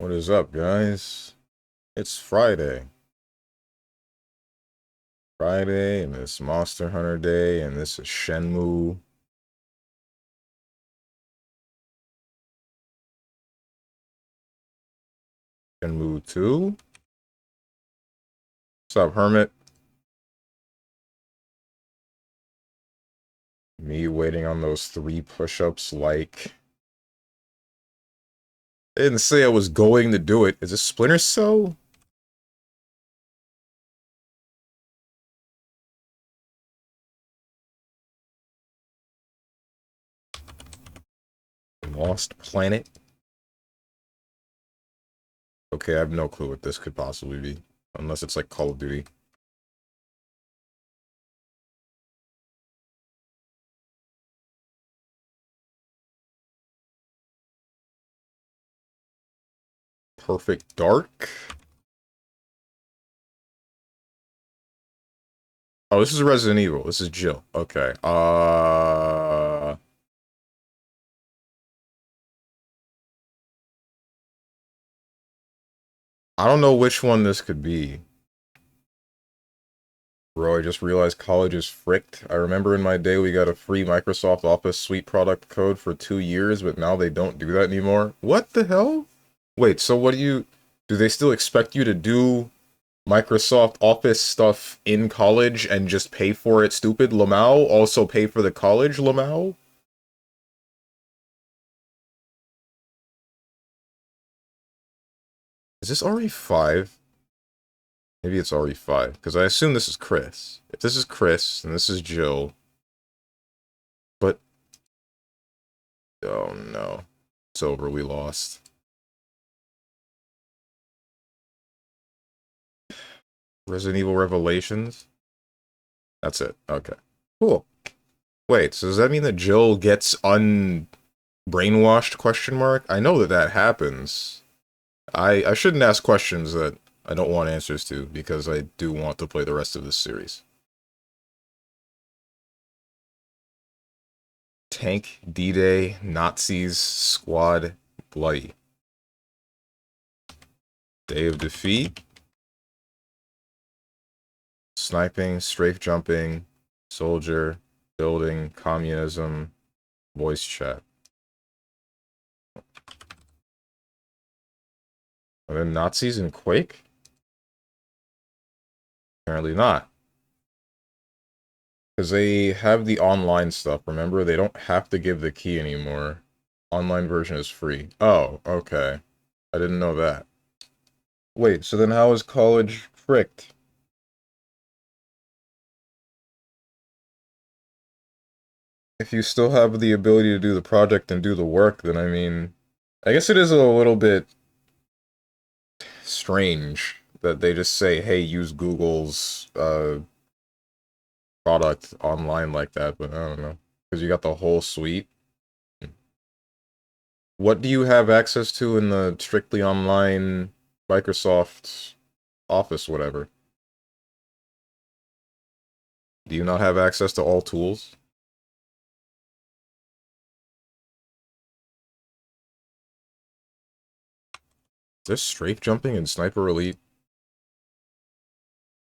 What is up, guys? It's Friday. Friday, and it's Monster Hunter Day, and this is Shenmue. Shenmue 2. What's up, Hermit? Me waiting on those 3 push-ups like... I didn't say I was going to do it. Is it Splinter Cell? Lost Planet? Okay, I have no clue what this could possibly be. Unless it's like Call of Duty. Perfect Dark? Oh, this is Resident Evil. This is Jill. Okay. I don't know which one this could be. Bro, I just realized college is fricked. I remember in my day we got a free Microsoft Office suite product code for 2 years, but now they don't do that anymore. What the hell? Wait, so what do they still expect you to do Microsoft Office stuff in college and just pay for it, stupid? Lamau also pay for the college, Lamau? Is this RE5? Maybe it's RE5, because I assume this is Chris. If this is Chris, and this is Jill. But... oh no. It's over, we lost. Resident Evil Revelations? That's it. Okay. Cool. Wait, so does that mean that Jill gets brainwashed, question mark? I know that that happens. I shouldn't ask questions that I don't want answers to, because I do want to play the rest of this series. Tank, D-Day, Nazis, Squad, Bloody. Day of Defeat. Sniping, strafe jumping, soldier, building, communism, voice chat. Are there Nazis in Quake? Apparently not. Because they have the online stuff, remember? They don't have to give the key anymore. Online version is free. Oh, okay. I didn't know that. Wait, so then how is college fricked? If you still have the ability to do the project and do the work, then I mean... I guess it is a little bit... strange that they just say, hey, use Google's, product online like that, but I don't know. Because you got the whole suite. What do you have access to in the strictly online Microsoft Office, whatever? Do you not have access to all tools? Is there strafe jumping in Sniper Elite?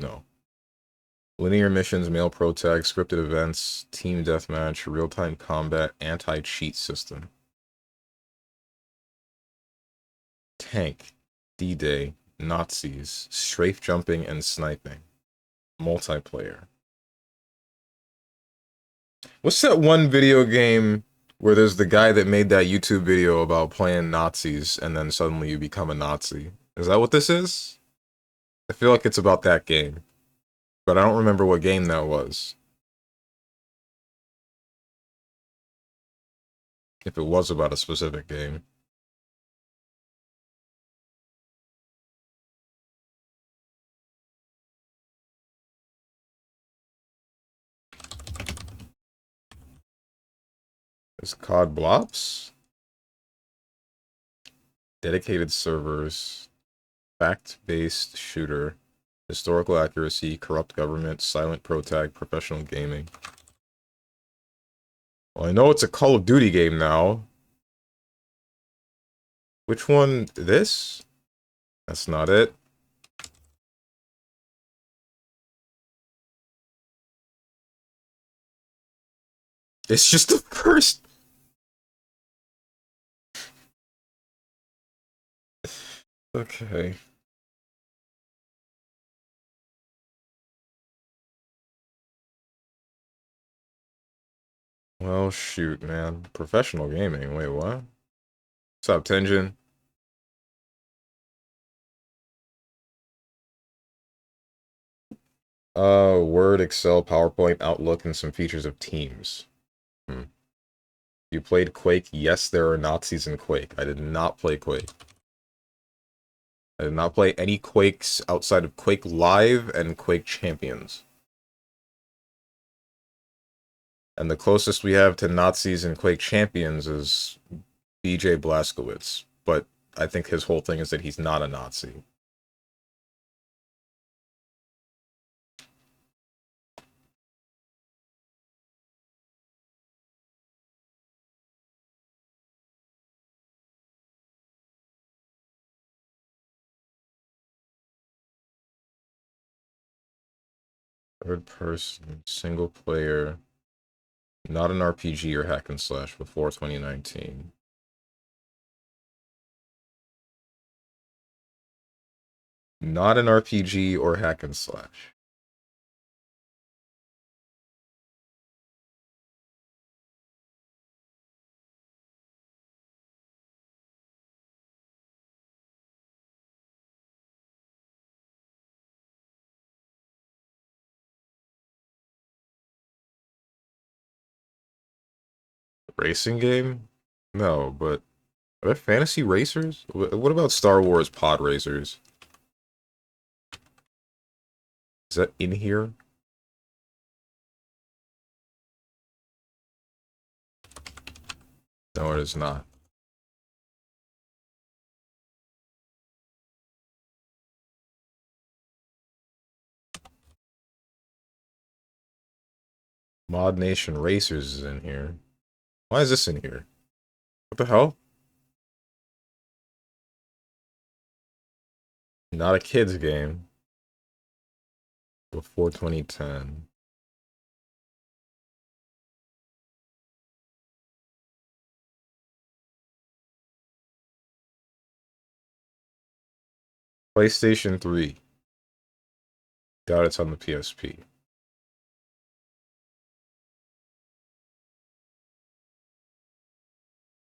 No. Linear missions, mail pro tag, scripted events, team deathmatch, real-time combat, anti-cheat system. Tank, D-Day, Nazis, strafe jumping, and sniping. Multiplayer. What's that one video game where there's the guy that made that YouTube video about playing Nazis and then suddenly you become a Nazi? Is that what this is? I feel like it's about that game. But I don't remember what game that was. If it was about a specific game. Is COD Blops? Dedicated servers. Fact-based shooter. Historical accuracy, corrupt government, silent protag, professional gaming. Well, I know it's a Call of Duty game now. Which one? This? That's not it. It's just the first. Okay. Well, shoot, man. Professional gaming. Wait, what? What's up, Tenjin? Word, Excel, PowerPoint, Outlook, and some features of Teams. Hmm. You played Quake? Yes, there are Nazis in Quake. I did not play Quake. I did not play any Quakes outside of Quake Live and Quake Champions. And the closest we have to Nazis in Quake Champions is BJ Blazkowicz. But I think his whole thing is that he's not a Nazi. Third person, single player, not an RPG or hack and slash before 2019. Not an RPG or hack and slash. Racing game? No, but are there fantasy racers? What about Star Wars pod racers? Is that in here? No, it is not. Mod Nation Racers is in here. Why is this in here? What the hell? Not a kids game. Before 2010. PlayStation 3. Doubt it's on the PSP.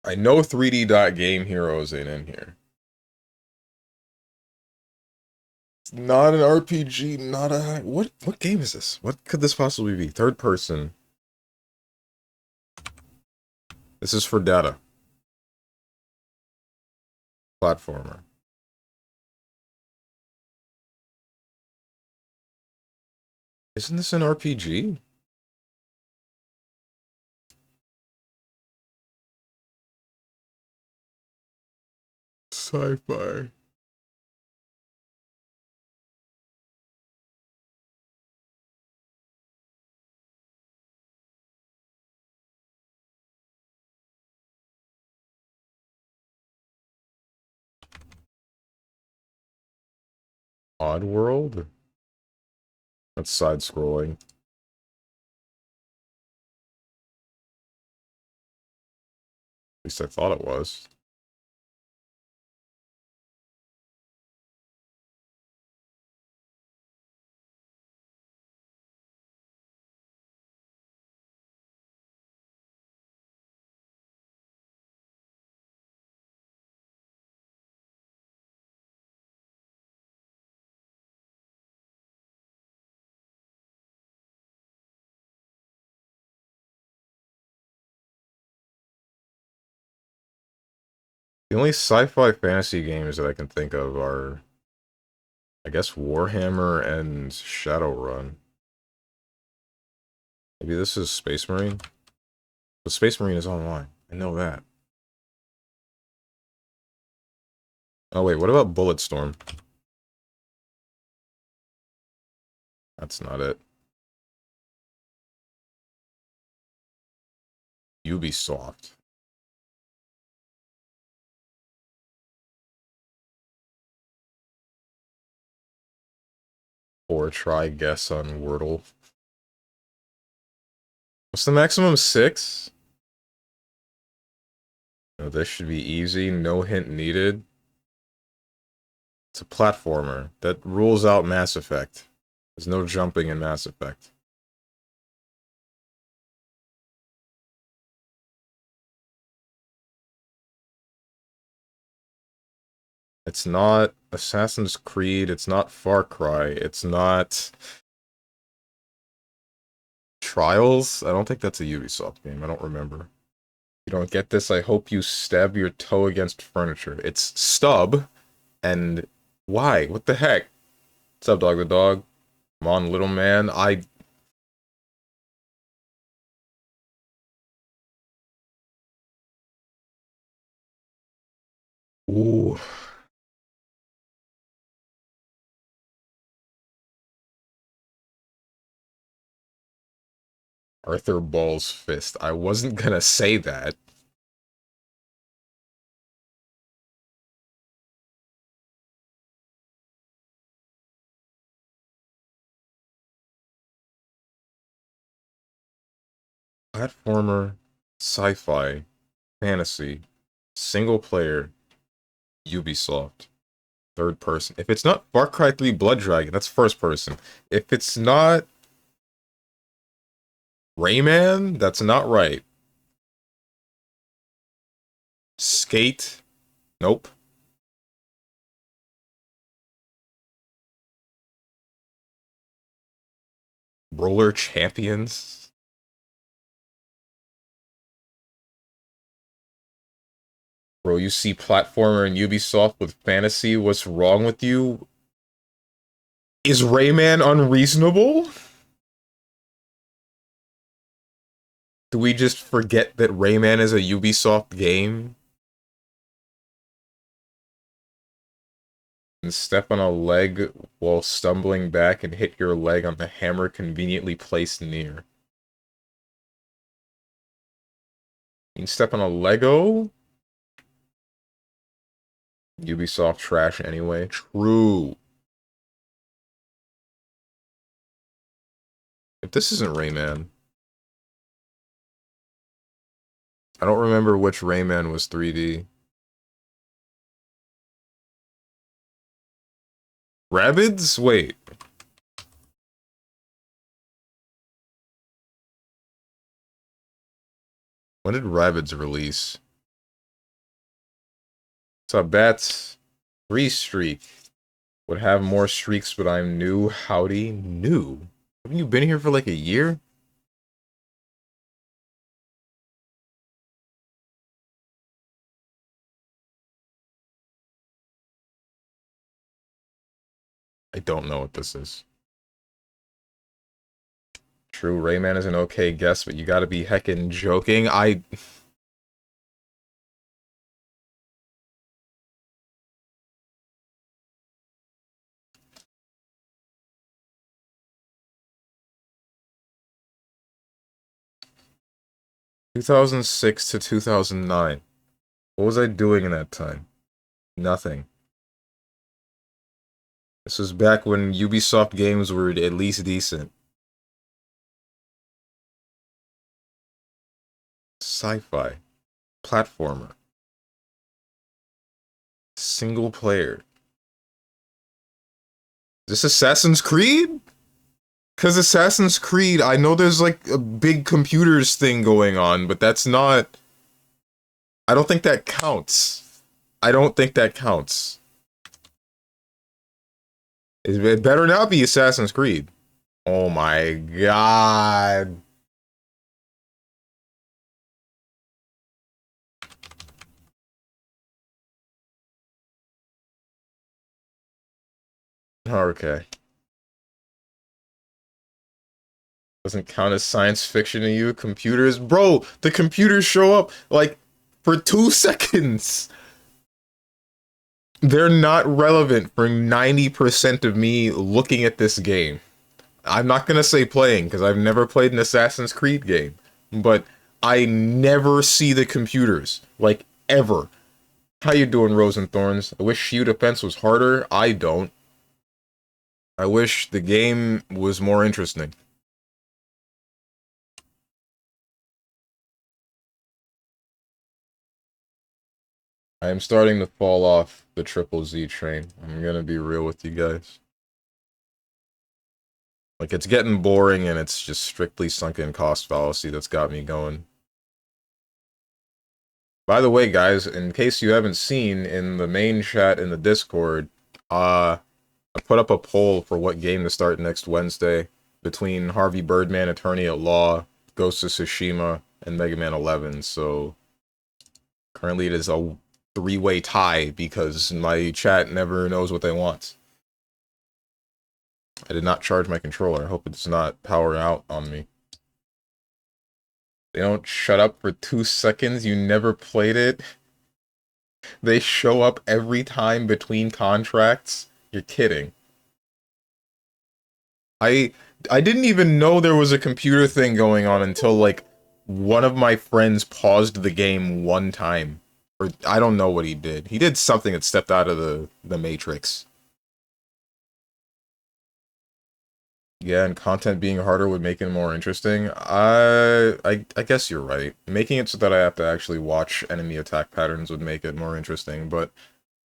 I know 3D Dot Game Heroes ain't in here. It's not an RPG, not a... What game is this? What could this possibly be? Third person. This is for data. Platformer. Isn't this an RPG? Sci-fi. Oddworld? That's side-scrolling. At least I thought it was. The only sci-fi fantasy games that I can think of are, I guess, Warhammer and Shadowrun. Maybe this is Space Marine? But Space Marine is online. I know that. Oh wait, what about Bulletstorm? That's not it. Ubisoft. Or try guess on Wordle. What's the maximum? 6? No, this should be easy. No hint needed. It's a platformer. That rules out Mass Effect. There's no jumping in Mass Effect. It's not Assassin's Creed. It's not Far Cry. It's not Trials. I don't think that's a Ubisoft game. I don't remember. You don't get this, I hope you stab your toe against furniture. It's stub, and why? What the heck? What's up, dog the dog? Come on, little man. Ooh. Arthur Ball's fist. I wasn't gonna say that. Platformer, sci-fi, fantasy, single player, Ubisoft, third person. If it's not Far Cry 3 Blood Dragon, that's first person. If it's not Rayman, that's not right. Skate, nope. Roller Champions. Bro, you see platformer in Ubisoft with fantasy, what's wrong with you? Is Rayman unreasonable? Do we just forget that Rayman is a Ubisoft game? And step on a leg while stumbling back and hit your leg on the hammer conveniently placed near. You can step on a Lego? Ubisoft trash anyway. True. If this isn't Rayman... I don't remember which Rayman was 3D. Rabbids? Wait. When did Rabbids release? So Bats 3 streak. Would have more streaks, but I'm new. Howdy. New? Haven't you been here for like a year? I don't know what this is. True, Rayman is an okay guess, but you gotta be heckin' joking. 2006 to 2009. What was I doing in that time? Nothing. This was back when Ubisoft games were at least decent. Sci-fi. Platformer. Single player. Is this Assassin's Creed? Because Assassin's Creed, I know there's like a big computers thing going on, but that's not... I don't think that counts. I don't think that counts. It better not be Assassin's Creed. Oh my god. Okay. Doesn't count as science fiction to you? Computers? Bro, the computers show up, like, for 2 seconds. They're not relevant for 90% of me looking at this game. I'm not gonna say playing, because I've never played an Assassin's Creed game. But I never see the computers. Like, ever. How you doing, Rose and Thorns? I wish Shield Defense was harder. I don't. I wish the game was more interesting. I am starting to fall off the Triple Z train. I'm gonna be real with you guys. Like, it's getting boring and it's just strictly sunken cost fallacy that's got me going. By the way, guys, in case you haven't seen, in the main chat in the Discord, I put up a poll for what game to start next Wednesday between Harvey Birdman, Attorney at Law, Ghost of Tsushima, and Mega Man 11. So currently it is a three-way tie because my chat never knows what they want. I did not charge my controller. I hope it does not power out on me. They don't shut up for 2 seconds. You never played it. They show up every time between contracts. You're kidding. I didn't even know there was a computer thing going on until, like, one of my friends paused the game one time. Or, I don't know what he did. He did something that stepped out of the Matrix. Yeah, and content being harder would make it more interesting. I guess you're right. Making it so that I have to actually watch enemy attack patterns would make it more interesting, but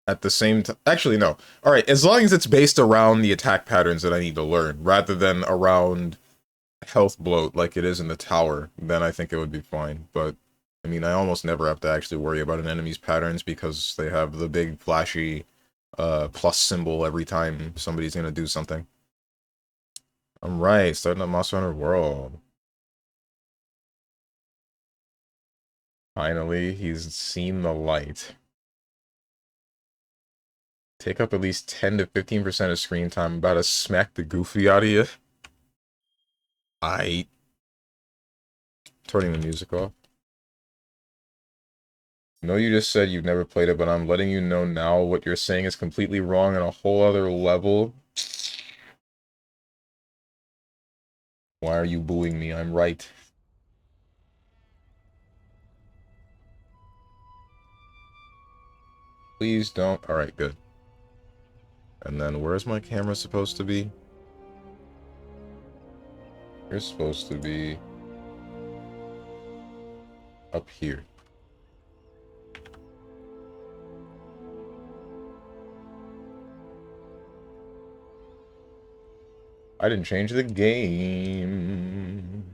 at the same time... Actually, no. Alright, as long as it's based around the attack patterns that I need to learn, rather than around health bloat like it is in the tower, then I think it would be fine. But, I mean, I almost never have to actually worry about an enemy's patterns because they have the big, flashy, plus symbol every time somebody's gonna do something. I'm right, starting up Monster Hunter World. Finally, he's seen the light. Take up at least 10 to 15% of screen time. I'm about to smack the goofy out of you. Turning the music off. No, you just said you've never played it, but I'm letting you know now what you're saying is completely wrong on a whole other level. Why are you booing me? I'm right. Please don't. Alright, good. And then where's my camera supposed to be? You're supposed to be up here. I didn't change the game.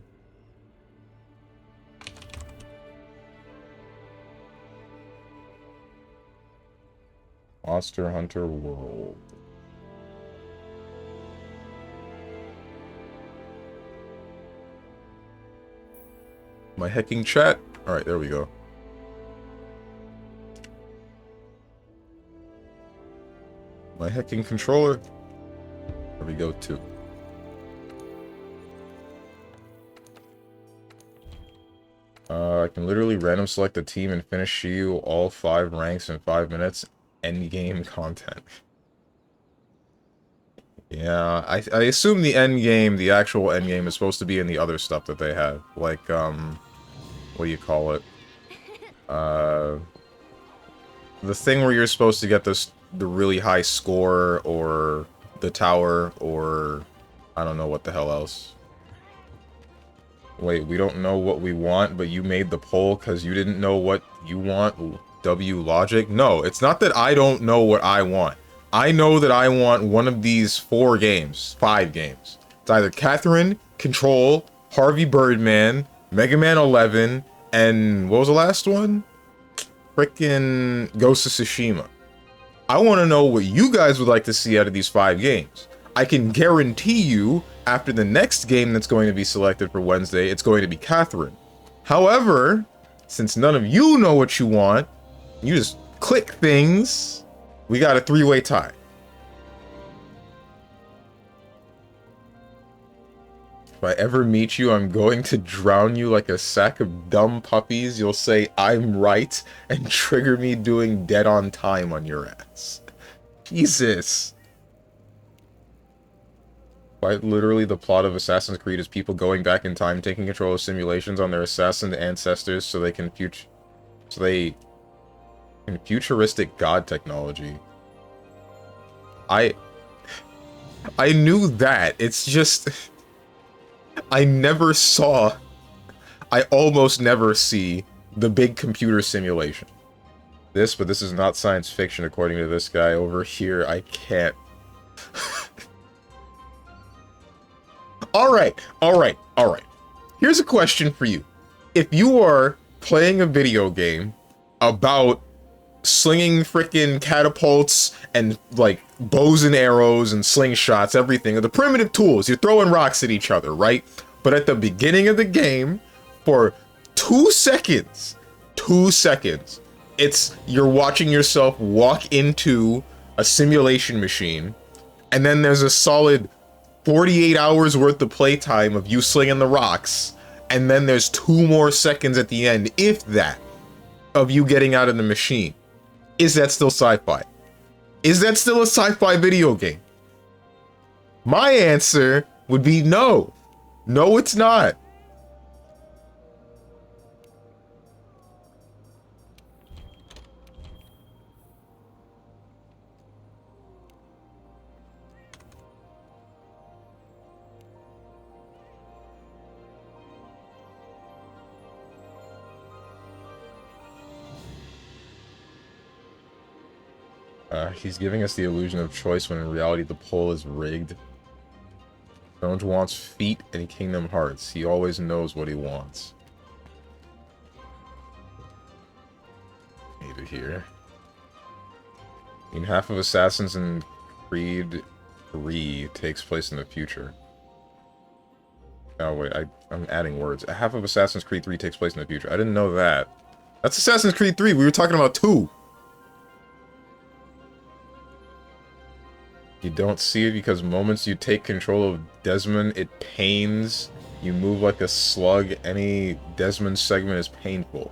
Monster Hunter World. My hecking chat? Alright, there we go. My hecking controller? There we go, too. I can literally random select a team and finish you all 5 ranks in 5 minutes. Endgame content. Yeah, I assume the endgame, the actual endgame, is supposed to be in the other stuff that they have. Like, what do you call it? The thing where you're supposed to get the really high score, or the tower, or I don't know what the hell else. Wait, we don't know what we want, but you made the poll because you didn't know what you want? W logic? No, it's not that I don't know what I want. I know that I want one of these 4 games, 5 games. It's either Catherine, Control, Harvey Birdman, Mega Man 11, and what was the last one? Frickin' Ghost of Tsushima. I want to know what you guys would like to see out of these 5 games. I can guarantee you, after the next game that's going to be selected for Wednesday, it's going to be Catherine. However, since none of you know what you want, you just click things, we got a 3-way tie. If I ever meet you, I'm going to drown you like a sack of dumb puppies. You'll say, I'm right, and trigger me doing dead on time on your ass. Jesus. Quite literally, the plot of Assassin's Creed is people going back in time, taking control of simulations on their assassin ancestors so they can futuristic god technology. I knew that. It's just... I never saw... I almost never see the big computer simulation. But this is not science fiction according to this guy over here. I can't. Alright. Here's a question for you. If you are playing a video game about slinging frickin' catapults and, like, bows and arrows and slingshots, everything, the primitive tools, you're throwing rocks at each other, right? But at the beginning of the game, for 2 seconds, you're watching yourself walk into a simulation machine, and then there's a solid 48 hours worth of playtime of you slinging the rocks, and then there's 2 more seconds at the end, if that, of you getting out of the machine. Is that still sci-fi? Is that still a sci-fi video game? My answer would be no. No, it's not. He's giving us the illusion of choice when in reality the poll is rigged. Jones wants feet in Kingdom Hearts. He always knows what he wants. Maybe here. I mean, half of Assassin's Creed 3 takes place in the future. Oh wait, I'm adding words. Half of Assassin's Creed 3 takes place in the future. I didn't know that. That's Assassin's Creed 3. We were talking about 2. You don't see it because moments you take control of Desmond, it pains. You move like a slug. Any Desmond segment is painful.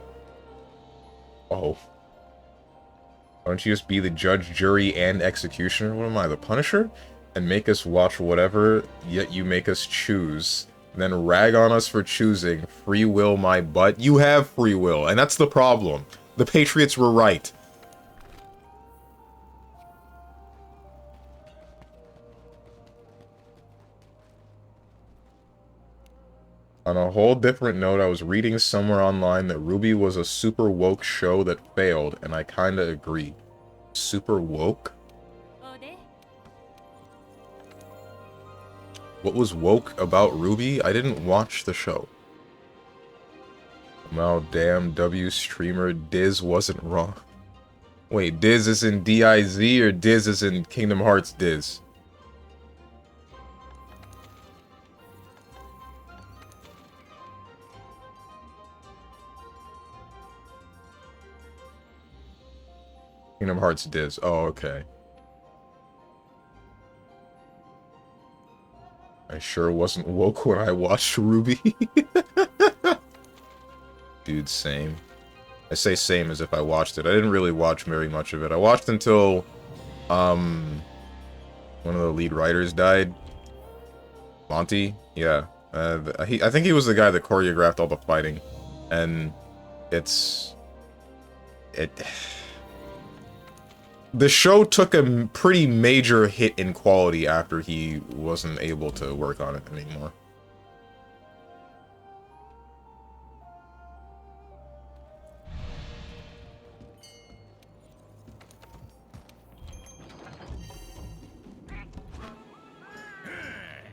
Oh. Why don't you just be the judge, jury, and executioner? What am I, the Punisher? And make us watch whatever, yet you make us choose. And then rag on us for choosing. Free will my butt. You have free will, and that's the problem. The Patriots were right. On a whole different note, I was reading somewhere online that RWBY was a super woke show that failed, and I kinda agree. Super woke? What was woke about RWBY? I didn't watch the show. Well, damn, W streamer Diz wasn't wrong. Wait, Diz is in D-I-Z or Diz is in Kingdom Hearts Diz? Kingdom Hearts Diz. Oh, okay. I sure wasn't woke when I watched RWBY. Dude, same. I say same as if I watched it. I didn't really watch very much of it. I watched until, one of the lead writers died. Monty? Yeah. I think he was the guy that choreographed all the fighting. And the show took a pretty major hit in quality after he wasn't able to work on it anymore.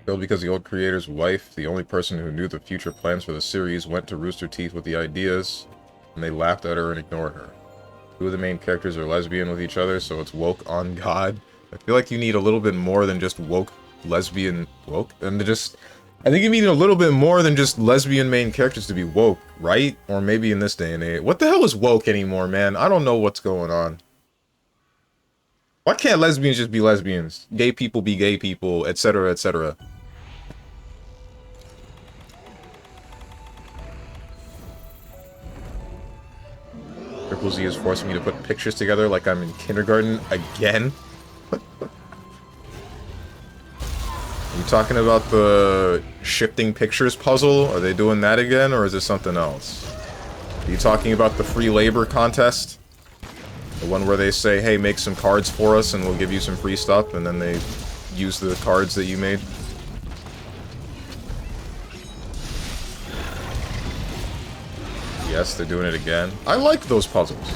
Failed because the old creator's wife, the only person who knew the future plans for the series, went to Rooster Teeth with the ideas, and they laughed at her and ignored her. 2 of the main characters are lesbian with each other, so it's woke on God. I feel like you need a little bit more than just woke, lesbian, woke? And just... I think you need a little bit more than just lesbian main characters to be woke, right? Or maybe in this day and age. What the hell is woke anymore, man? I don't know what's going on. Why can't lesbians just be lesbians? Gay people be gay people, etc., etc. Triple Z is forcing me to put pictures together like I'm in kindergarten again. Are you talking about the shifting pictures puzzle? Are they doing that again, or is it something else? Are you talking about the free labor contest? The one where they say, hey, make some cards for us and we'll give you some free stuff, and then they use the cards that you made. Yes, they're doing it again. I like those puzzles.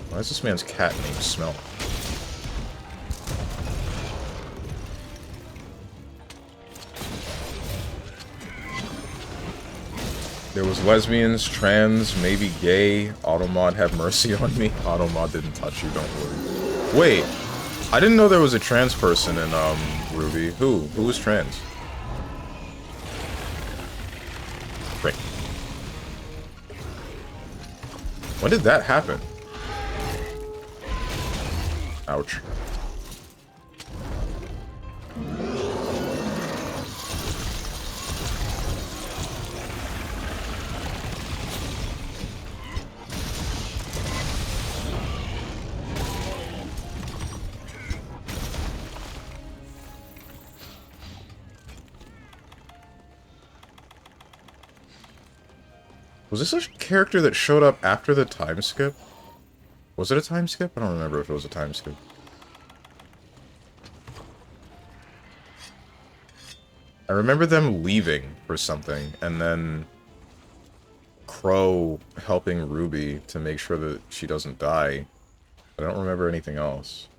Why is this man's cat named Smell? There was lesbians, trans, maybe gay. Automod, have mercy on me. Automod didn't touch you, don't worry. Wait, I didn't know there was a trans person in Ruby. Who? Who was trans? Frick. When did that happen? Ouch. Was this a character that showed up after the time skip? Was it a time skip? I don't remember if it was a time skip. I remember them leaving for something, and then Crow helping Ruby to make sure that she doesn't die. I don't remember anything else.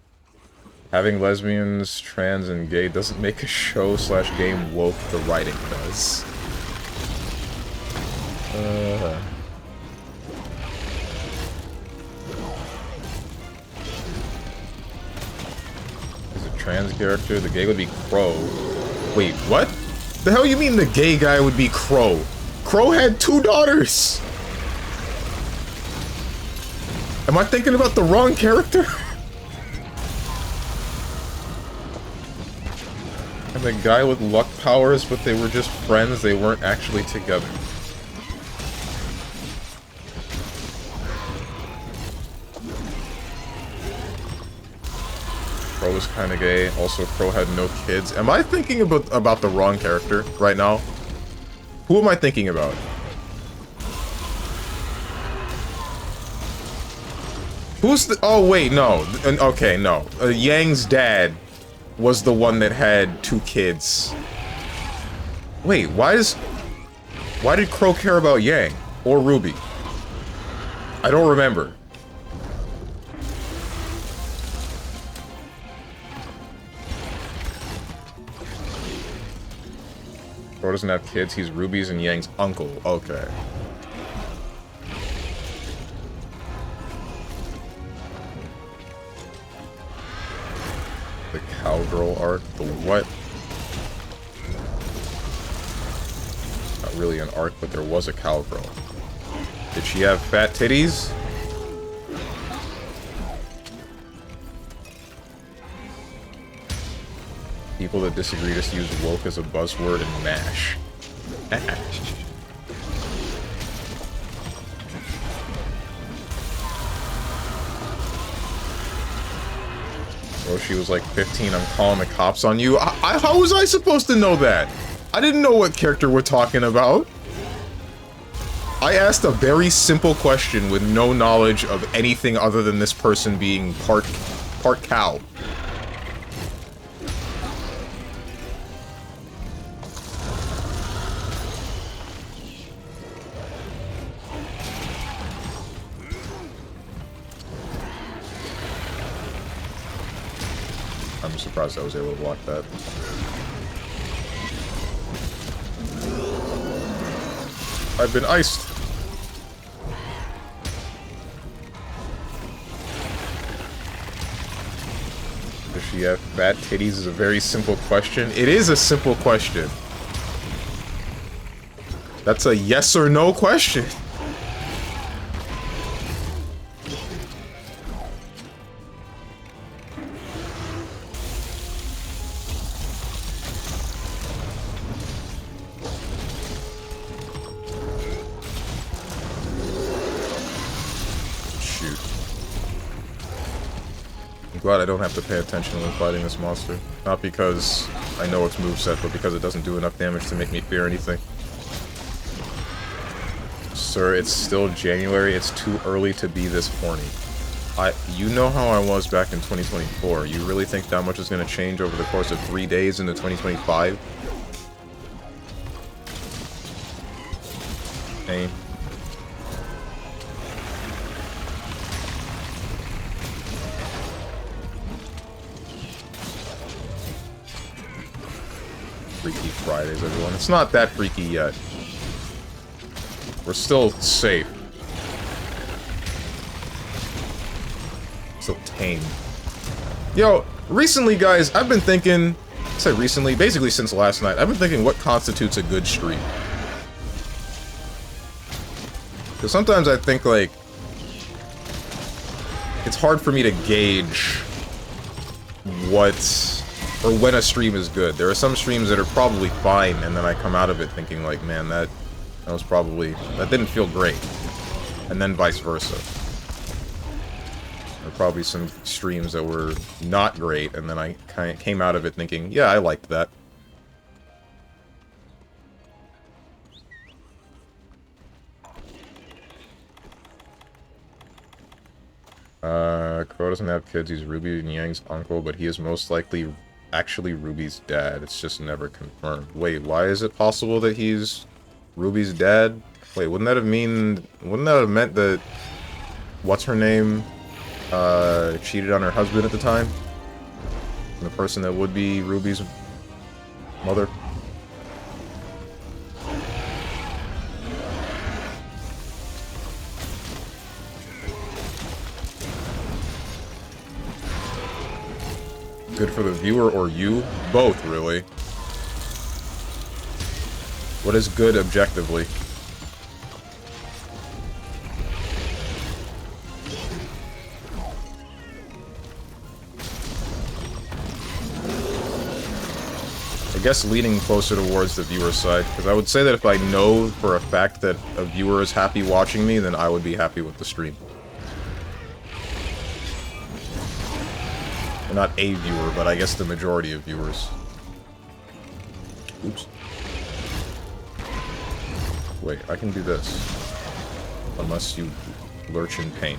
Having lesbians, trans, and gay doesn't make a show/game woke, the writing does. Is a trans character? The gay would be Crow. Wait, what? The hell you mean the gay guy would be Crow? Crow had 2 daughters! Am I thinking about the wrong character? And the guy with luck powers, but they were just friends, they weren't actually together. Crow was kinda gay, also Crow had no kids. Am I thinking about the wrong character right now? Who am I thinking about? Who's the- oh wait, no. Okay, no. Yang's dad was the one that had 2 kids. Wait, why did Crow care about Yang? Or Ruby? I don't remember. Crow doesn't have kids, he's Ruby's and Yang's uncle. Okay. The cowgirl arc? The what? Not really an arc, but there was a cowgirl. Did she have fat titties? People that disagree just use woke as a buzzword and MASH. MASH. Oh, she was like 15, I'm calling the cops on you. How was I supposed to know that? I didn't know what character we're talking about. I asked a very simple question with no knowledge of anything other than this person being part cow. I'm surprised I was able to block that. I've been iced. Does she have fat titties is a very simple question. It is a simple question. That's a yes or no question. Glad I don't have to pay attention when fighting this monster. Not because I know its moveset, but because it doesn't do enough damage to make me fear anything. Sir, it's still January. It's too early to be this horny. You know how I was back in 2024. You really think that much is going to change over the course of 3 days into 2025? Hey. Freaky Fridays, everyone. It's not that freaky yet. We're still safe. So tame. Yo, recently, guys, I've been thinking... I say recently, basically since last night, I've been thinking what constitutes a good stream. Because sometimes I think, like... it's hard for me to gauge what... or when a stream is good. There are some streams that are probably fine, and then I come out of it thinking, like, man, that was probably... that didn't feel great. And then vice versa. There are probably some streams that were not great, and then I kind of came out of it thinking, yeah, I liked that. Crow doesn't have kids, he's Ruby and Yang's uncle, but he is most likely actually Ruby's dad. It's just never confirmed. Wait, why is it possible that he's Ruby's dad? Wait, wouldn't that have meant that what's her name cheated on her husband at the time? And the person that would be Ruby's mother? Good for the viewer or you? Both, really. What is good objectively? I guess leaning closer towards the viewer side, because I would say that if I know for a fact that a viewer is happy watching me, then I would be happy with the stream. Not a viewer, but I guess the majority of viewers. Oops. Wait, I can do this. Unless you lurch in pain.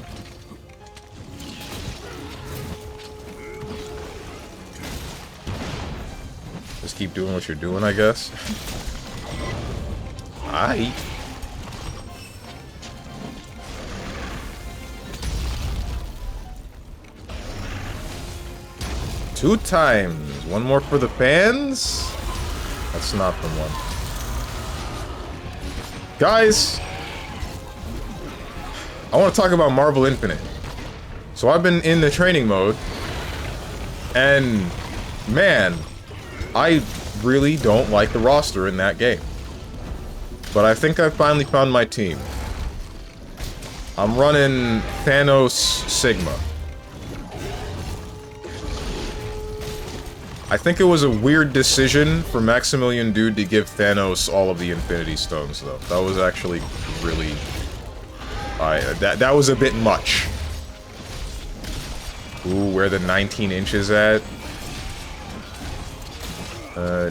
Just keep doing what you're doing, I guess. Aight. Two times. One more for the fans? That's not the one. Guys! I want to talk about Marvel Infinite. So I've been in the training mode. And, man, I really don't like the roster in that game. But I think I finally found my team. I'm running Thanos Sigma. I think it was a weird decision for Maximilian Dude to give Thanos all of the Infinity Stones, though. That was actually really... that was a bit much. Ooh, where the 19 inches at?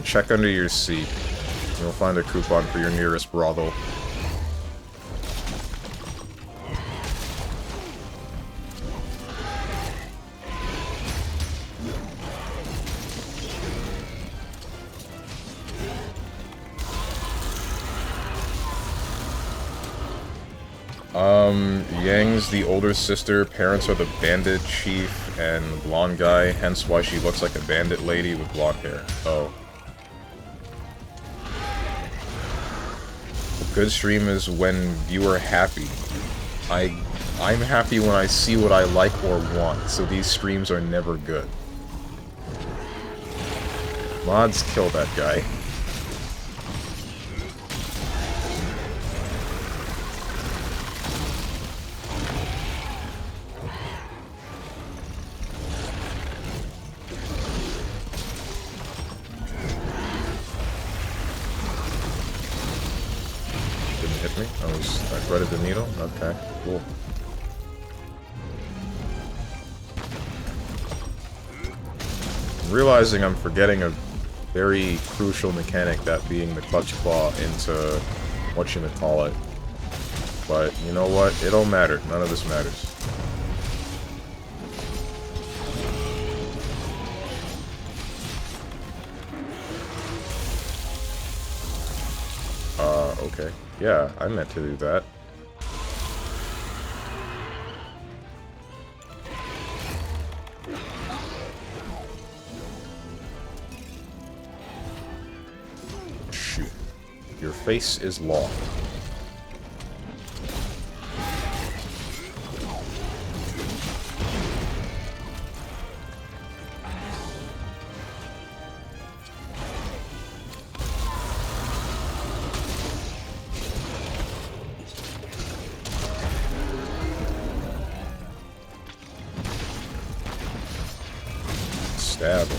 Check under your seat. You'll find a coupon for your nearest brothel. Yang's the older sister, parents are the bandit chief and the blonde guy, hence why she looks like a bandit lady with blonde hair. Oh. A good stream is when viewer happy. I'm happy when I see what I like or want, so these streams are never good. Mods, kill that guy. I threaded the needle? Okay, cool. I'm realizing I'm forgetting a very crucial mechanic, that being the clutch claw into whatchamacallit. But you know what? It don't matter. None of this matters. Okay. Yeah, I meant to do that. Shoot. Your face is long. Stab him.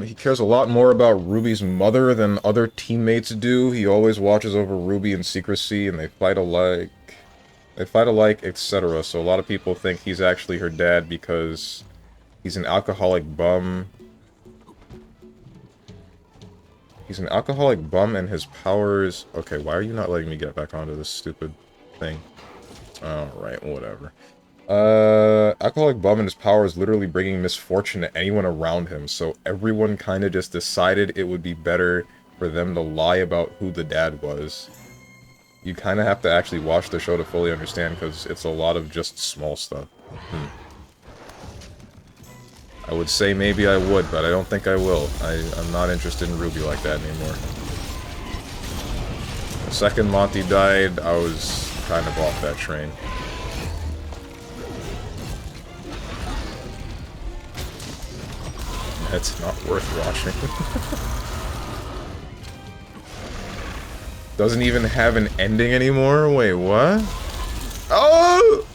He cares a lot more about Ruby's mother than other teammates do. He always watches over Ruby in secrecy, and they fight alike. Etc. So a lot of people think he's actually her dad because he's an alcoholic bum. He's an alcoholic bum, and his powers... Okay, why are you not letting me get back onto this stupid thing? Alright, whatever. Alcoholic bum and his power is literally bringing misfortune to anyone around him, so everyone kind of just decided it would be better for them to lie about who the dad was. You kind of have to actually watch the show to fully understand, because it's a lot of just small stuff. I would say maybe I would, but I don't think I will. I'm not interested in Ruby like that anymore. The second Monty died, I was kind of off that train. It's not worth watching. Doesn't even have an ending anymore? Wait, what? Oh!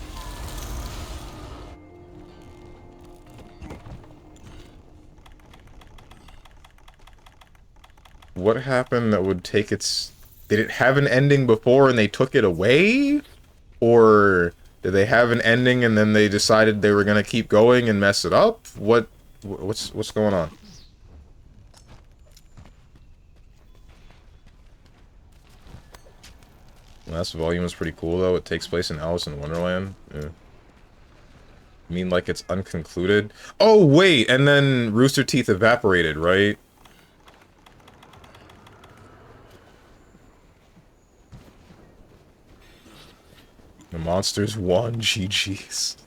What happened that would take its... Did it have an ending before and they took it away? Or did they have an ending and then they decided they were gonna keep going and mess it up? What's going on? Last volume is pretty cool though. It takes place in Alice in Wonderland. Yeah. I mean, like it's unconcluded. Oh wait, and then Rooster Teeth evaporated, right? The monsters won. GG's.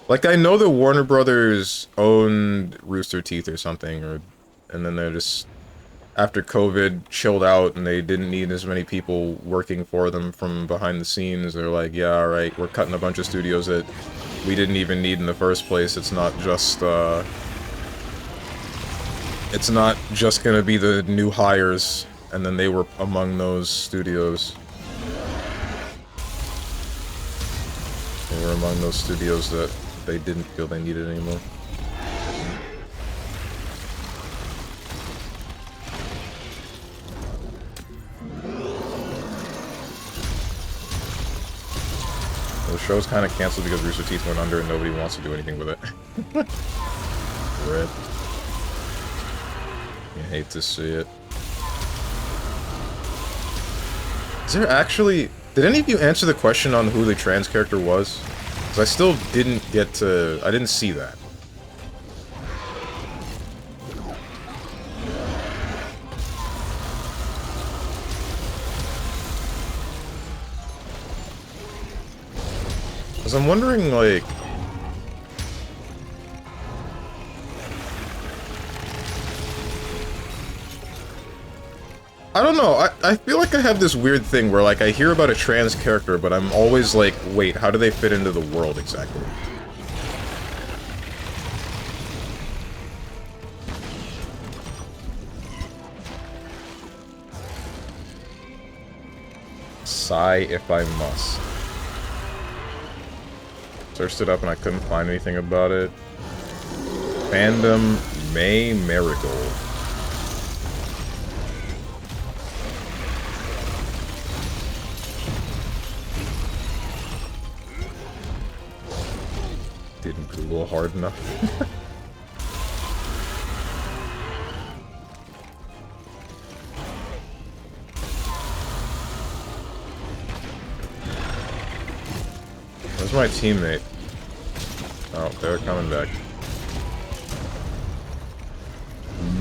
Like, I know the Warner Brothers owned Rooster Teeth or something, and then they're just, after COVID, chilled out, and they didn't need as many people working for them from behind the scenes. They're like, yeah, alright, we're cutting a bunch of studios that we didn't even need in the first place. It's not just gonna be the new hires, and then they were among those studios. They were among those studios that they didn't feel they needed anymore. The show's kind of canceled because Rooster Teeth went under and nobody wants to do anything with it. Rip. You hate to see it. Is there actually... Did any of you answer the question on who the trans character was? Because I still didn't get to... I didn't see that. Because I'm wondering, like... I don't know, I feel like I have this weird thing where, like, I hear about a trans character, but I'm always like, wait, how do they fit into the world exactly? Sigh if I must. Searched it up and I couldn't find anything about it. Fandom May Marigold. Didn't Google little hard enough. Where's my teammate? Oh, they're coming back.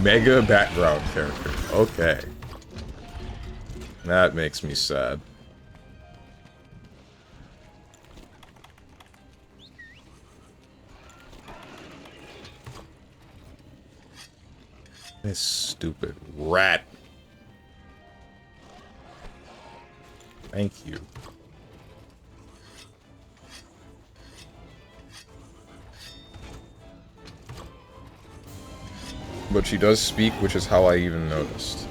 Mega background character. Okay. That makes me sad. This stupid rat. Thank you. But she does speak, which is how I even noticed.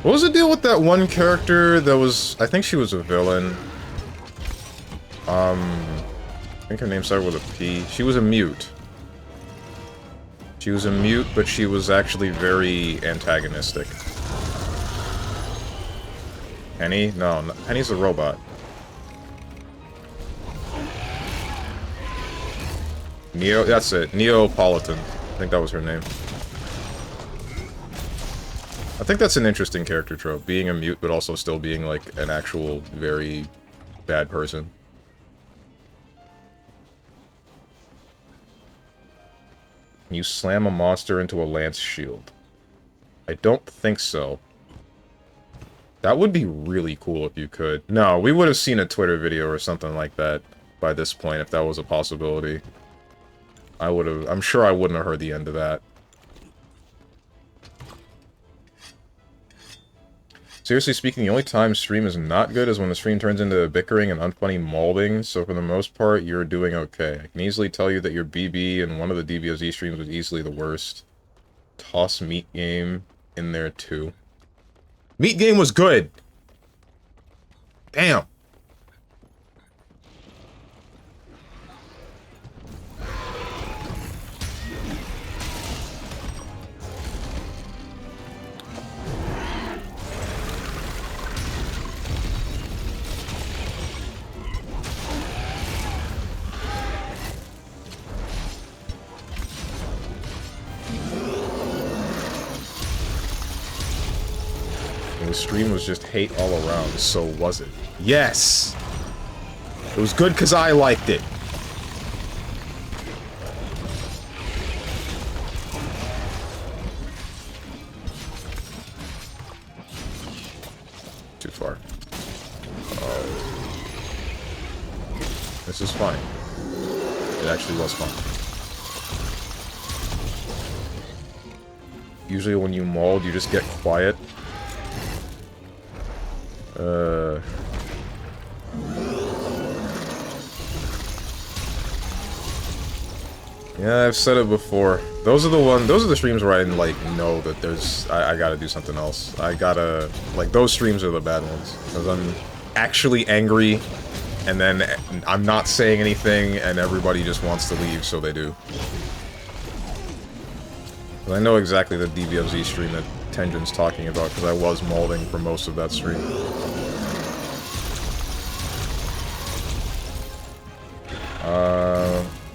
What was the deal with that one character that was... I think she was a villain. I think her name started with a P. She was a mute. She was a mute, but she was actually very antagonistic. Penny? No, Penny's a robot. Neo, that's it. Neapolitan. I think that was her name. I think that's an interesting character trope. Being a mute, but also still being, like, an actual very bad person. Can you slam a monster into a lance shield? I don't think so. That would be really cool if you could. No, we would have seen a Twitter video or something like that by this point if that was a possibility. I'm sure I wouldn't have heard the end of that. Seriously speaking, the only time stream is not good is when the stream turns into bickering and unfunny molding, so for the most part, you're doing okay. I can easily tell you that your BB and one of the DBOZ streams was easily the worst. Toss Meat Game in there too. Meat Game was good! Damn! The stream was just hate all around, so was it? Yes! It was good because I liked it. Too far. Oh. This is fine. It actually was fun. Usually when you mold, you just get quiet. Yeah, I've said it before. Those are the streams where I, like, know that there's... I gotta do something else. I gotta... Like, those streams are the bad ones. Because I'm actually angry, and then I'm not saying anything, and everybody just wants to leave, so they do. I know exactly the DBFZ stream that Tenjin's talking about, because I was molding for most of that stream.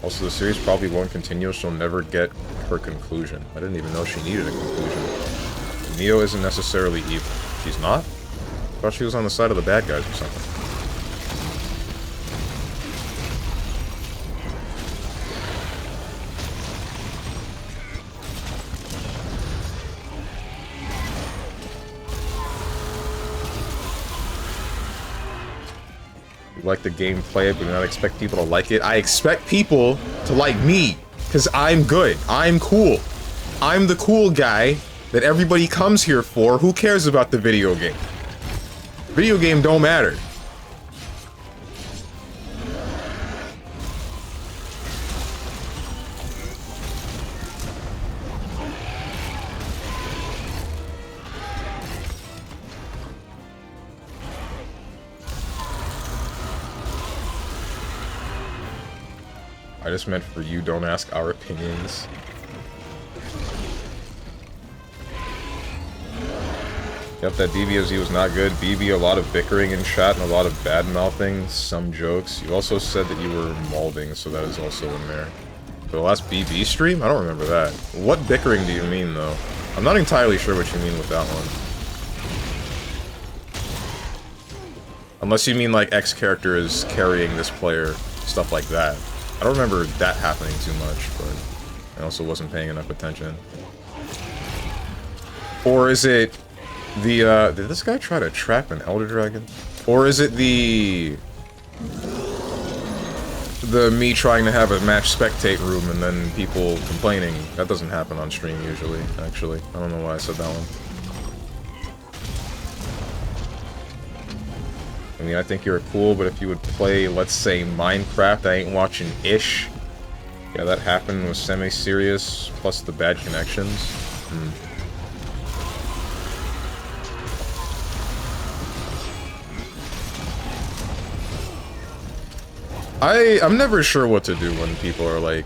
Also, the series probably won't continue, she'll never get her conclusion. I didn't even know she needed a conclusion. Neo isn't necessarily evil. She's not? I thought she was on the side of the bad guys or something. Like the gameplay, but not expect people to like it. I expect people to like me, because I'm good. I'm cool. I'm the cool guy that everybody comes here for. Who cares about the video game? Video game don't matter. I just meant for you, don't ask our opinions. Yep, that DBOZ was not good. BB, a lot of bickering in chat and a lot of bad-mouthing, some jokes. You also said that you were molding, so that is also in there. For the last BB stream? I don't remember that. What bickering do you mean, though? I'm not entirely sure what you mean with that one. Unless you mean, like, X character is carrying this player, stuff like that. I don't remember that happening too much, but I also wasn't paying enough attention. Or is it the, did this guy try to trap an Elder Dragon? Or is it the me trying to have a match spectate room and then people complaining? That doesn't happen on stream usually, actually. I don't know why I said that one. I mean, I think you're cool, but if you would play, let's say, Minecraft, I ain't watching ish. Yeah, that happened was semi-serious, plus the bad connections. I'm never sure what to do when people are, like,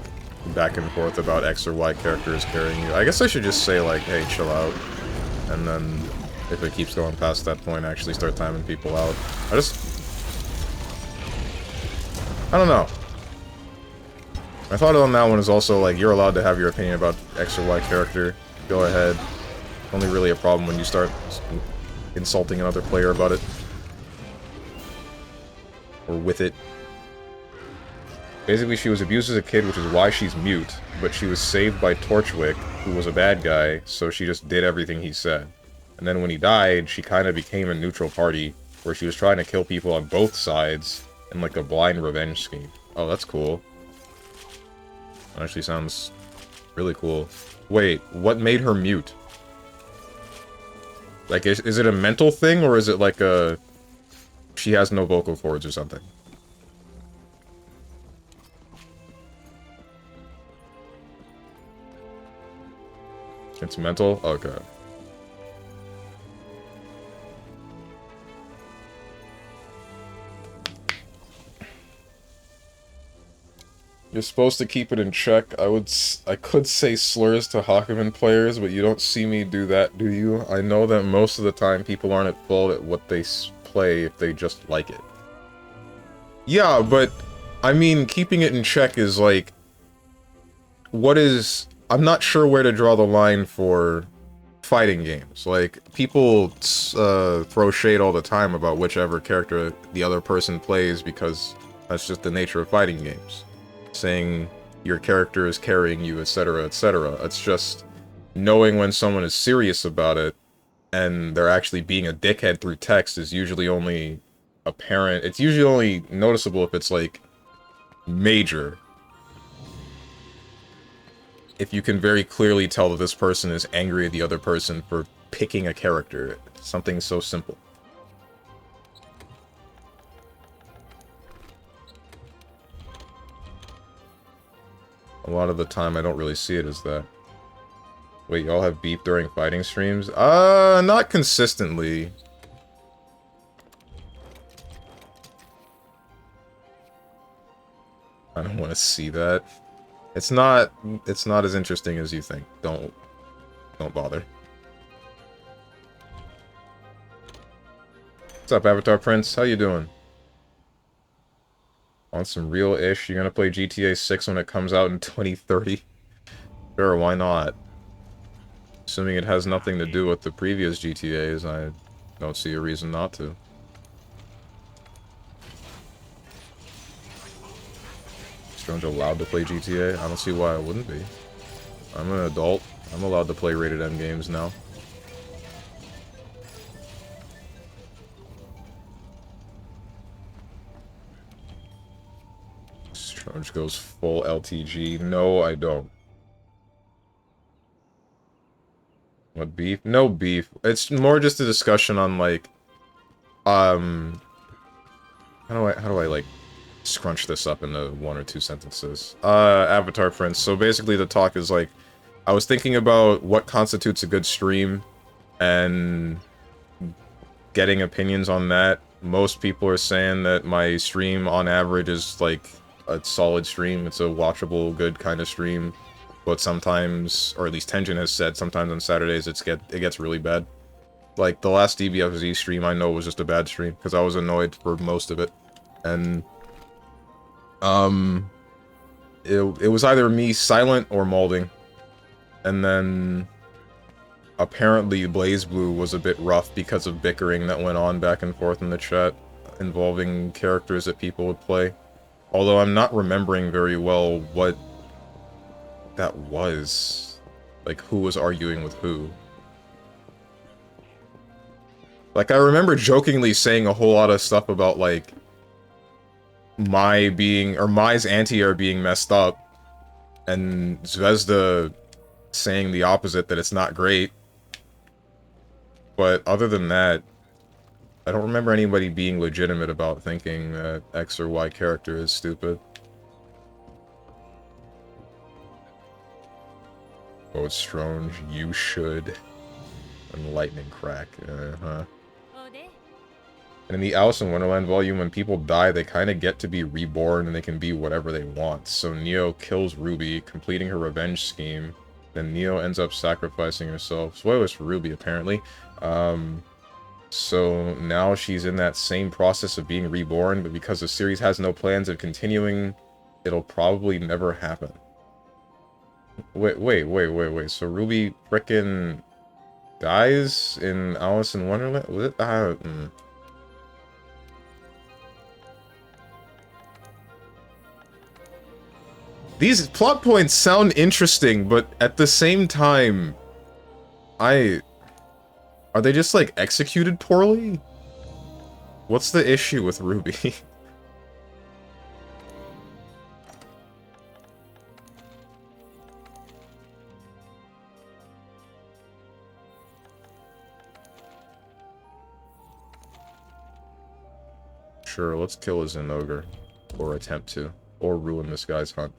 back and forth about X or Y characters carrying you. I guess I should just say, like, hey, chill out. And then, if it keeps going past that point, actually start timing people out. I don't know. My thought on that one is also, like, you're allowed to have your opinion about X or Y character. Go ahead. Only really a problem when you start insulting another player about it. Or with it. Basically, she was abused as a kid, which is why she's mute, but she was saved by Torchwick, who was a bad guy, so she just did everything he said. And then when he died, she kind of became a neutral party, where she was trying to kill people on both sides in, like, a blind revenge scheme. Oh, that's cool. That actually sounds really cool. Wait, what made her mute? Like, is it a mental thing, or is it like a... she has no vocal cords or something? It's mental? Okay. You're supposed to keep it in check. I could say slurs to Hakumen players, but you don't see me do that, do you? I know that most of the time people aren't at fault at what they play if they just like it. Yeah, but, I mean, keeping it in check is like... what is... I'm not sure where to draw the line for fighting games. Like, people throw shade all the time about whichever character the other person plays because that's just the nature of fighting games. Saying your character is carrying you, etc., etc. It's just knowing when someone is serious about it and they're actually being a dickhead through text is usually only apparent. It's usually only noticeable if it's, like, major. If you can very clearly tell that this person is angry at the other person for picking a character. Something so simple. A lot of the time I don't really see it as that. Wait, y'all have beef during fighting streams? Not consistently. I don't want to see that. It's not as interesting as you think. Don't bother. What's up, Avatar Prince? How you doing? Want some real-ish? You gonna play GTA 6 when it comes out in 2030? Sure, why not? Assuming it has nothing to do with the previous GTAs, I don't see a reason not to. Strange allowed to play GTA? I don't see why I wouldn't be. I'm an adult. I'm allowed to play rated M games now. Strange goes full LTG. No, I don't. What, beef? No beef. It's more just a discussion on, like, how do I, like, scrunch this up into 1 or 2 sentences. Avatar Prince. So basically the talk is like, I was thinking about what constitutes a good stream, and getting opinions on that. Most people are saying that my stream, on average, is like a solid stream. It's a watchable, good kind of stream. But sometimes, or at least Tenjin has said, sometimes on Saturdays it gets really bad. Like, the last DBFZ stream I know was just a bad stream, because I was annoyed for most of it. And, it was either me silent or molding. And then, apparently BlazBlue was a bit rough because of bickering that went on back and forth in the chat, involving characters that people would play. Although I'm not remembering very well what that was. Like, who was arguing with who. Like, I remember jokingly saying a whole lot of stuff about, like, Mai's anti-air being messed up, and Zvezda saying the opposite, that it's not great. But other than that, I don't remember anybody being legitimate about thinking that X or Y character is stupid. Oh, it's strange. You should. And lightning crack. Uh-huh. And in the Alice in Wonderland volume, when people die, they kind of get to be reborn and they can be whatever they want. So Neo kills Ruby, completing her revenge scheme. Then Neo ends up sacrificing herself. Spoilers for Ruby, apparently. So now she's in that same process of being reborn, but because the series has no plans of continuing, it'll probably never happen. Wait. So Ruby frickin' dies in Alice in Wonderland? What? These plot points sound interesting, but at the same time, are they just, like, executed poorly? What's the issue with Ruby? Sure, let's kill a Zenogre. Or attempt to. Or ruin this guy's hunt.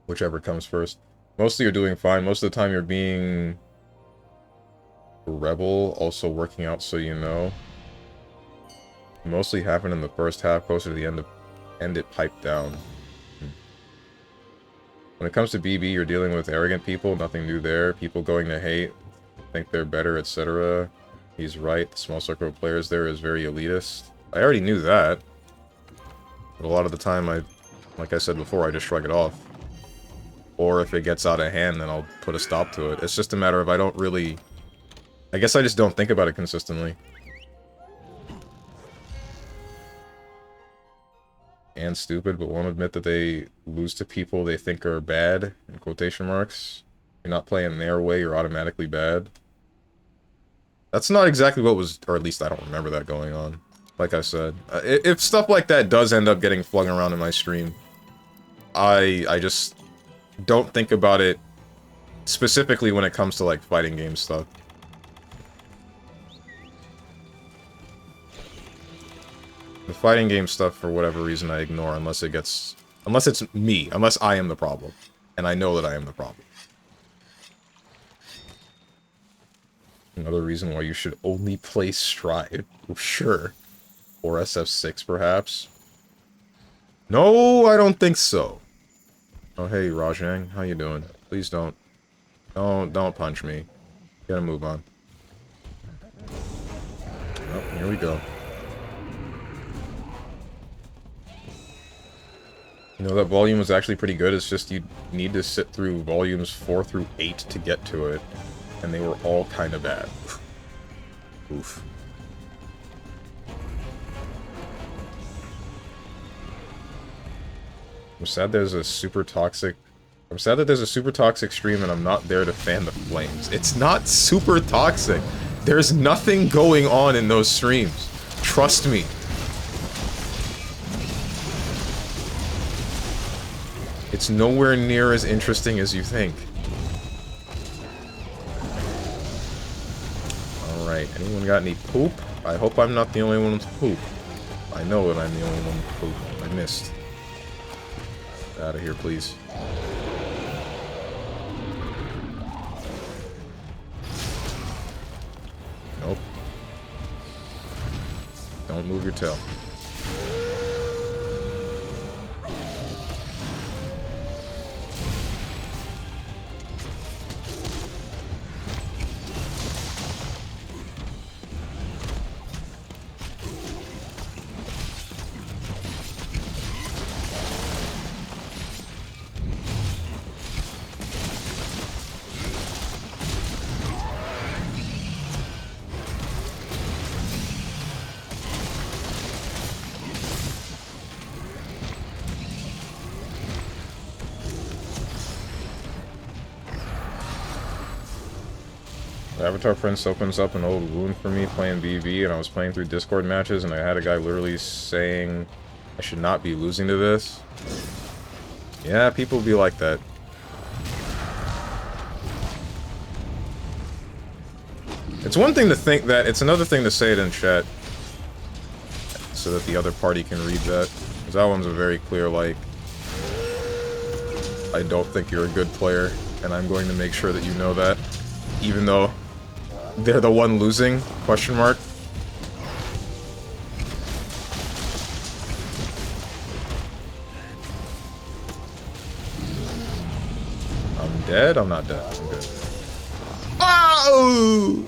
Whichever comes first. Mostly you're doing fine. Most of the time you're being a rebel, also working out so you know. Mostly happened in the first half, closer to the end it piped down. When it comes to BB, you're dealing with arrogant people, nothing new there. People going to hate, think they're better, etc. He's right, the small circle of players there is very elitist. I already knew that. But a lot of the time, like I said before, I just shrug it off. Or if it gets out of hand, then I'll put a stop to it. It's just a matter of I don't really... I guess I just don't think about it consistently. And stupid, but won't admit that they lose to people they think are bad, in quotation marks. You're not playing their way, you're automatically bad. That's not exactly what was... or at least I don't remember that going on. Like I said. If stuff like that does end up getting flung around in my stream, I just don't think about it specifically when it comes to, like, fighting game stuff. The fighting game stuff, for whatever reason, I ignore unless it gets... unless it's me. Unless I am the problem. And I know that I am the problem. Another reason why you should only play Stride. Sure. Or SF6, perhaps. No, I don't think so. Oh, hey, Rajang. How you doing? Please don't. Don't punch me. Gotta move on. Oh, here we go. You know, that volume was actually pretty good. It's just you need to sit through volumes 4 through 8 to get to it. And they were all kind of bad. Oof. I'm sad there's a super toxic... I'm sad that there's a super toxic stream and I'm not there to fan the flames. It's not super toxic. There's nothing going on in those streams. Trust me. It's nowhere near as interesting as you think. Alright, anyone got any poop? I hope I'm not the only one with poop. I know that I'm the only one with poop. I missed. Out of here, please. Nope. Don't move your tail. Avatar Prince opens up an old wound for me playing BB, and I was playing through Discord matches, and I had a guy literally saying I should not be losing to this. Yeah, people be like that. It's one thing to think that, it's another thing to say it in chat, so that the other party can read that. Because that one's a very clear, like, I don't think you're a good player, and I'm going to make sure that you know that, even though they're the one losing, question mark. I'm dead? I'm not dead. I'm good. Oh!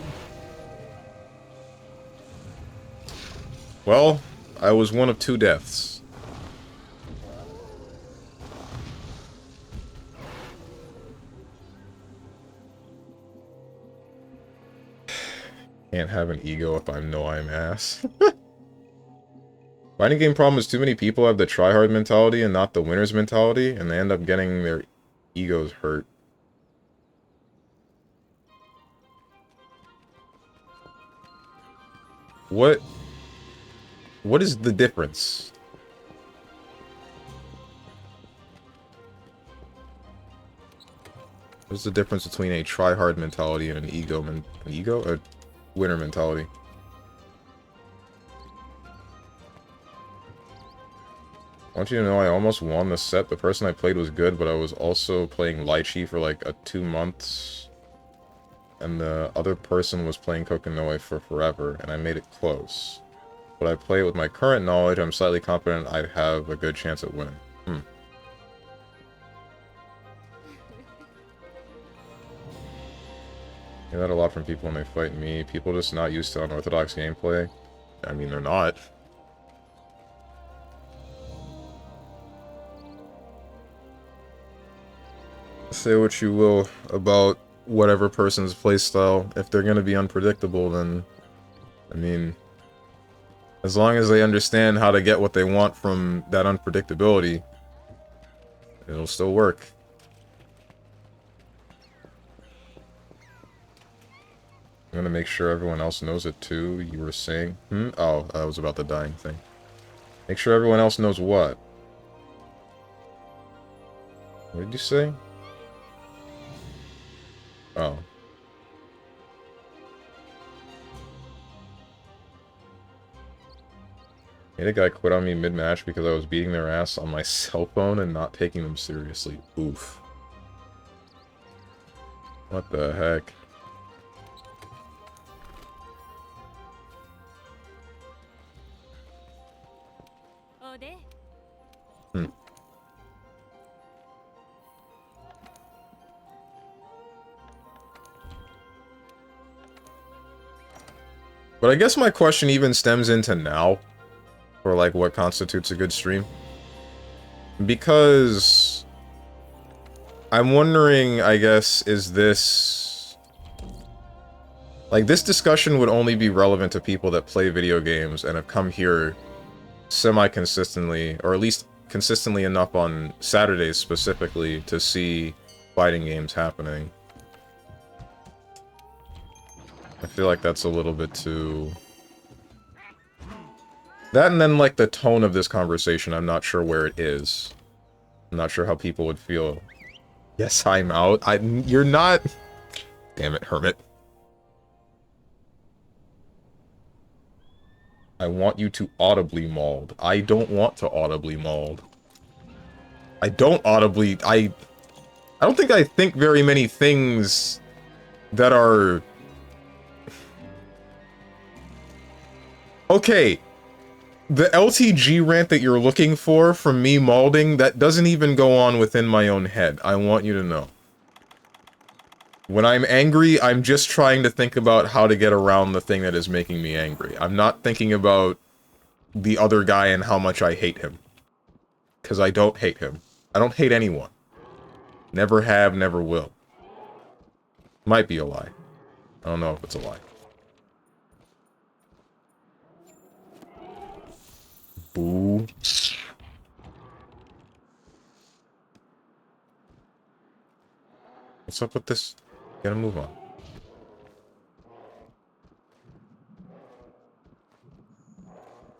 Well, I was one of 2 deaths. Can't have an ego if I know I'm ass. Fighting game problem is too many people have the tryhard mentality and not the winner's mentality, and they end up getting their egos hurt. What is the difference? What's the difference between a try-hard mentality and an ego a winner mentality? I want you to know I almost won the set. The person I played was good, but I was also playing Lychee for like 2 months. And the other person was playing Kokonoe for forever, and I made it close. But I play it with my current knowledge, I'm slightly confident I'd have a good chance at winning. I hear that a lot from people when they fight me. People just not used to unorthodox gameplay. I mean, they're not. Say what you will about whatever person's playstyle. If they're gonna be unpredictable, then... I mean... as long as they understand how to get what they want from that unpredictability, it'll still work. I'm gonna make sure everyone else knows it too, you were saying? Oh, that was about the dying thing. Make sure everyone else knows what? What did you say? Oh. Made a guy quit on me mid-match because I was beating their ass on my cell phone and not taking them seriously. Oof. What the heck? But I guess my question even stems into now, for like what constitutes a good stream. Because I'm wondering, I guess, is this... like, this discussion would only be relevant to people that play video games and have come here semi-consistently, or at least consistently enough on Saturdays specifically, to see fighting games happening. I feel like that's a little bit too... that and then, like, the tone of this conversation, I'm not sure where it is. I'm not sure how people would feel. Yes, I'm out. You're not... Damn it, Hermit. I want you to audibly mauled. I don't want to audibly mauled. I don't audibly... I don't think I think very many things that are... Okay. The LTG rant that you're looking for from me maulding, that doesn't even go on within my own head. I want you to know. When I'm angry, I'm just trying to think about how to get around the thing that is making me angry. I'm not thinking about the other guy and how much I hate him. Because I don't hate him. I don't hate anyone. Never have, never will. Might be a lie. I don't know if it's a lie. Boo. What's up with this? Gotta move on.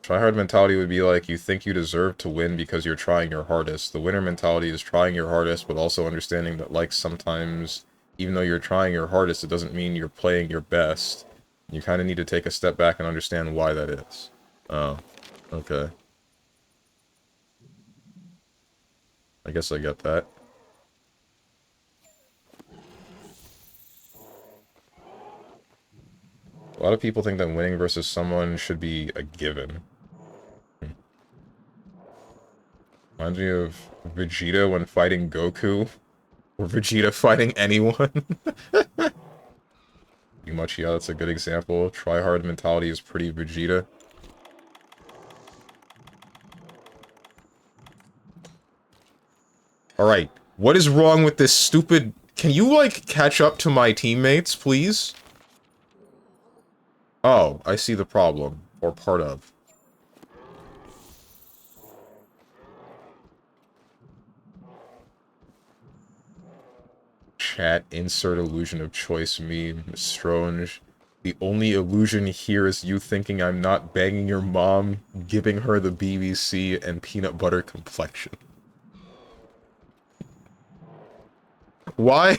Tryhard mentality would be like, you think you deserve to win because you're trying your hardest. The winner mentality is trying your hardest, but also understanding that, like, sometimes, even though you're trying your hardest, it doesn't mean you're playing your best. You kind of need to take a step back and understand why that is. Oh, okay. I guess I get that. A lot of people think that winning versus someone should be a given. Reminds me of Vegeta when fighting Goku, or Vegeta fighting anyone. Pretty much, yeah, that's a good example. Try-hard mentality is pretty Vegeta. Alright, what is wrong with this stupid... Can you, like, catch up to my teammates, please? Oh, I see the problem. Or part of. Chat, insert illusion of choice meme. Strange. The only illusion here is you thinking I'm not banging your mom, giving her the BBC, and peanut butter complexion. Why?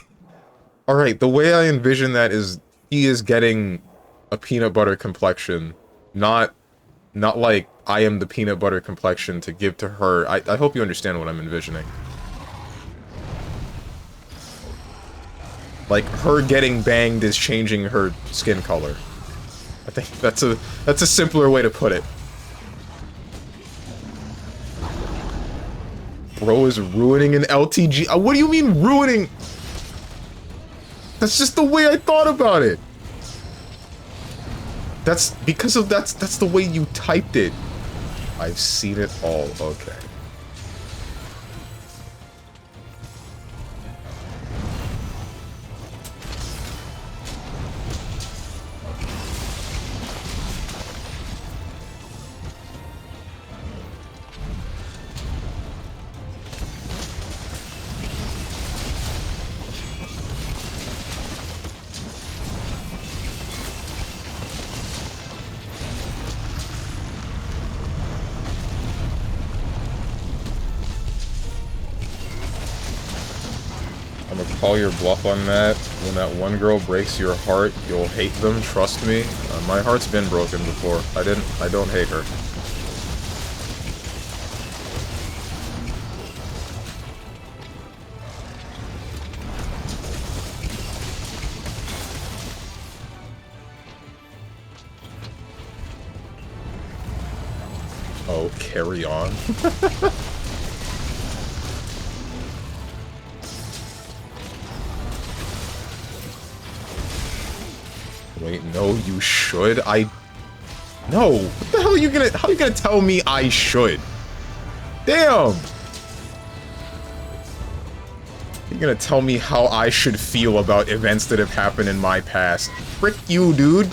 Alright, the way I envision that is he is getting a peanut butter complexion, not like I am the peanut butter complexion to give to her. I hope you understand what I'm envisioning. Like, her getting banged is changing her skin color. I think that's a simpler way to put it. Bro is ruining an LTG. What do you mean ruining? That's just the way I thought about it. That's because of that's the way you typed it. I've seen it all. Okay. Call your bluff on that. When that one girl breaks your heart, you'll hate them, trust me. My heart's been broken before. I don't hate her. Oh, carry on. Wait, no, you should? No! What the hell are you gonna- how are you gonna tell me I should? Damn! You're gonna tell me how I should feel about events that have happened in my past. Frick you, dude!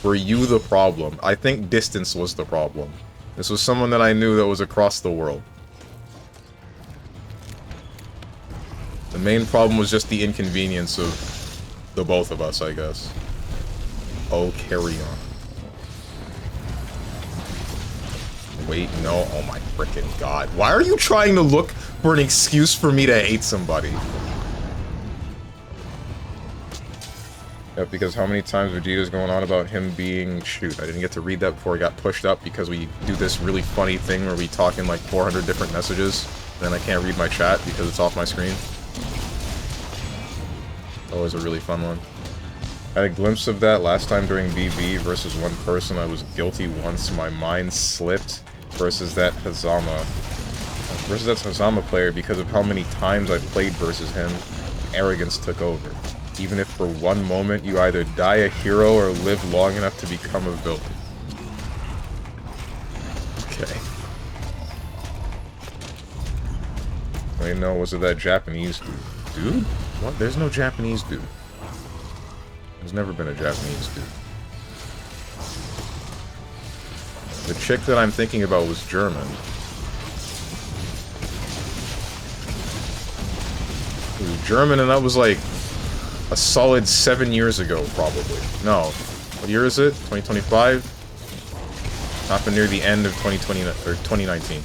Were you the problem? I think distance was the problem. This was someone that I knew that was across the world. The main problem was just the inconvenience of the both of us, I guess. Oh, carry on. Wait, no. Oh my frickin' god. Why are you trying to look for an excuse for me to hate somebody? Yep, because how many times Vegeta's going on about him being... Shoot, I didn't get to read that before I got pushed up because we do this really funny thing where we talk in like 400 different messages. Then I can't read my chat because it's off my screen. Always a really fun one. I had a glimpse of that last time during BB versus one person. I was guilty once. My mind slipped versus that Hazama. Versus that Hazama player because of how many times I played versus him. Arrogance took over. Even if for one moment you either die a hero or live long enough to become a villain. Okay. Wait, no, was it that Japanese dude? Dude? What? There's no Japanese dude. There's never been a Japanese dude. The chick that I'm thinking about was German. It was German, and that was like a solid 7 years ago, probably. No. What year is it? 2025? Happened near the end of 2020 or 2019.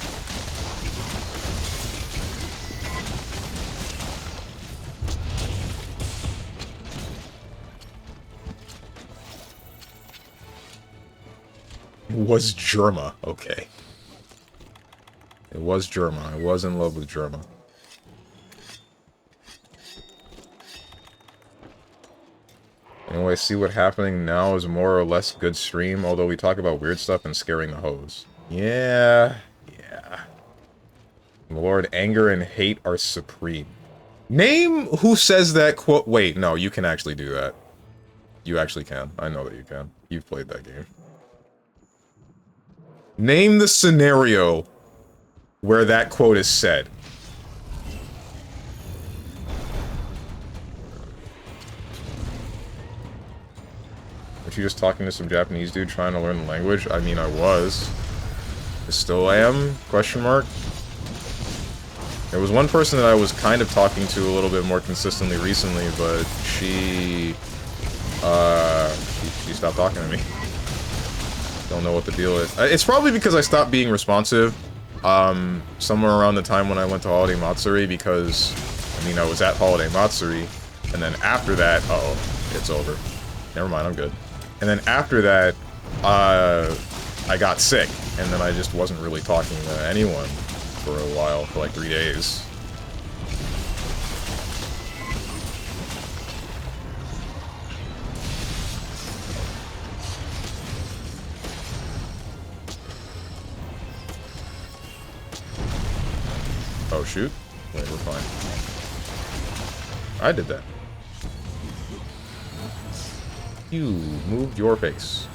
It was Germa. Okay. It was Germa. I was in love with Germa. Anyway, see what happening now is more or less good stream, although we talk about weird stuff and scaring the hoes. Yeah. Lord, anger and hate are supreme. Name who says that quote. Wait, no, you can actually do that. You actually can. I know that you can. You've played that game. Name the scenario where that quote is said. Were you just talking to some Japanese dude trying to learn the language? I mean, I was. I still am? Question mark? There was one person that I was kind of talking to a little bit more consistently recently, but she stopped talking to me. Don't know what the deal is. It's probably because I stopped being responsive, somewhere around the time when I went to Holiday Matsuri, because, I mean, I was at Holiday Matsuri, and then after that, uh-oh, it's over. Never mind, I'm good. And then after that, I got sick, and then I just wasn't really talking to anyone for a while, for like 3 days. Oh shoot. Wait, we're fine. I did that. You moved your face.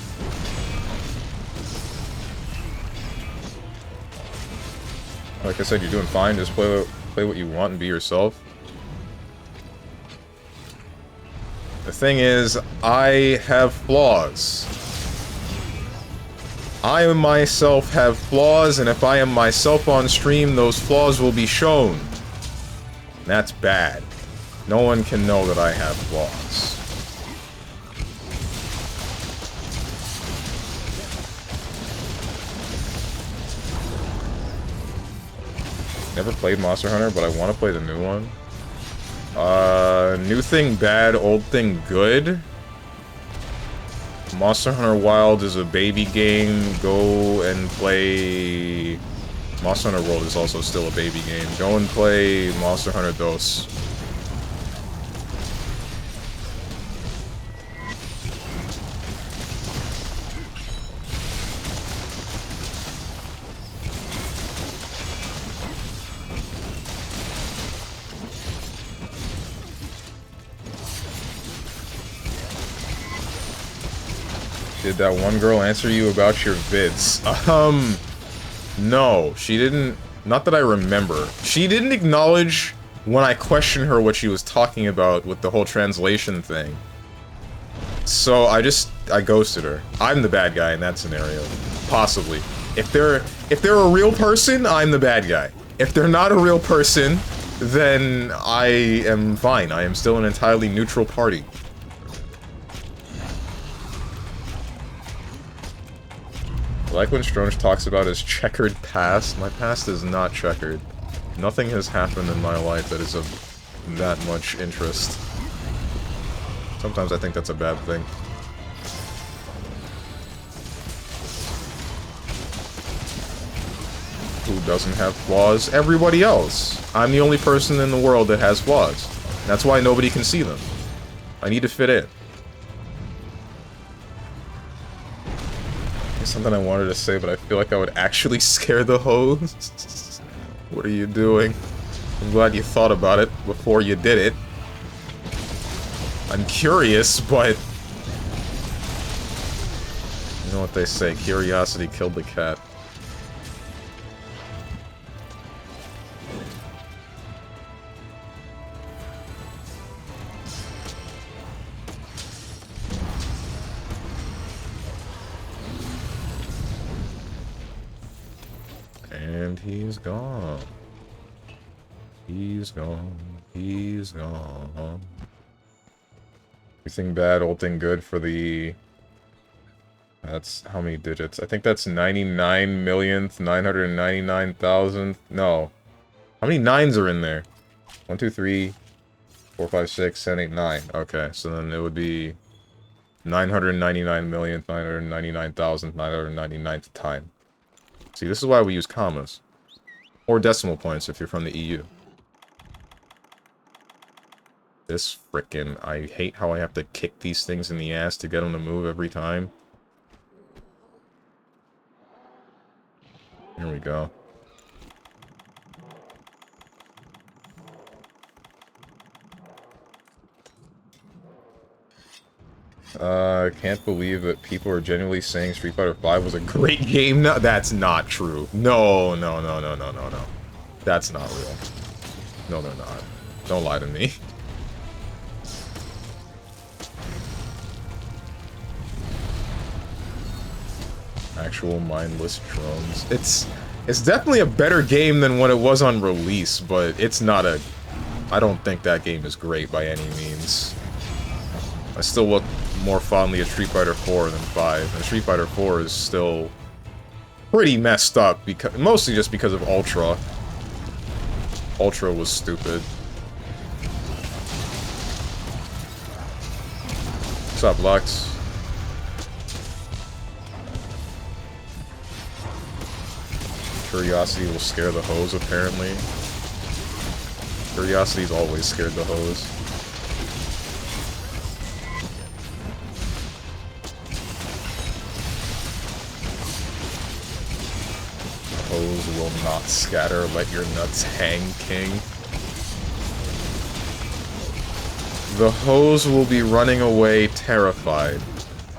Like I said, you're doing fine. Just play what you want and be yourself. The thing is, I have flaws. I myself have flaws, and if I am myself on stream, those flaws will be shown. That's bad. No one can know that I have flaws. Never played Monster Hunter, but I want to play the new one. New thing bad, old thing good. Monster Hunter Wild is a baby game. Go and play... Monster Hunter World is also still a baby game. Go and play Monster Hunter DOS. Did that one girl answer you about your vids? No, she didn't. Not that I remember. She didn't acknowledge when I questioned her what she was talking about with the whole translation thing. So I ghosted her. I'm the bad guy in that scenario. Possibly. If they're a real person, I'm the bad guy. If they're not a real person, then I am fine. I am still an entirely neutral party. I like when Stronge talks about his checkered past. My past is not checkered. Nothing has happened in my life that is of that much interest. Sometimes I think that's a bad thing. Who doesn't have flaws? Everybody else. I'm the only person in the world that has flaws. That's why nobody can see them. I need to fit in. Something I wanted to say, but I feel like I would actually scare the host. What are you doing? I'm glad you thought about it before you did it. I'm curious, but... You know what they say, curiosity killed the cat. And he's gone. He's gone. He's gone. Everything bad, old thing good for the... That's how many digits? I think that's 99,999,000. No. How many nines are in there? 1, 2, 3, 4, 5, 6, 7, 8, 9. Okay, so then it would be 999,999,999th time. See, this is why we use commas. Or decimal points if you're from the EU. This frickin'... I hate how I have to kick these things in the ass to get them to move every time. Here we go. I can't believe that people are genuinely saying Street Fighter V was a great game. No, that's not true. No. That's not real. No, they're not. Don't lie to me. Actual mindless drones. It's definitely a better game than when it was on release, but it's not a... I don't think that game is great by any means. I still look more fondly at Street Fighter 4 than 5, and Street Fighter 4 is still pretty messed up, because mostly just because of Ultra. Ultra was stupid. What's up, Lux? Curiosity will scare the hose, apparently. Curiosity's always scared the hose. Hose will not scatter, let your nuts hang, king. The hose will be running away terrified.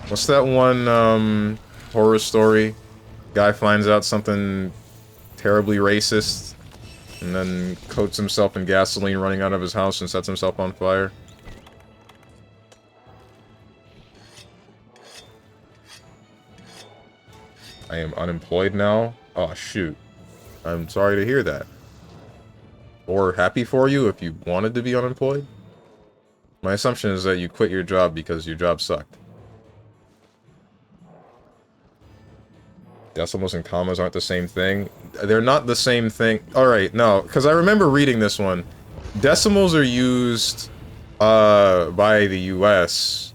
What's that one, horror story? Guy finds out something terribly racist, and then coats himself in gasoline running out of his house and sets himself on fire. I am unemployed now? Oh, shoot. I'm sorry to hear that. Or happy for you if you wanted to be unemployed. My assumption is that you quit your job because your job sucked. Decimals and commas aren't the same thing. They're not the same thing. Alright, no, because I remember reading this one. Decimals are used by the US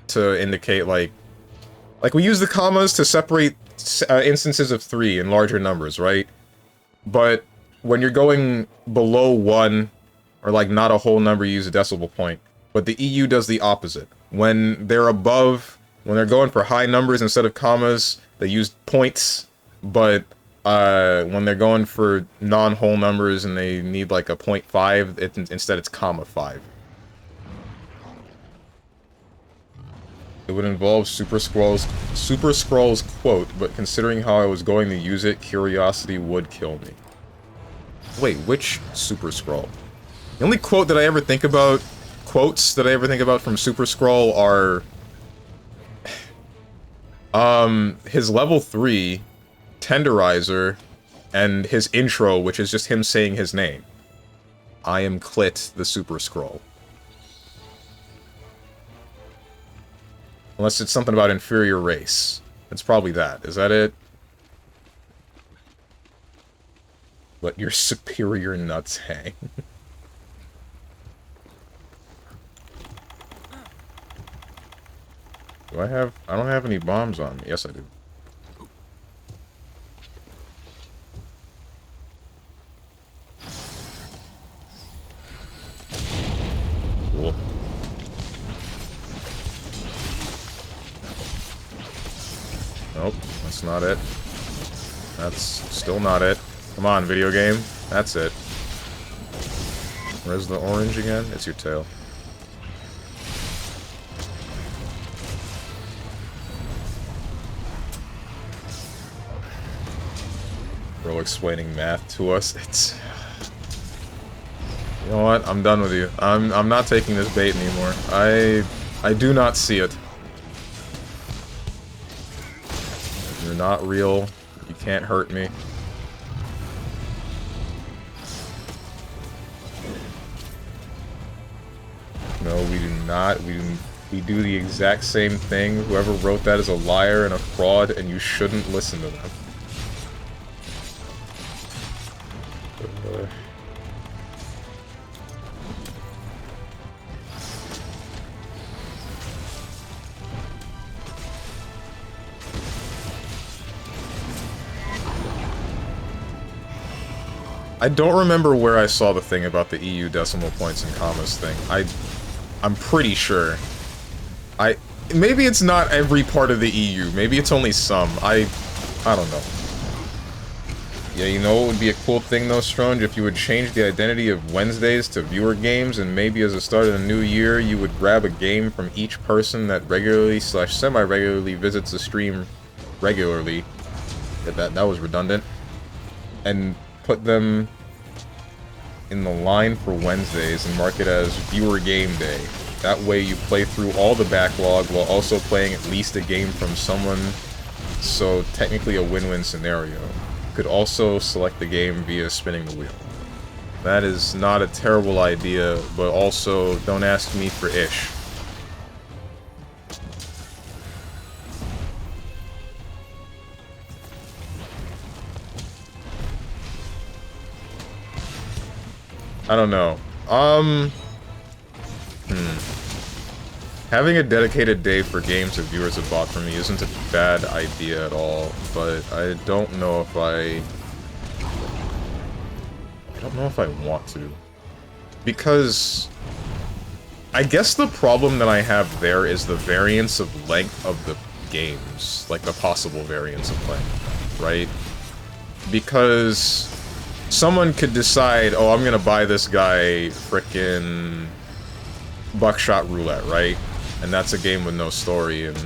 to indicate, like we use the commas to separate instances of 3 in larger numbers, right? But when you're going below 1, or like not a whole number, you use a decimal point. But the EU does the opposite. When they're above, when they're going for high numbers instead of commas, they use points. But when they're going for non-whole numbers and they need like a 0.5, instead it's comma 5. It would involve Super Scroll's quote, but considering how I was going to use it, curiosity would kill me. Wait, which Super Scroll? The only quotes that I ever think about from Super Scroll are his level 3 Tenderizer and his intro, which is just him saying his name. I am Clit, the Super Scroll. Unless it's something about inferior race. It's probably that. Is that it? Let your superior nuts hang. I don't have any bombs on me. Yes, I do. Cool. Nope, that's not it. That's still not it. Come on, video game. That's it. Where's the orange again? It's your tail. Bro explaining math to us. It's... You know what? I'm done with you. I'm not taking this bait anymore. I do not see it. You're not real. You can't hurt me. No, we do not. We We do the exact same thing. Whoever wrote that is a liar and a fraud, and you shouldn't listen to them. I don't remember where I saw the thing about the EU decimal points and commas thing. I'm pretty sure. Maybe it's not every part of the EU. Maybe it's only some. I don't know. Yeah, you know what would be a cool thing though, Stronge? If you would change the identity of Wednesdays to viewer games, and maybe as a start of the new year, you would grab a game from each person that regularly / semi-regularly visits the stream regularly. That was redundant. And put them in the line for Wednesdays and mark it as viewer game day. That way you play through all the backlog while also playing at least a game from someone, so technically a win-win scenario. You could also select the game via spinning the wheel. That is not a terrible idea, but also don't ask me for ish. I don't know. Having a dedicated day for games that viewers have bought from me isn't a bad idea at all, but I don't know if I want to. Because I guess the problem that I have there is the variance of length of the games, like the possible variance of length, right? Because someone could decide, oh, I'm gonna buy this guy frickin' Buckshot Roulette, right? And that's a game with no story, and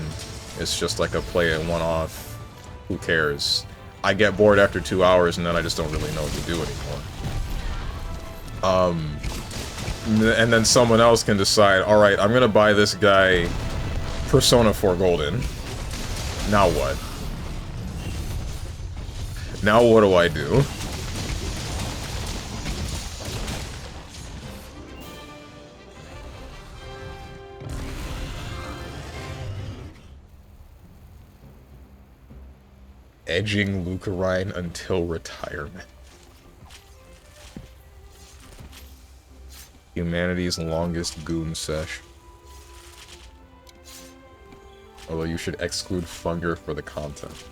it's just like a play it one-off. Who cares? I get bored after 2 hours, and then I just don't really know what to do anymore. And then someone else can decide, alright, I'm gonna buy this guy Persona 4 Golden. Now what? Now what do I do? Edging Lucarine until retirement. Humanity's longest goon sesh. Although you should exclude Funger for the content.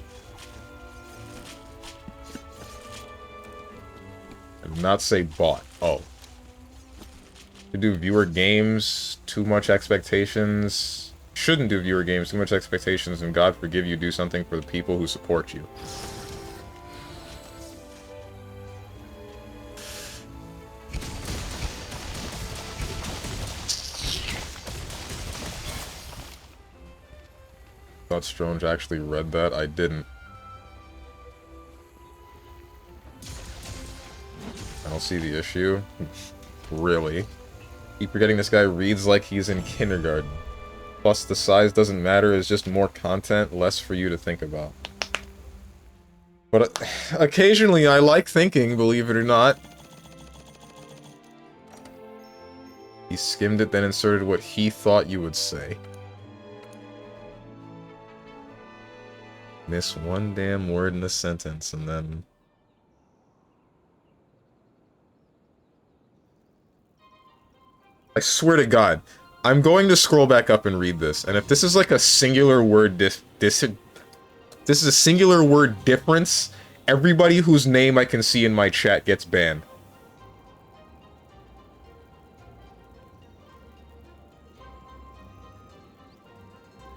I did not say bought. Oh. To do viewer games, too much expectations. Shouldn't do viewer games, too much expectations, and God forgive you, do something for the people who support you. Thought Stronge actually read that. I didn't. I don't see the issue. Really? Keep forgetting this guy reads like he's in kindergarten. Plus, the size doesn't matter, it's just more content, less for you to think about. But occasionally I like thinking, believe it or not. He skimmed it, then inserted what he thought you would say. Miss one damn word in a sentence, and then... I swear to God, I'm going to scroll back up and read this, and if this is like a singular word this is a singular word difference, everybody whose name I can see in my chat gets banned.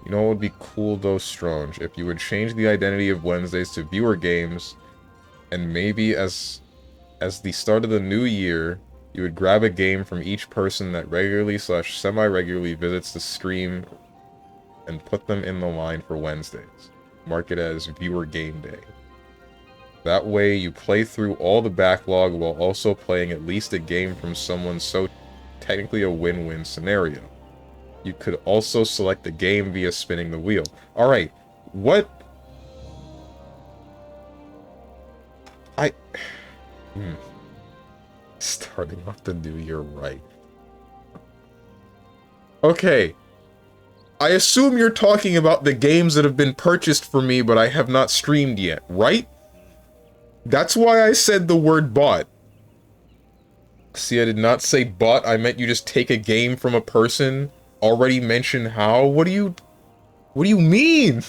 You know what would be cool though, Stronge? If you would change the identity of Wednesdays to viewer games, and maybe as the start of the new year, you would grab a game from each person that regularly / semi-regularly visits the stream and put them in the line for Wednesdays. Mark it as viewer game day. That way you play through all the backlog while also playing at least a game from someone, so technically a win-win scenario. You could also select the game via spinning the wheel. Alright, what... Starting off the new year right. Okay. I assume you're talking about the games that have been purchased for me, but I have not streamed yet, right? That's why I said the word bought. See, I did not say bought. I meant you just take a game from a person, already mention how. What do you mean?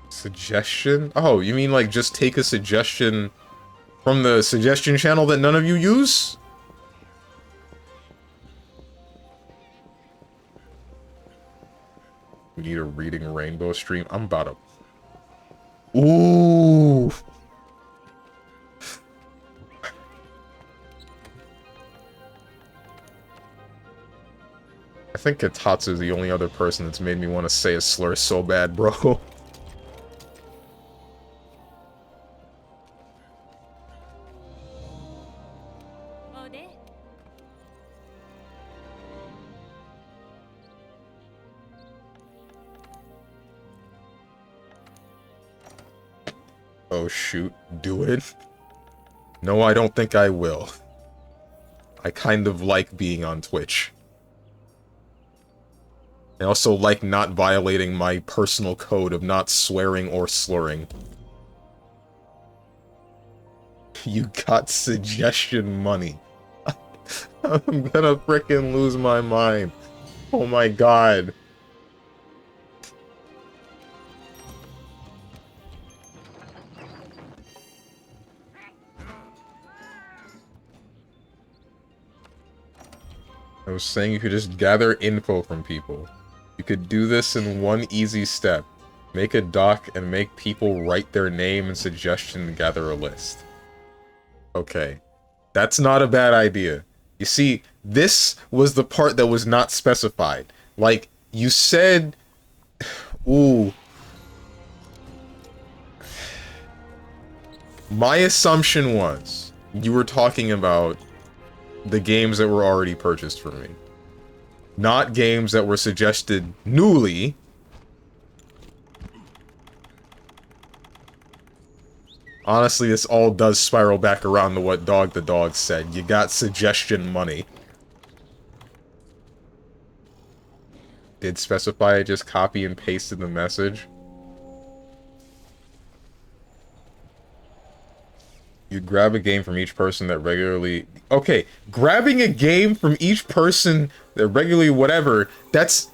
Suggestion? Oh, you mean like just take a suggestion from the suggestion channel that none of you use? We need a Reading Rainbow stream. I'm about to... Ooh! I think Katatsu is the only other person that's made me want to say a slur so bad, bro. Oh shoot, do it? No, I don't think I will. I kind of like being on Twitch. I also like not violating my personal code of not swearing or slurring. You got suggestion money. I'm gonna frickin' lose my mind. Oh my god. I was saying you could just gather info from people. You could do this in one easy step. Make a doc and make people write their name and suggestion and gather a list. Okay. That's not a bad idea. You see, this was the part that was not specified. Like, you said... Ooh. My assumption was you were talking about the games that were already purchased for me. Not games that were suggested newly. Honestly, this all does spiral back around to what Dog the Dog said. You got suggestion money. Did specify I just copy and pasted the message? You grab a game from each person that regularly... Okay, grabbing a game from each person that regularly whatever, that's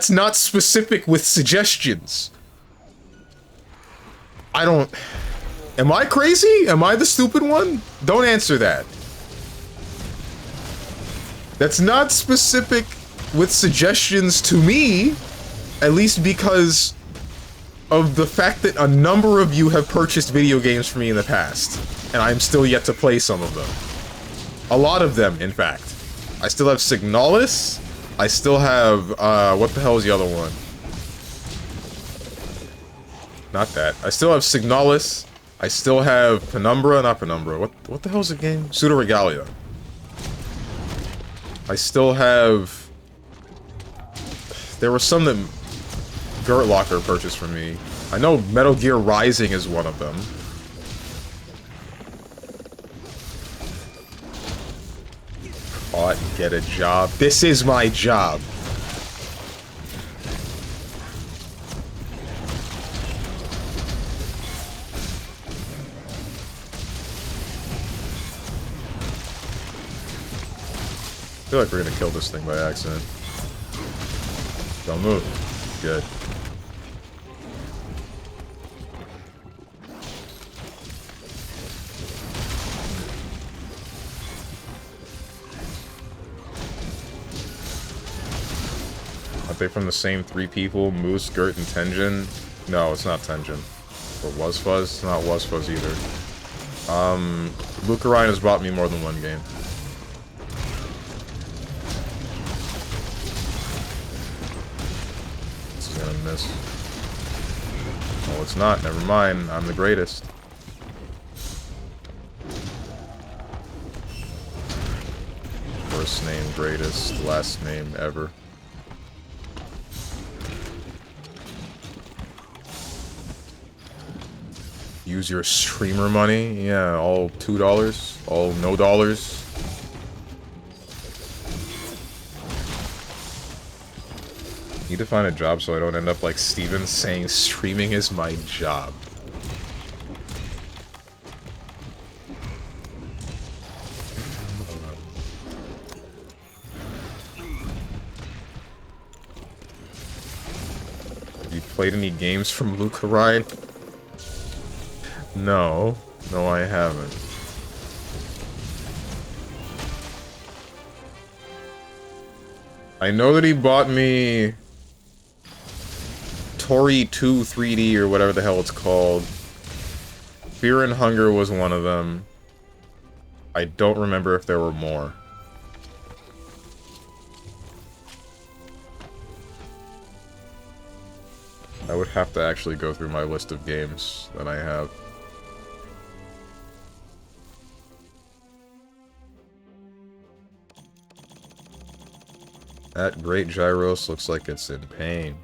not specific with suggestions. I don't... Am I crazy? Am I the stupid one? Don't answer that. That's not specific with suggestions to me, at least because of the fact that a number of you have purchased video games for me in the past, and I'm still yet to play some of them. A lot of them, in fact. I still have Signalis. I still have, what the hell is the other one? Not that. I still have Signalis. I still have Penumbra, not Penumbra. What the hell's the game? Pseudo Regalia. I still have... There were some that Gert Locker purchased for me. I know Metal Gear Rising is one of them. Caught, get a job. This is my job. I feel like we're gonna kill this thing by accident. Don't move. Good. Are they from the same three people? Moose, Gert, and Tenjin? No, it's not Tenjin. Or Was Fuzz? It's not Was Fuzz either. Lucarine has bought me more than one game. This is gonna miss. Oh, it's not. Never mind. I'm the greatest. First name greatest, last name ever. Use your streamer money? Yeah, all $2, all no dollars. Need to find a job so I don't end up like Steven saying streaming is my job. Have you played any games from Luca Ryan? No. No, I haven't. I know that he bought me Tori 2 3D or whatever the hell it's called. Fear and Hunger was one of them. I don't remember if there were more. I would have to actually go through my list of games that I have. That Great Gyros looks like it's in pain.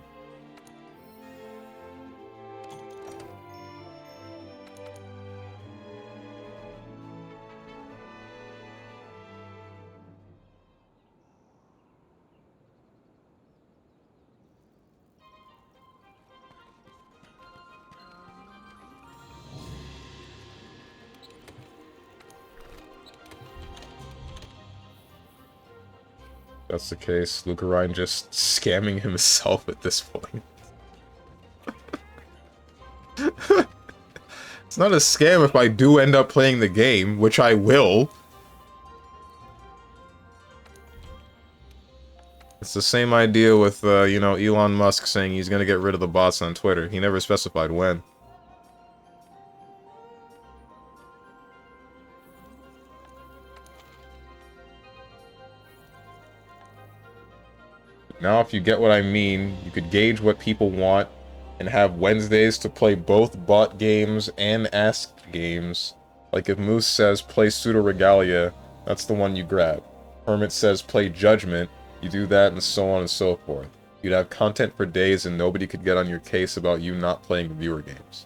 That's the case. Luca Ryan just scamming himself at this point. It's not a scam if I do end up playing the game, which I will. It's the same idea with, you know, Elon Musk saying he's gonna get rid of the bots on Twitter. He never specified when. Now, if you get what I mean, you could gauge what people want and have Wednesdays to play both bot games and asked games. Like if Moose says play Pseudo Regalia, that's the one you grab. Hermit says play Judgment, you do that, and so on and so forth. You'd have content for days and nobody could get on your case about you not playing viewer games.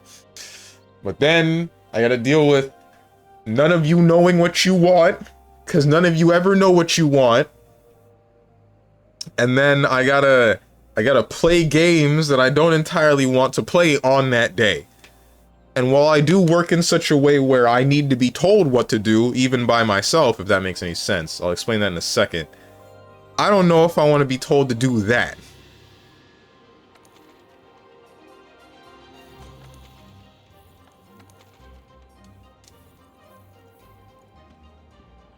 But then, I gotta deal with none of you knowing what you want, because none of you ever know what you want. And then I gotta play games that I don't entirely want to play on that day. And while I do work in such a way where I need to be told what to do, even by myself, if that makes any sense, I'll explain that in a second, I don't know if I want to be told to do that.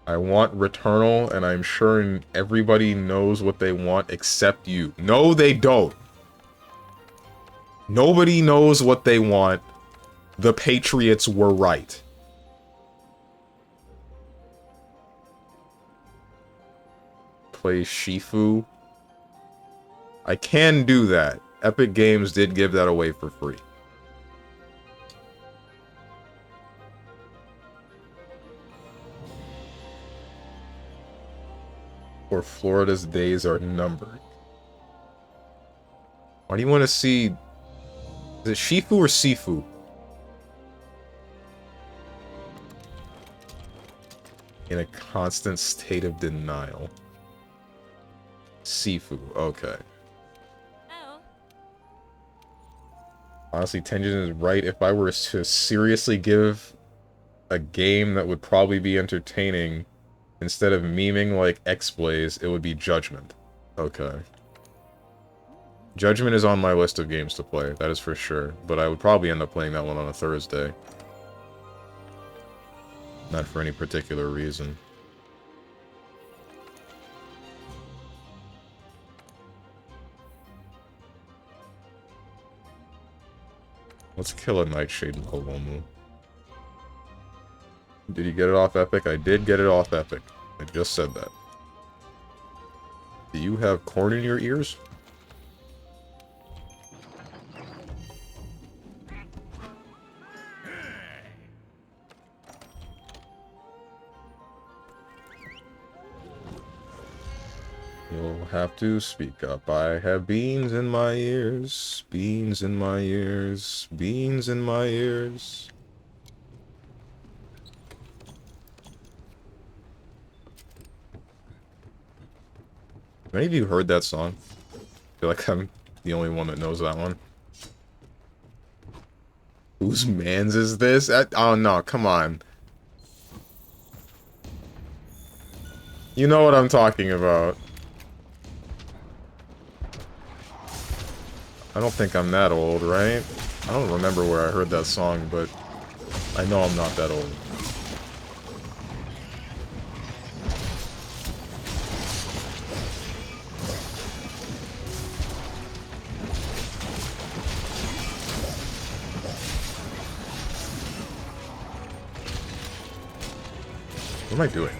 I want Returnal, and I'm sure everybody knows what they want except you. No, they don't. Nobody knows what they want. The Patriots were right. Play Shifu. I can do that. Epic Games did give that away for free. Or Florida's days are numbered. Why do you want to see... Is it Shifu or Sifu? In a constant state of denial. Sifu, okay. Oh. Honestly, Tenjin is right. If I were to seriously give a game that would probably be entertaining, instead of memeing like X-Blaze, it would be Judgment. Okay. Judgment is on my list of games to play, that is for sure. But I would probably end up playing that one on a Thursday. Not for any particular reason. Let's kill a Nightshade and Kolomu. Did you get it off Epic? I did get it off Epic. I just said that. Do you have corn in your ears? You'll have to speak up. I have beans in my ears. Beans in my ears. Beans in my ears. Have any of you heard that song? I feel like I'm the only one that knows that one. Whose mans is this? Oh no, come on. You know what I'm talking about. I don't think I'm that old, right? I don't remember where I heard that song, but I know I'm not that old. What am I doing?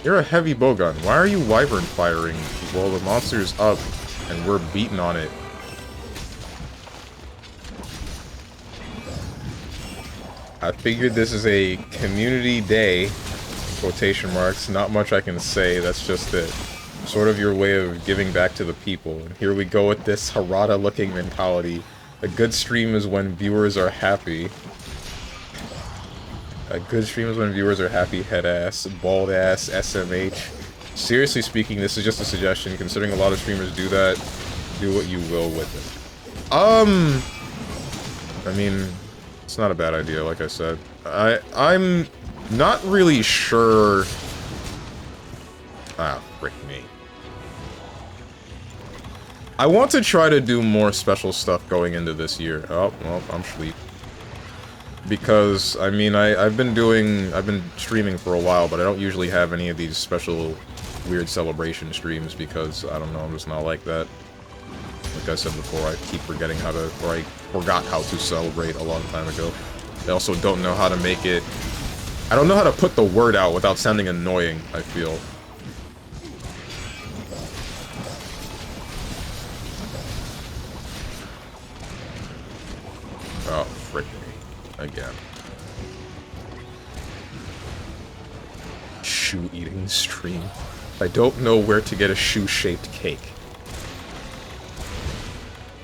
You're a heavy bowgun. Why are you wyvern firing while the monster's up and we're beating on it? I figured this is a community day, quotation marks, not much I can say, that's just it. Sort of your way of giving back to the people. And here we go with this Harada-looking mentality. A good stream is when viewers are happy. A good stream is when viewers are happy, head ass, bald ass, SMH. Seriously speaking, this is just a suggestion. Considering a lot of streamers do that, do what you will with it. I mean, it's not a bad idea, like I said. I'm not really sure... Ah, frick me. I want to try to do more special stuff going into this year. Oh, well, I'm sleep. Because, I mean, I've been streaming for a while, but I don't usually have any of these special weird celebration streams because, I don't know, I'm just not like that. Like I said before, I keep forgetting how to, or I forgot how to celebrate a long time ago. I also don't know how to make it, I don't know how to put the word out without sounding annoying, I feel. Oh, frick me. Again. Shoe eating stream. I don't know where to get a shoe-shaped cake.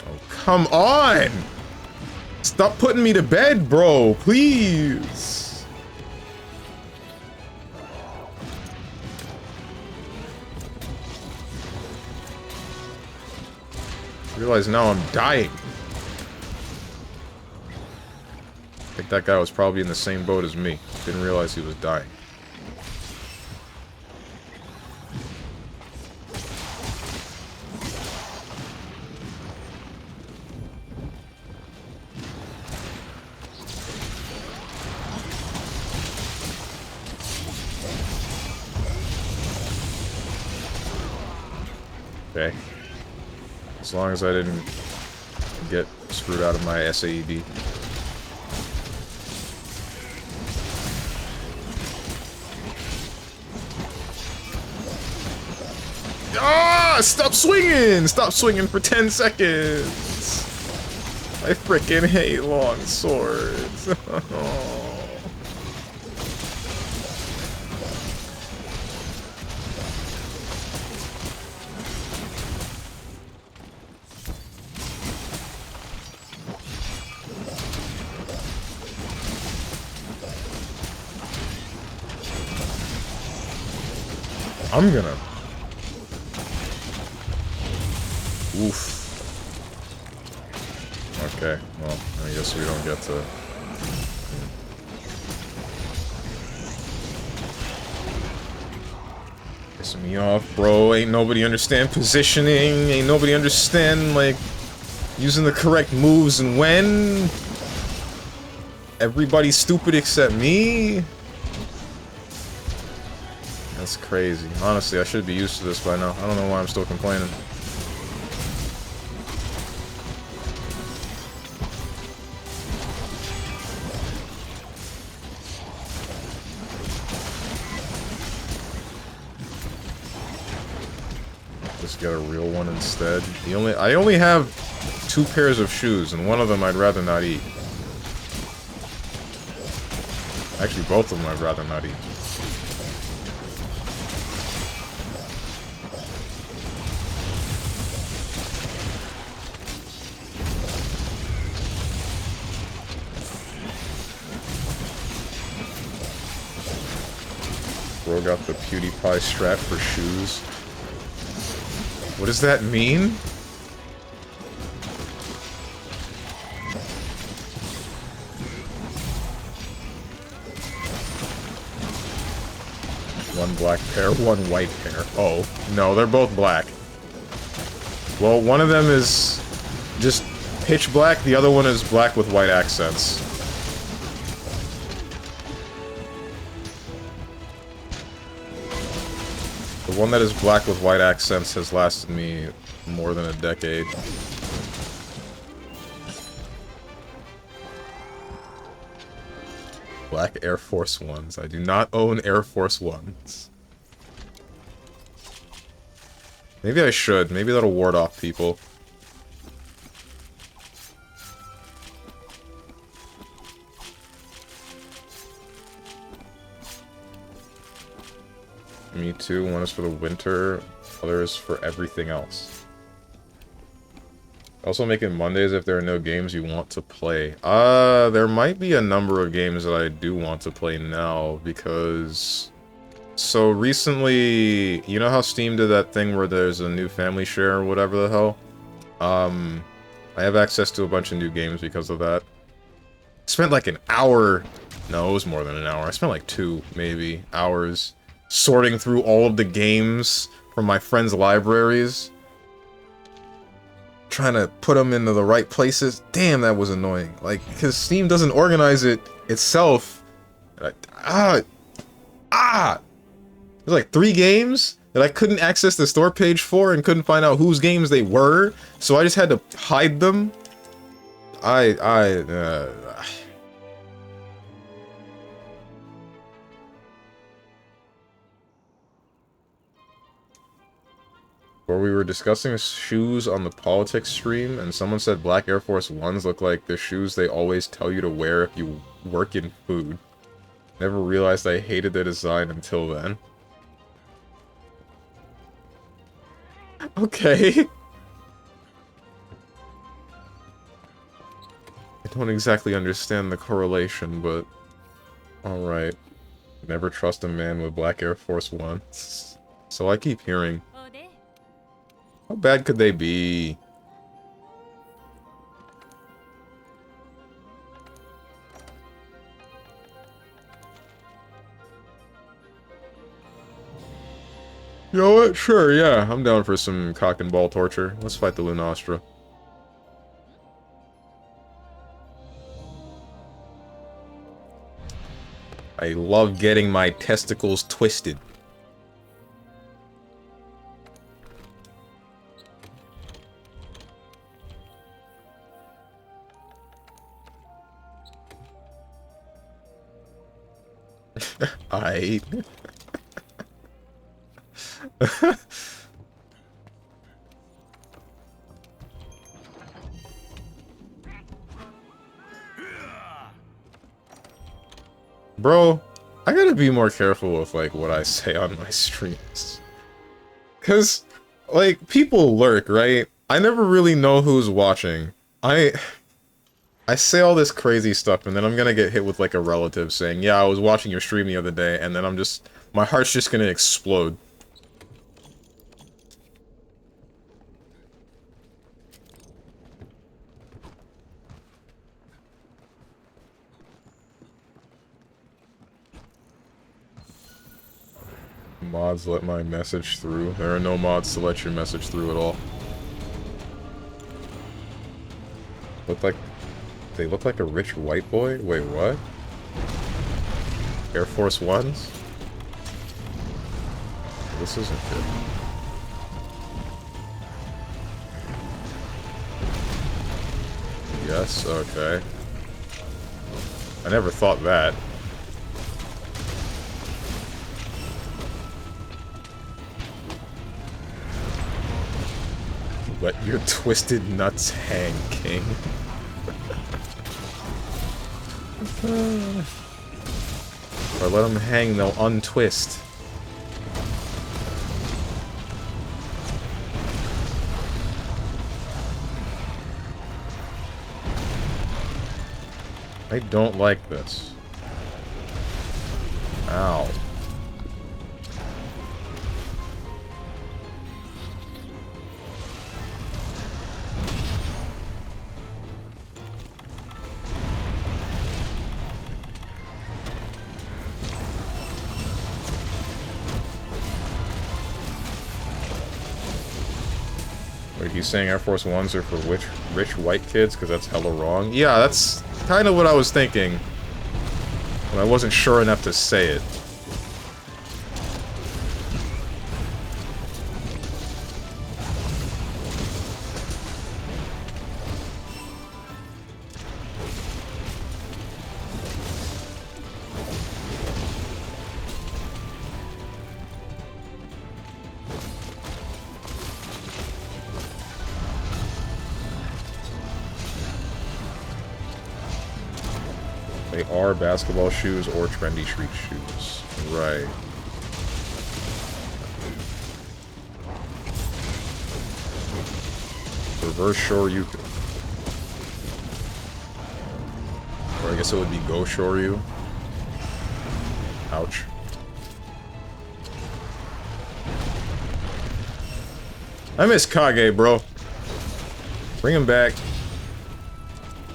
Oh, come on! Stop putting me to bed, bro, please! I realize now I'm dying. I think that guy was probably in the same boat as me. Didn't realize he was dying. Okay. As long as I didn't get screwed out of my SAED. Ah! Stop swinging! Stop swinging for 10 seconds! I frickin' hate long swords. I'm gonna... Oof. Okay, well, I guess we don't get to... Pissing me off, bro. Ain't nobody understand positioning. Ain't nobody understand, like, using the correct moves and when. Everybody's stupid except me. That's crazy. Honestly, I should be used to this by now. I don't know why I'm still complaining. Just get a real one instead. I only have 2 pairs of shoes, and one of them I'd rather not eat. Actually, both of them I'd rather not eat. Bro got the PewDiePie strap for shoes. What does that mean? One black pair, one white pair. Oh, no, they're both black. Well, one of them is just pitch black, the other one is black with white accents. The one that is black with white accents has lasted me more than a decade. Black Air Force Ones. I do not own Air Force Ones. Maybe I should. Maybe that'll ward off people. Me too. One is for the winter, other is for everything else. Also making Mondays if there are no games you want to play. There might be a number of games that I do want to play now, because... So recently, you know how Steam did that thing where there's a new family share or whatever the hell? I have access to a bunch of new games because of that. Spent like an hour... No, it was more than an hour. I spent like 2, maybe, hours sorting through all of the games from my friends' libraries. Trying to put them into the right places. Damn, that was annoying. Like, because Steam doesn't organize it itself. There's like 3 games that I couldn't access the store page for and couldn't find out whose games they were. So I just had to hide them. Where we were discussing shoes on the politics stream, and someone said black Air Force Ones look like the shoes they always tell you to wear if you work in food. Never realized I hated the design until then. Okay. I don't exactly understand the correlation, but... Alright. Never trust a man with black Air Force Ones. So I keep hearing. How bad could they be? You know what? Sure, yeah. I'm down for some cock and ball torture. Let's fight the Lunastra. I love getting my testicles twisted. Bro, I gotta be more careful with, like, what I say on my streams. Cause, like, people lurk, right? I never really know who's watching. I say all this crazy stuff, and then I'm gonna get hit with, like, a relative saying, yeah, I was watching your stream the other day, and then my heart's just gonna explode. Mods let my message through. There are no mods to let your message through at all. They look like a rich white boy? Wait, what? Air Force Ones? This isn't good. Yes, okay. I never thought that. Let your twisted nuts hang, king. Or let them hang, they'll untwist. I don't like this. Ow. Wait, he's saying Air Force Ones are for rich white kids? Because that's hella wrong. Yeah, that's kind of what I was thinking. But I wasn't sure enough to say it. They are basketball shoes or trendy street shoes. Right. Reverse Shoryu. Or I guess it would be Go Shoryu. Ouch. I miss Kage, bro. Bring him back.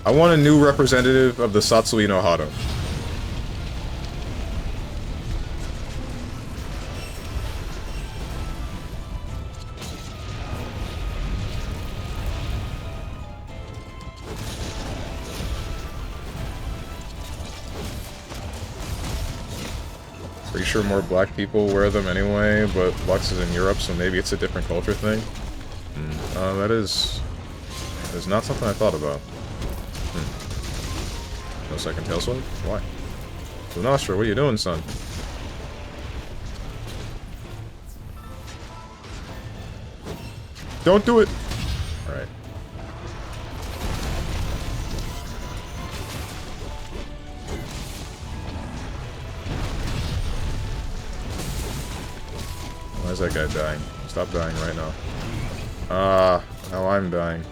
I want a new representative of the Satsui no Hado. Pretty sure more black people wear them anyway, but Lux is in Europe, so maybe it's a different culture thing. That is not something I thought about. No second tail swipe? Why? Lunastra, what are you doing, son? Don't do it! Alright. Why is that guy dying? Stop dying right now. Now I'm dying.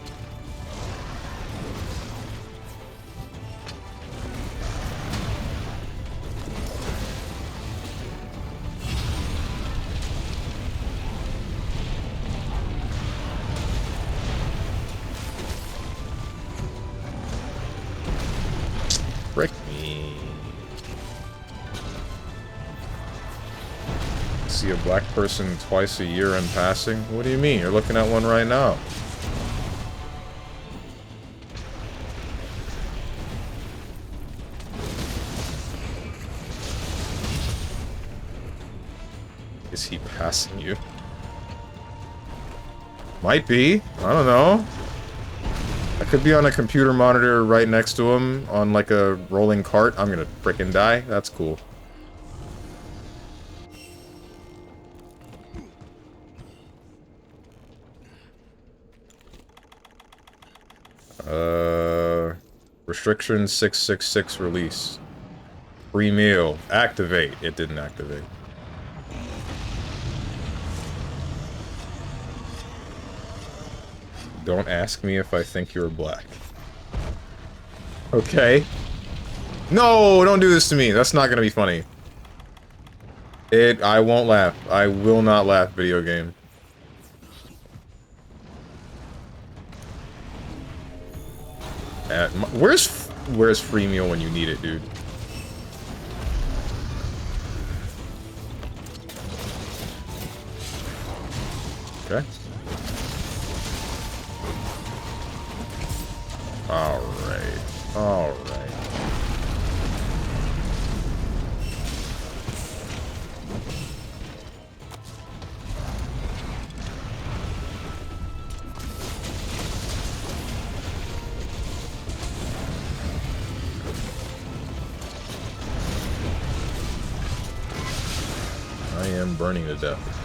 Frick me. See a black person twice a year in passing? What do you mean? You're looking at one right now. Is he passing you? Might be. I don't know. I could be on a computer monitor right next to him on like a rolling cart. I'm gonna frickin' die. That's cool. Restriction 666 release. Free meal. Activate. It didn't activate. Don't ask me if I think you're black. Okay. No, don't do this to me. That's not gonna be funny. I won't laugh. I will not laugh, video game. Where's free meal when you need it, dude? Okay. Alright. Alright. I am burning to death.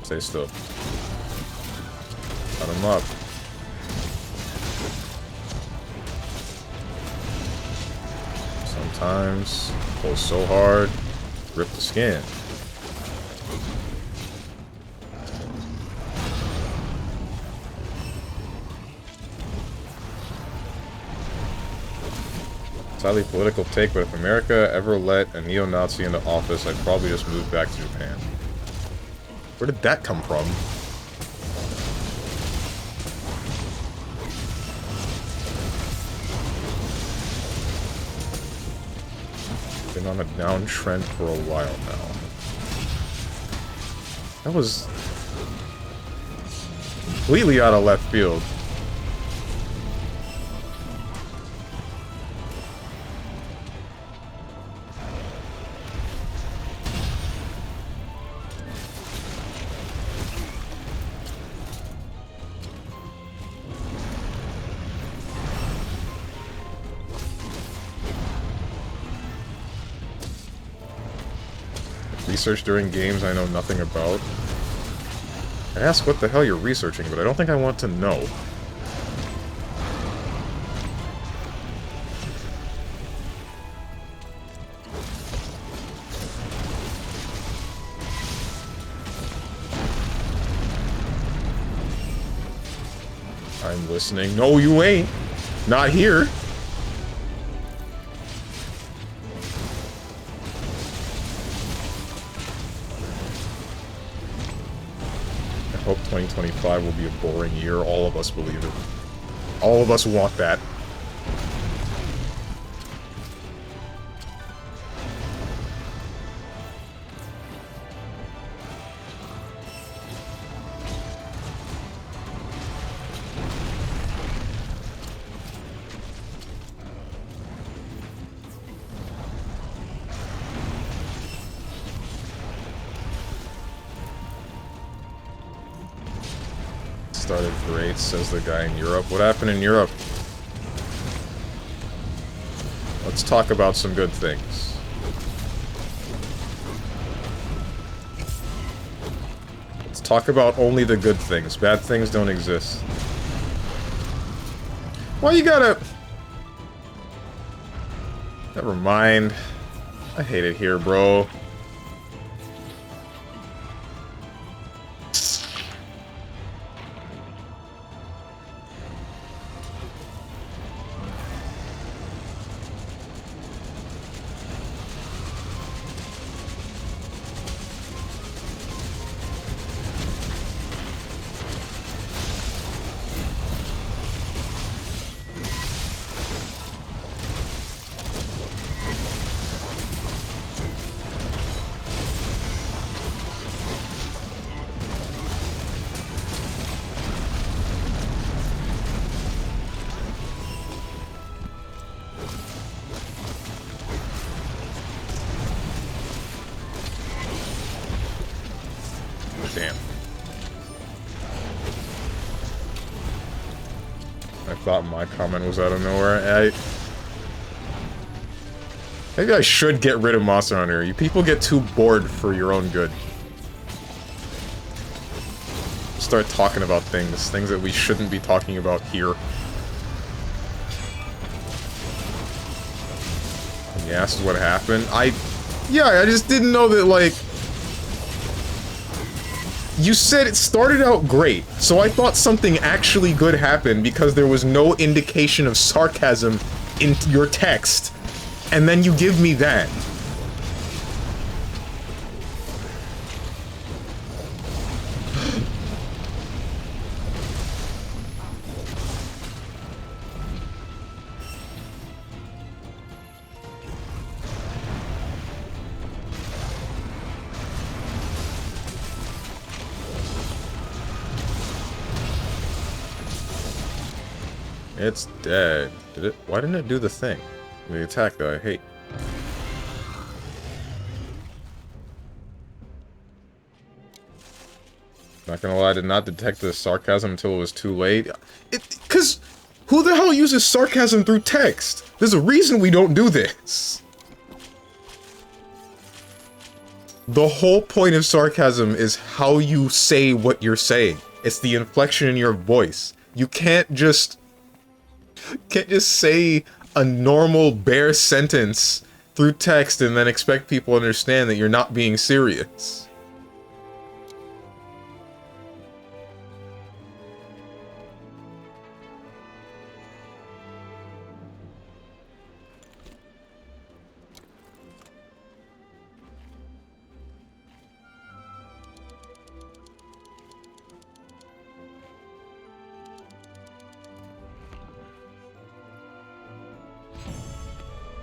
Stay still. Cut him up. Sometimes pull so hard, rip the skin. It's a highly political take, but if America ever let a neo-Nazi into office, I'd probably just move back to Japan. Where did that come from? Been on a downtrend for a while now. That was completely out of left field. Research during games I know nothing about. I ask what the hell you're researching, but I don't think I want to know. I'm listening. No, you ain't. Not here. I hope 2025 will be a boring year. All of us believe it. All of us want that. Started great, says the guy in Europe. What happened in Europe? Let's talk about some good things. Let's talk about only the good things. Bad things don't exist. Well, you gotta... Never mind. I hate it here, bro. Damn. I thought my comment was out of nowhere. Maybe I should get rid of Monster Hunter. You people get too bored for your own good. Start talking about things that we shouldn't be talking about here. Yeah, this is what happened. Yeah, I just didn't know that, like... You said it started out great, so I thought something actually good happened because there was no indication of sarcasm in your text, and then you give me that. It's dead. Did it? Why didn't it do the thing? The attack that I hate. Not gonna lie, I did not detect the sarcasm until it was too late. Cause who the hell uses sarcasm through text? There's a reason we don't do this. The whole point of sarcasm is how you say what you're saying. It's the inflection in your voice. You can't just say a normal bare sentence through text and then expect people to understand that you're not being serious.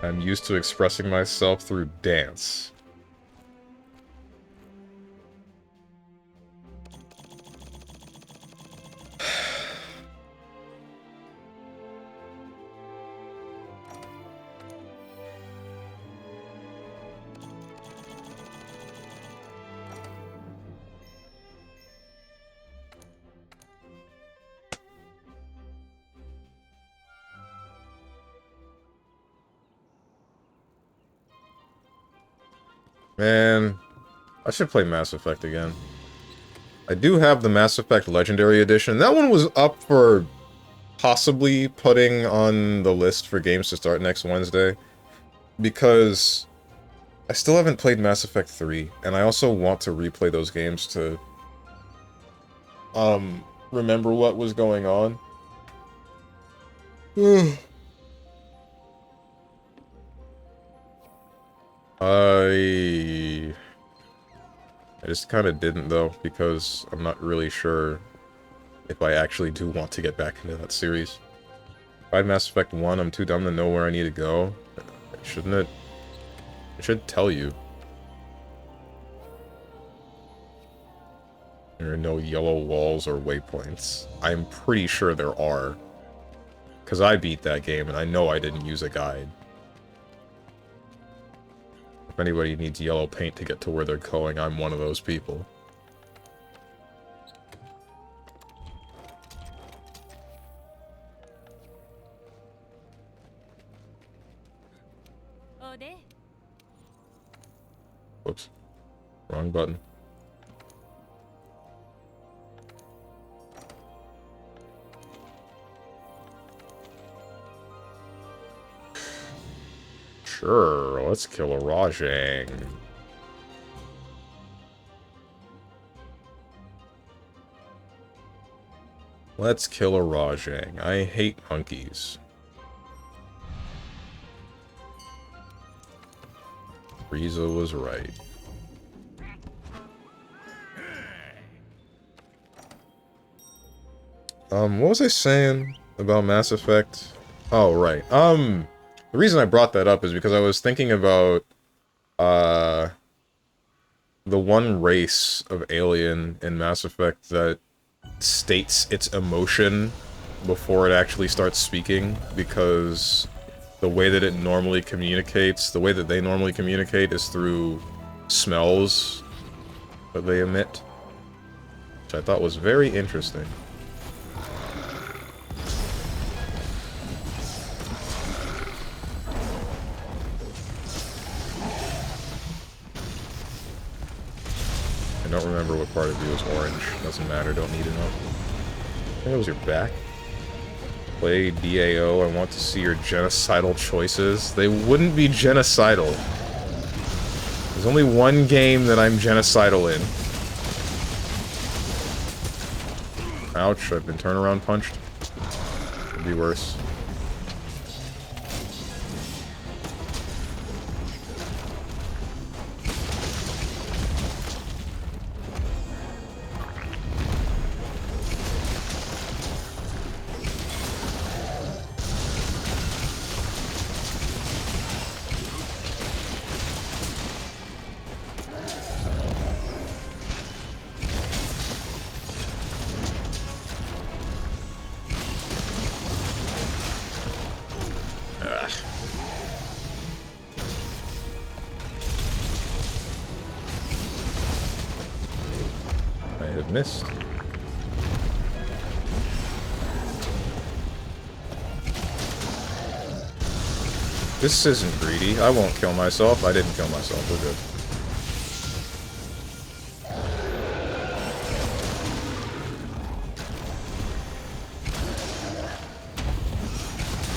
I'm used to expressing myself through dance. Man, I should play Mass Effect again. I do have the Mass Effect Legendary Edition. That one was up for possibly putting on the list for games to start next Wednesday. Because I still haven't played Mass Effect 3, and I also want to replay those games to remember what was going on. I just kind of didn't, though, because I'm not really sure if I actually do want to get back into that series. If I had Mass Effect 1, I'm too dumb to know where I need to go. Shouldn't it? It should tell you. There are no yellow walls or waypoints. I'm pretty sure there are. Because I beat that game, and I know I didn't use a guide. If anybody needs yellow paint to get to where they're going, I'm one of those people. Whoops. Wrong button. Sure, let's kill a Rajang. Let's kill a Rajang. I hate monkeys. Frieza was right. What was I saying about Mass Effect? Oh, right. The reason I brought that up is because I was thinking about, the one race of alien in Mass Effect that states its emotion before it actually starts speaking, because the way that it normally communicates, the way that they normally communicate is through smells that they emit, which I thought was very interesting. I don't remember what part of you is orange. Doesn't matter, don't need to know. I think it was your back. Play DAO, I want to see your genocidal choices. They wouldn't be genocidal. There's only one game that I'm genocidal in. Ouch, I've been turnaround punched. Could be worse. Missed. This isn't greedy. I won't kill myself. I didn't kill myself. We're good.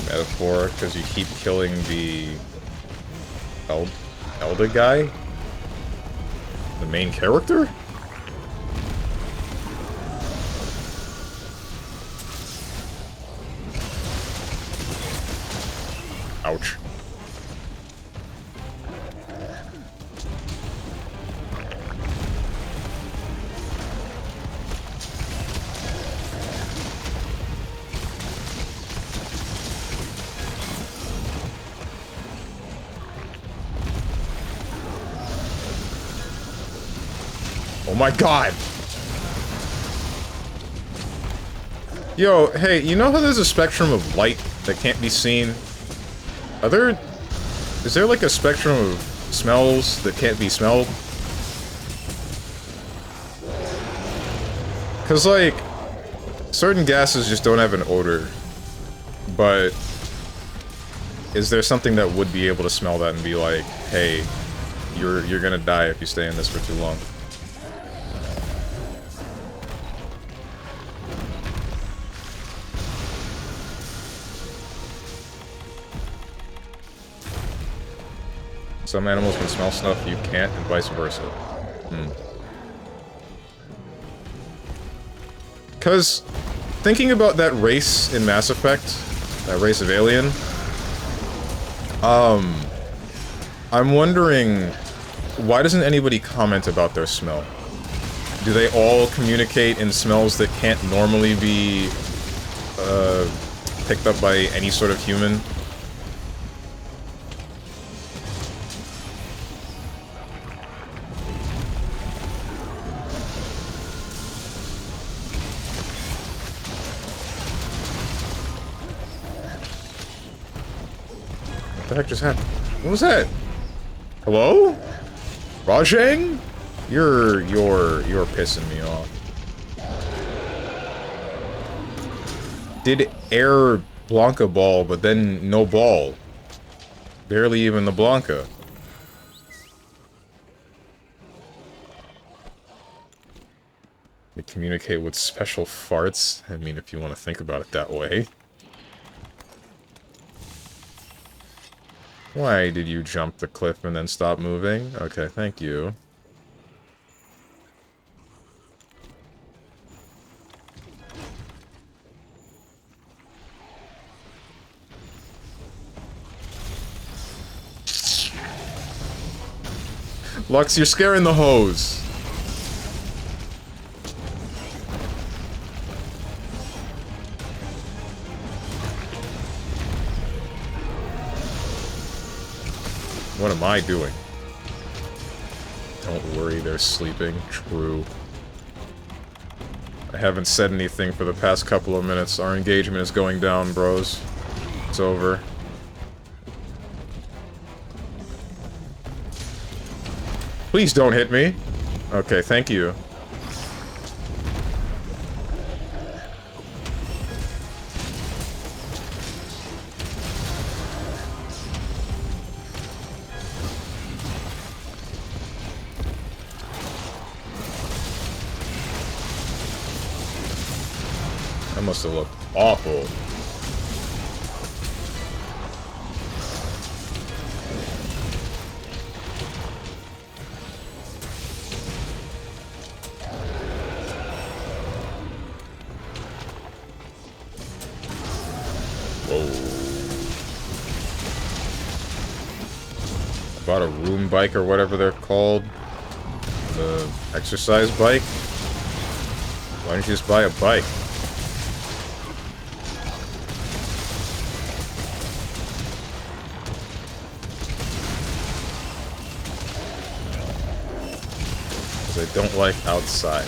metaphor because you keep killing the Elder guy? The main character? Ouch. Oh my god! Yo, hey, you know how there's a spectrum of light that can't be seen? Is there like a spectrum of smells that can't be smelled? Cause like, certain gases just don't have an odor, but is there something that would be able to smell that and be like, hey, you're gonna die if you stay in this for too long? Some animals can smell stuff you can't, and vice versa. Because, thinking about that race in Mass Effect, that race of alien, I'm wondering, why doesn't anybody comment about their smell? Do they all communicate in smells that can't normally be, picked up by any sort of human? What the heck just happened? What was that? Hello? Rajang? You're pissing me off. Did air Blanca ball, but then no ball. Barely even the Blanca. They communicate with special farts. I mean, if you want to think about it that way. Why did you jump the cliff and then stop moving? Okay, thank you. Lux, you're scaring the hose. What am I doing? Don't worry, they're sleeping. True. I haven't said anything for the past couple of minutes. Our engagement is going down, bros. It's over. Please don't hit me. Okay, thank you. That must have looked awful. Whoa. I bought a room bike or whatever they're called. The exercise bike. Why don't you just buy a bike? I don't like outside.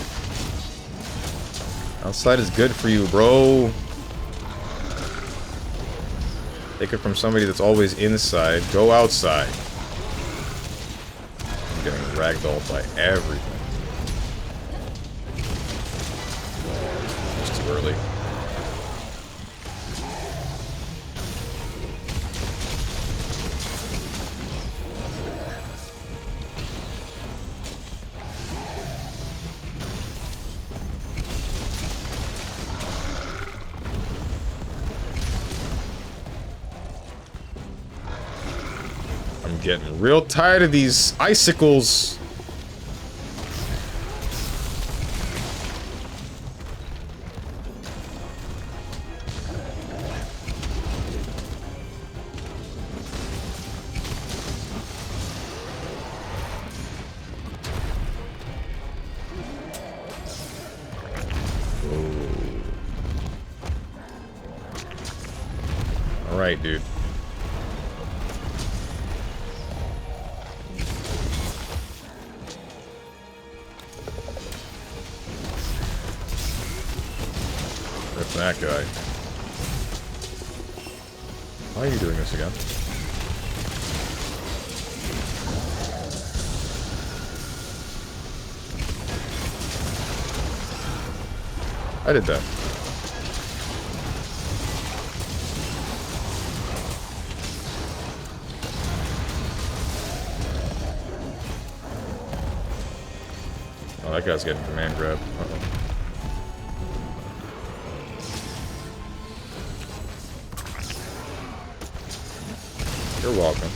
Outside is good for you, bro. Take it from somebody that's always inside. Go outside. I'm getting ragdolled by everything. It's too early. getting real tired of these icicles. Alright, dude. Rip that guy. Why are you doing this again? I did that. Oh, that guy's getting command grab. Uh-oh. You're welcome.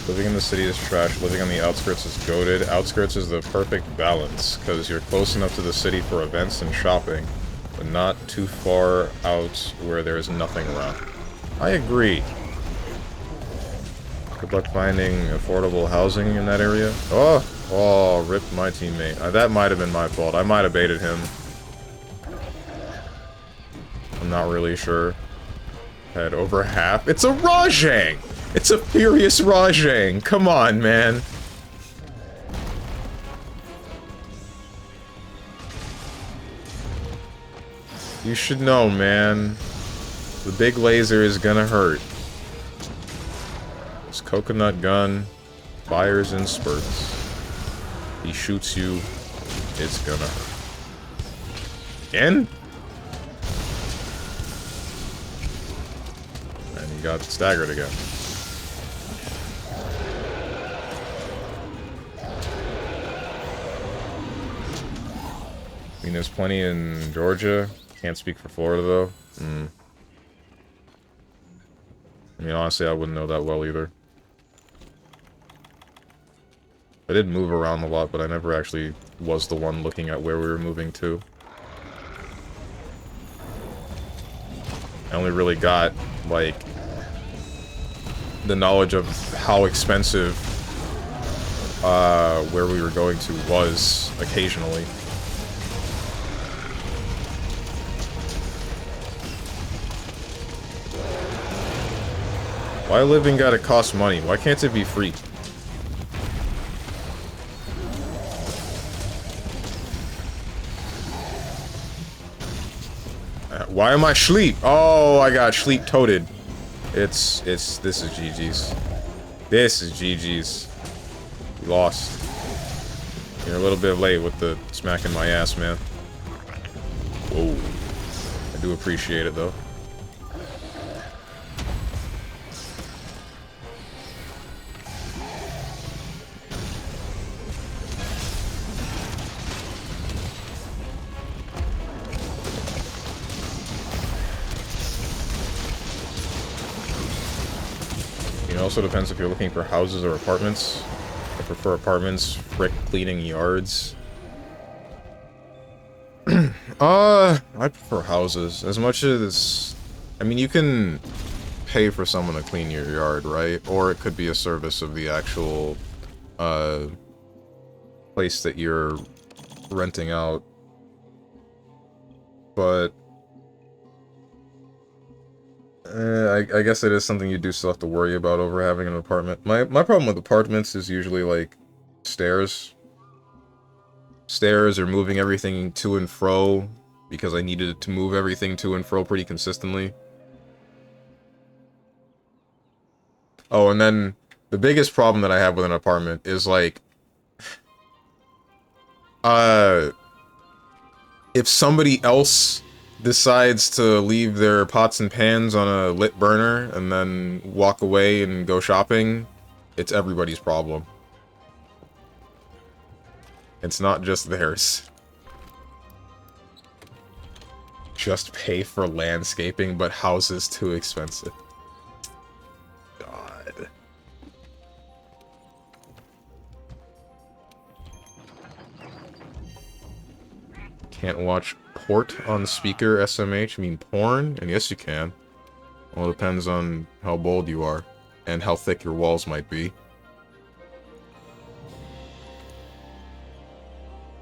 Living in the city is trash, living on the outskirts is goated. Outskirts is the perfect balance, because you're close enough to the city for events and shopping, but not too far out where there is nothing around. I agree. Good luck finding affordable housing in that area. Oh, ripped my teammate. That might have been my fault. I might have baited him. I'm not really sure. Had over half. It's a Rajang! It's a furious Rajang! Come on, man. You should know, man. The big laser is gonna hurt. This coconut gun fires in spurts. He shoots you, it's gonna hurt. Again? And he got staggered again. I mean, there's plenty in Georgia. Can't speak for Florida, though. I mean, honestly, I wouldn't know that well, either. I did move around a lot, but I never actually was the one looking at where we were moving to. I only really got, like, the knowledge of how expensive where we were going to was occasionally. Why living gotta cost money? Why can't it be free? Why am I sleep? Oh, I got sleep toted. This is GG's. This is GG's. You lost. You're a little bit late with the smacking my ass, man. Whoa. I do appreciate it, though. It also depends if you're looking for houses or apartments. I prefer apartments. Frick cleaning yards. I prefer houses. As much as... I mean, you can pay for someone to clean your yard, right? Or it could be a service of the actual, place that you're renting out. But... I guess it is something you do still have to worry about over having an apartment. My problem with apartments is usually, like, stairs. Stairs or moving everything to and fro, because I needed to move everything to and fro pretty consistently. Oh, and then the biggest problem that I have with an apartment is, like, if somebody else decides to leave their pots and pans on a lit burner and then walk away and go shopping, it's everybody's problem. It's not just theirs. Just pay for landscaping, but houses too expensive. God. Can't watch port on speaker SMH, mean porn? And yes you can. Well, it depends on how bold you are, and how thick your walls might be.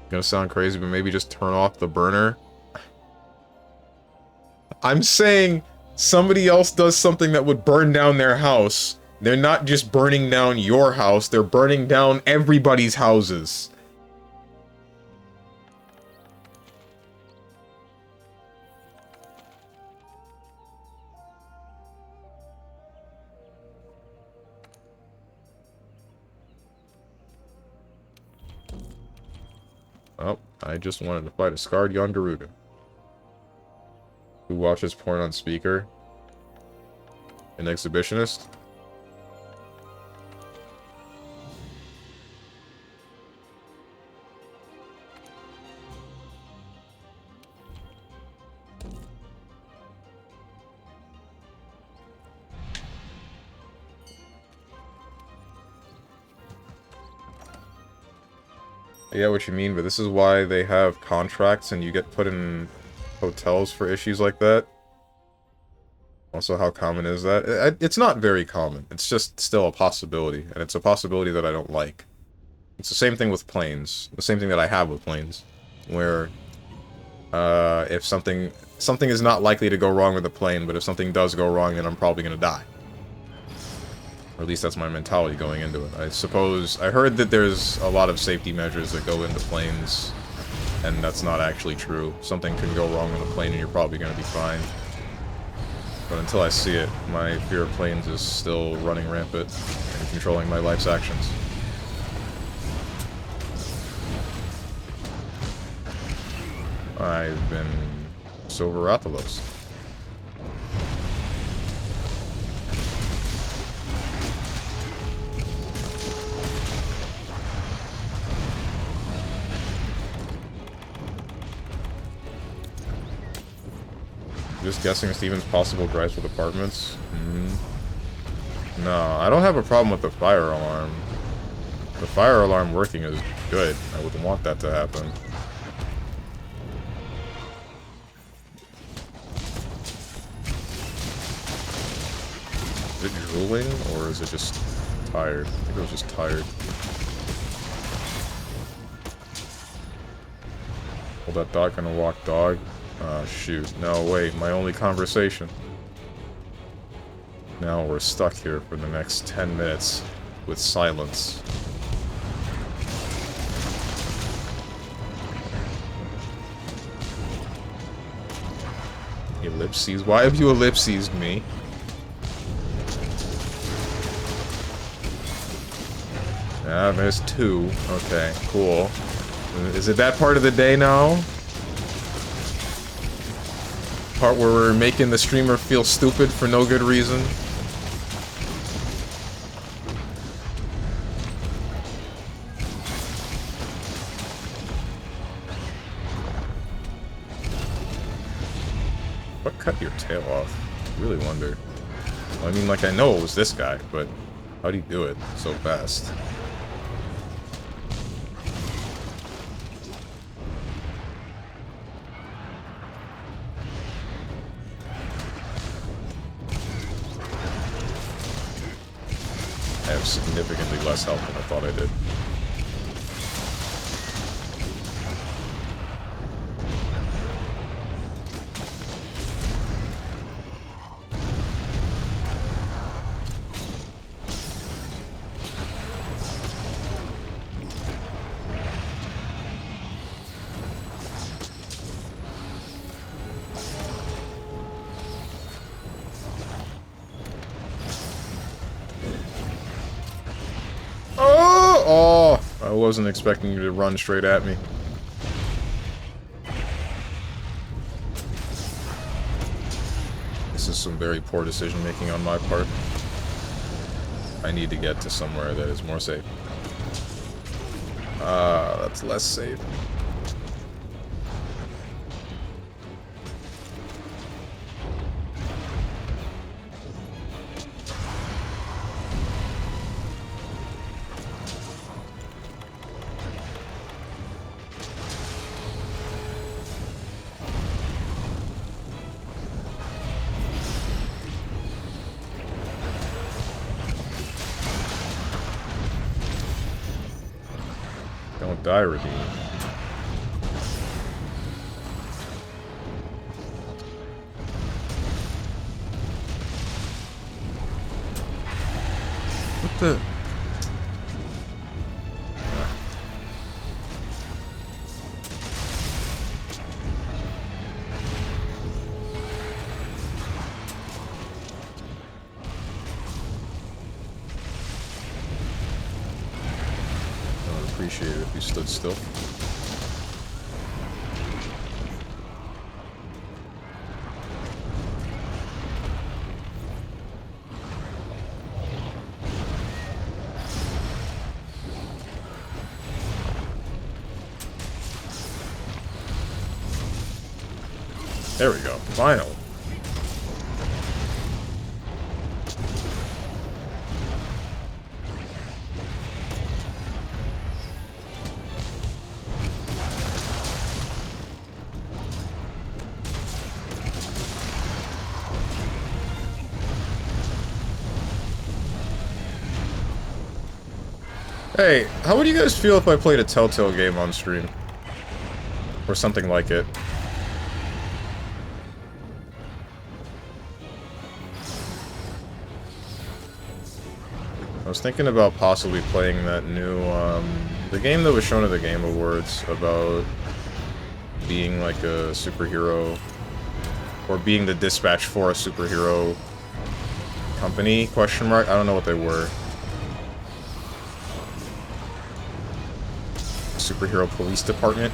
Gonna sound crazy, but maybe just turn off the burner. I'm saying somebody else does something that would burn down their house. They're not just burning down your house, they're burning down everybody's houses. Oh, I just wanted to fight a scarred young Garuda. Who watches porn on speaker? An exhibitionist? I get what you mean, but this is why they have contracts and you get put in hotels for issues like that. Also, how common is that? It's not very common. It's just still a possibility, and it's a possibility that I don't like. It's the same thing with planes. The same thing that I have with planes. Where, if something is not likely to go wrong with the plane, but if something does go wrong, then I'm probably gonna die. Or at least that's my mentality going into it. I suppose... I heard that there's a lot of safety measures that go into planes, and that's not actually true. Something can go wrong with a plane and you're probably going to be fine. But until I see it, my fear of planes is still running rampant and controlling my life's actions. I've been Silver Rathalos. Just guessing Steven's possible gripes with apartments? No, I don't have a problem with the fire alarm. The fire alarm working is good. I wouldn't want that to happen. Is it drooling, or is it just tired? I think it was just tired. Will that dog gonna walk dog? Oh, shoot. No, wait. My only conversation. Now we're stuck here for the next 10 minutes with silence. Ellipses? Why have you ellipses me? Ah, there's 2. Okay, cool. Is it that part of the day now? Part where we're making the streamer feel stupid for no good reason. What cut your tail off? I really wonder. Well, I mean, like, I know it was this guy, but how do you do it so fast? I have significantly less health than I thought I did. I wasn't expecting you to run straight at me. some very poor decision making on my part. I need to get to somewhere that is more safe. That's less safe. Don't die, Redeem. What the? Appreciate it if you stood still. There we go. Finally. Hey, how would you guys feel if I played a Telltale game on stream? Or something like it. I was thinking about possibly playing that new, the game that was shown at the Game Awards about being like a superhero, or being the dispatch for a superhero company, question mark? I don't know what they were. Superhero police department.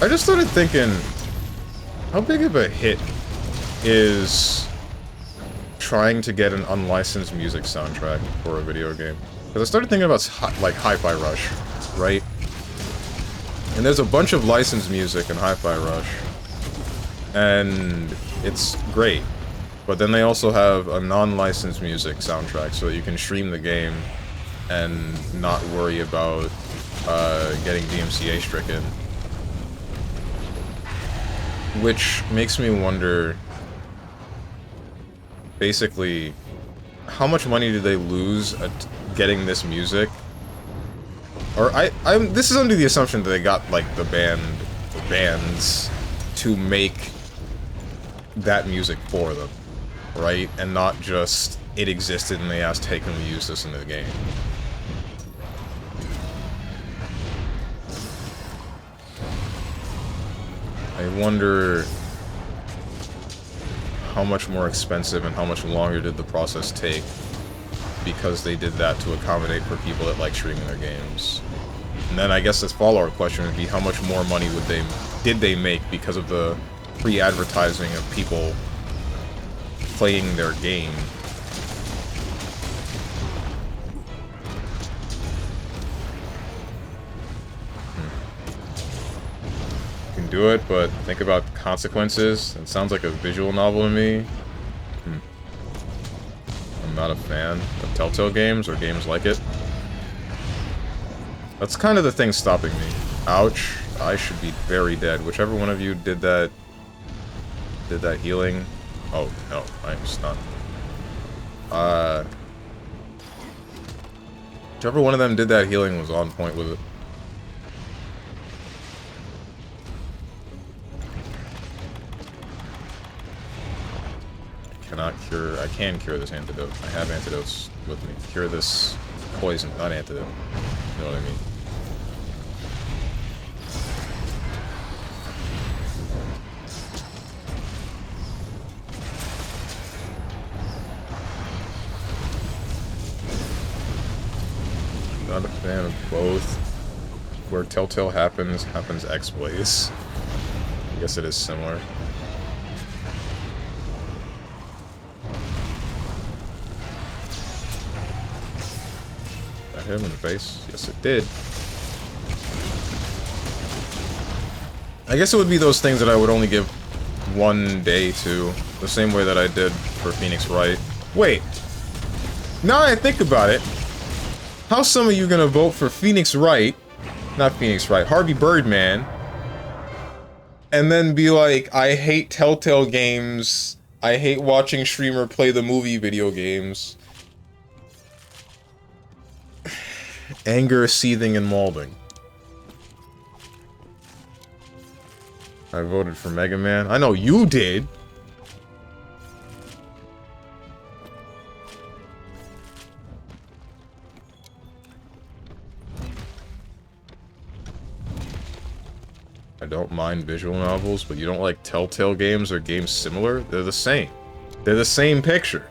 I just started thinking, how big of a hit is trying to get an unlicensed music soundtrack for a video game? Because I started thinking about, like, Hi-Fi Rush, right? And there's a bunch of licensed music in Hi-Fi Rush, and it's great. But then they also have a non-licensed music soundtrack, so that you can stream the game and not worry about getting DMCA stricken. Which makes me wonder, basically, how much money do they lose at getting this music? Or this is under the assumption that they got, like, the bands to make that music for them, right? And not just, it existed and they asked, hey, can we use this in the game? I wonder how much more expensive and how much longer did the process take because they did that to accommodate for people that like streaming their games. And then I guess this follow-up question would be how much more money did they make because of the free advertising of people playing their game? Do it, but think about the consequences. It sounds like a visual novel to me. I'm not a fan of Telltale games or games like it. That's kind of the thing stopping me. Ouch. I should be very dead. Whichever one of you did that healing. Oh, no, I'm stunned. Whichever one of them did that healing was on point with it. Cannot cure. I can cure this antidote. I have antidotes with me. Cure this poison, not antidote. You know what I mean? Not a fan of both. Where Telltale happens X-Blaze. I guess it is similar. That hit him in the face? Yes, it did. I guess it would be those things that I would only give 1 day to. The same way that I did for Phoenix Wright. Wait! Now that I think about it, how's some of you gonna vote for Phoenix Wright, not Phoenix Wright, Harvey Birdman, and then be like, I hate Telltale games, I hate watching streamer play the movie video games. Anger, seething, and maulding. I voted for Mega Man. I know you did! I don't mind visual novels, but you don't like Telltale games or games similar? They're the same. They're the same picture.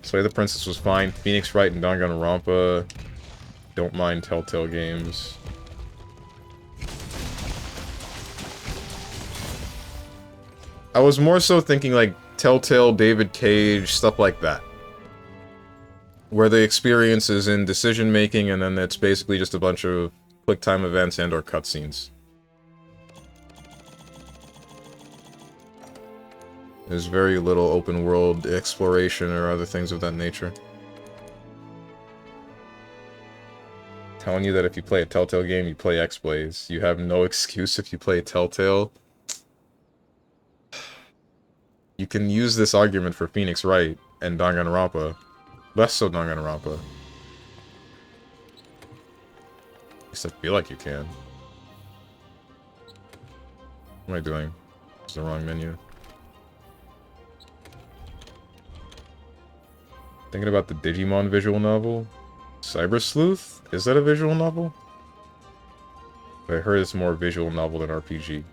Slay the Princess was fine. Phoenix Wright and Danganronpa. Don't mind Telltale games. I was more so thinking like Telltale, David Cage, stuff like that. Where the experience is in decision making and then it's basically just a bunch of quick time events and or cutscenes. There's very little open world exploration or other things of that nature. Telling you that if you play a Telltale game, you play X-Blaze. You have no excuse if you play Telltale. You can use this argument for Phoenix Wright and Danganronpa. Less so Danganronpa. At least I feel like you can. What am I doing? It's the wrong menu. Thinking about the Digimon visual novel. Cyber Sleuth? Is that a visual novel? I heard it's more visual novel than RPG.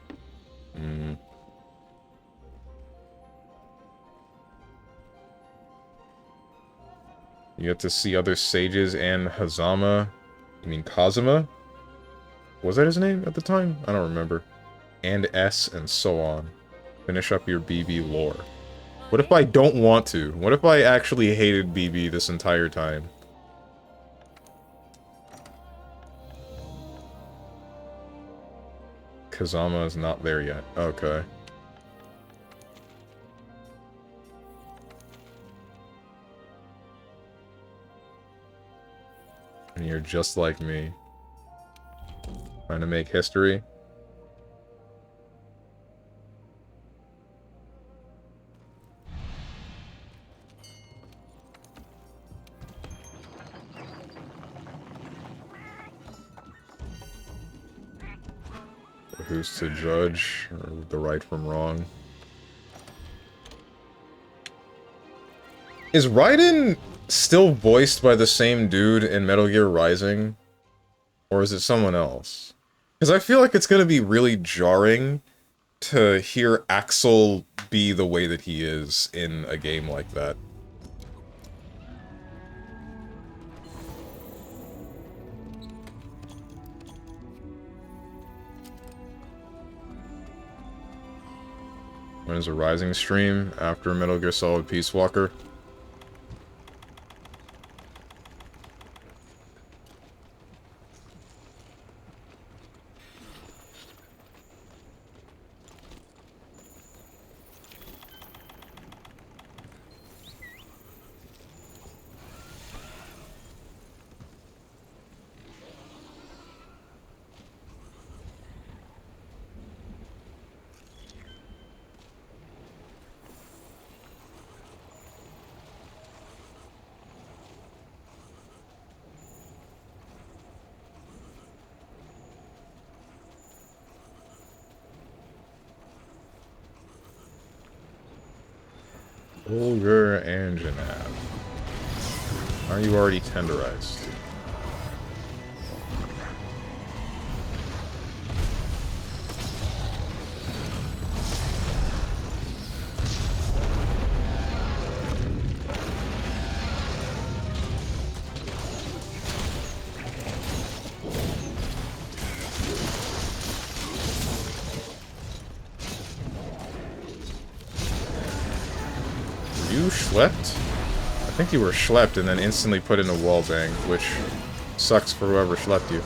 You get to see other sages and Hazama. You mean Kazuma? Was that his name at the time? I don't remember. And S and so on. Finish up your BB lore. What if I don't want to? What if I actually hated BB this entire time? Kazama is not there yet. Okay. And you're just like me. Trying to make history. Who's to judge the right from wrong? Is Raiden still voiced by the same dude in Metal Gear Rising? Or is it someone else? Because I feel like it's going to be really jarring to hear Axel be the way that he is in a game like that. When is a Rising stream? After Metal Gear Solid Peace Walker? Ogre and Janab. Are you already tenderized? You schlepped? I think you were schlepped and then instantly put in a wallbang, which sucks for whoever schlepped you.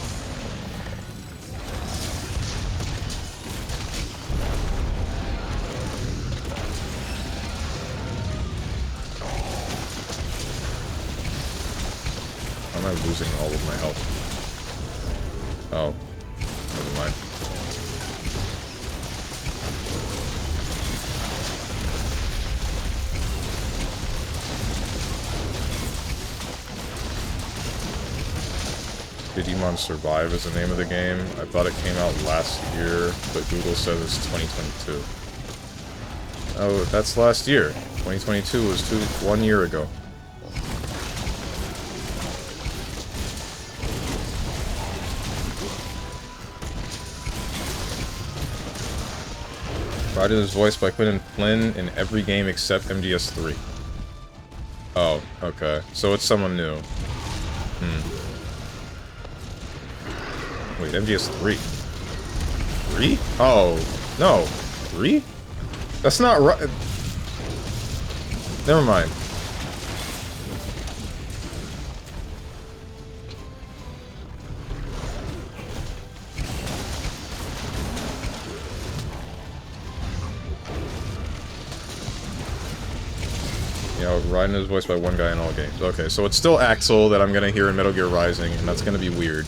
Am I losing all of my health? Oh. Never mind. Digimon Survive is the name of the game. I thought it came out last year, but Google says it's 2022. Oh, that's last year. 2022 was 1 year ago. Raiden is voiced by Quentin Flynn in every game except MGS3. Oh, okay. So it's someone new. Wait, MGS3? 3? Oh, no. 3? That's not right. Never mind. Yeah, Raiden is voiced by one guy in all games. Okay, so it's still Axel that I'm gonna hear in Metal Gear Rising, and that's gonna be weird.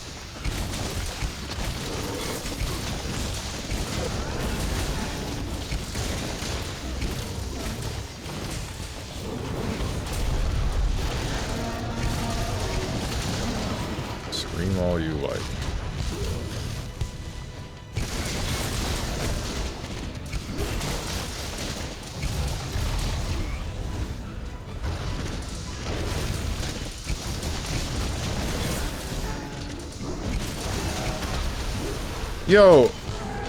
Scream all you like. Yo,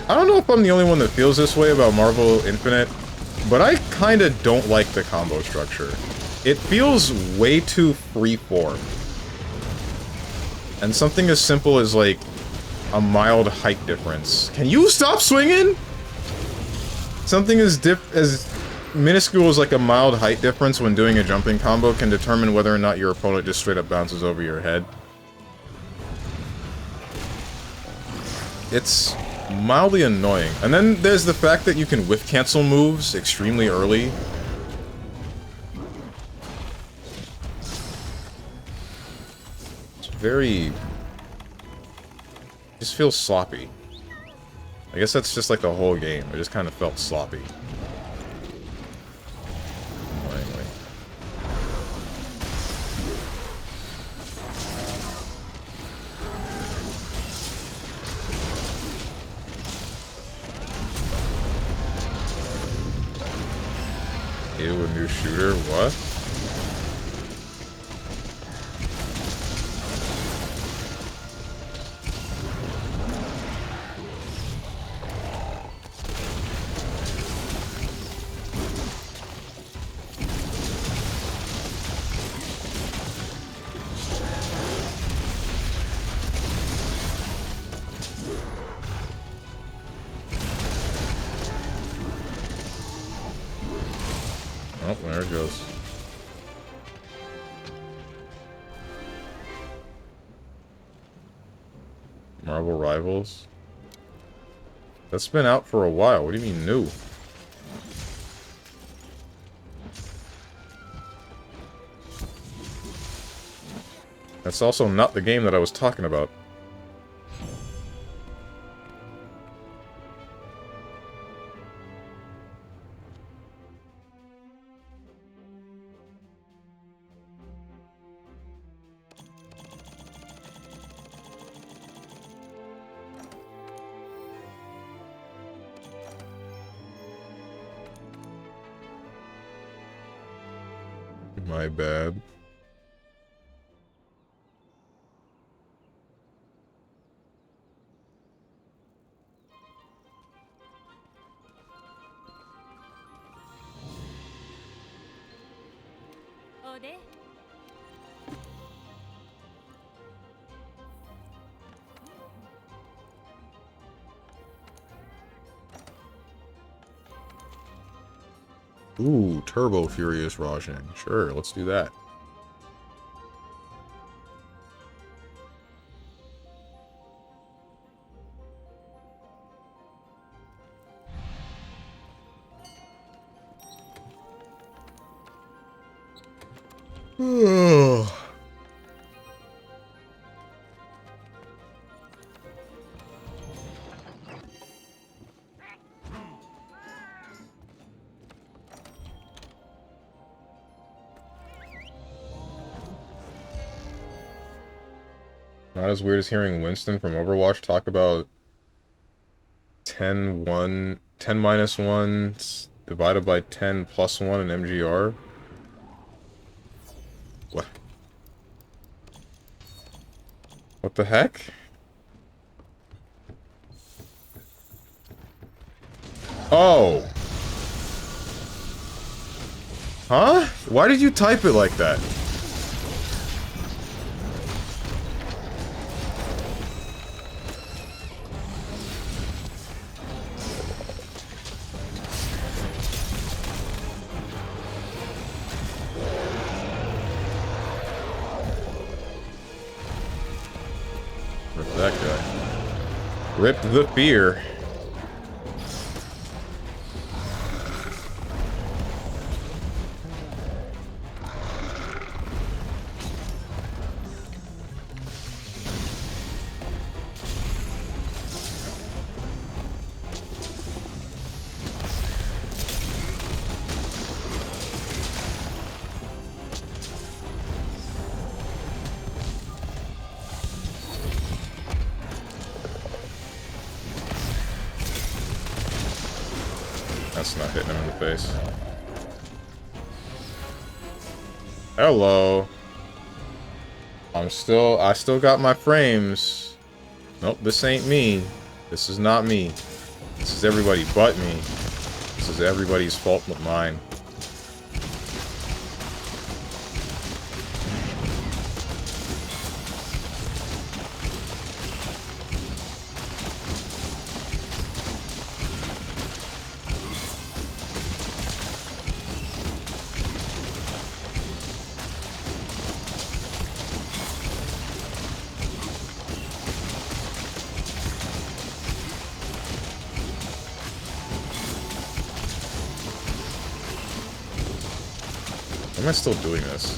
I don't know if I'm the only one that feels this way about Marvel Infinite, but I kinda don't like the combo structure. It feels way too freeform. And something as simple as, like, a mild height difference. Can you stop swinging?! Something as minuscule as, like, a mild height difference when doing a jumping combo can determine whether or not your opponent just straight up bounces over your head. It's mildly annoying. And then there's the fact that you can whiff cancel moves extremely early. It's very... just feels sloppy. I guess that's just like the whole game. It just kind of felt sloppy. Annoyingly. Ew, a new shooter? What? Oh, there it goes. Marvel Rivals? That's been out for a while. What do you mean new? That's also not the game that I was talking about. My bad. Ooh, Turbo Furious Rajang. Sure, let's do that. Not as weird as hearing Winston from Overwatch talk about 10 minus 1 divided by 10 plus 1 in MGR. What? What the heck? Oh! Huh? Why did you type it like that? Rip that guy. Rip the fear. That's not hitting him in the face. Hello. I still got my frames. Nope, this ain't me. This is not me. This is everybody but me. This is everybody's fault but mine. Why am I still doing this?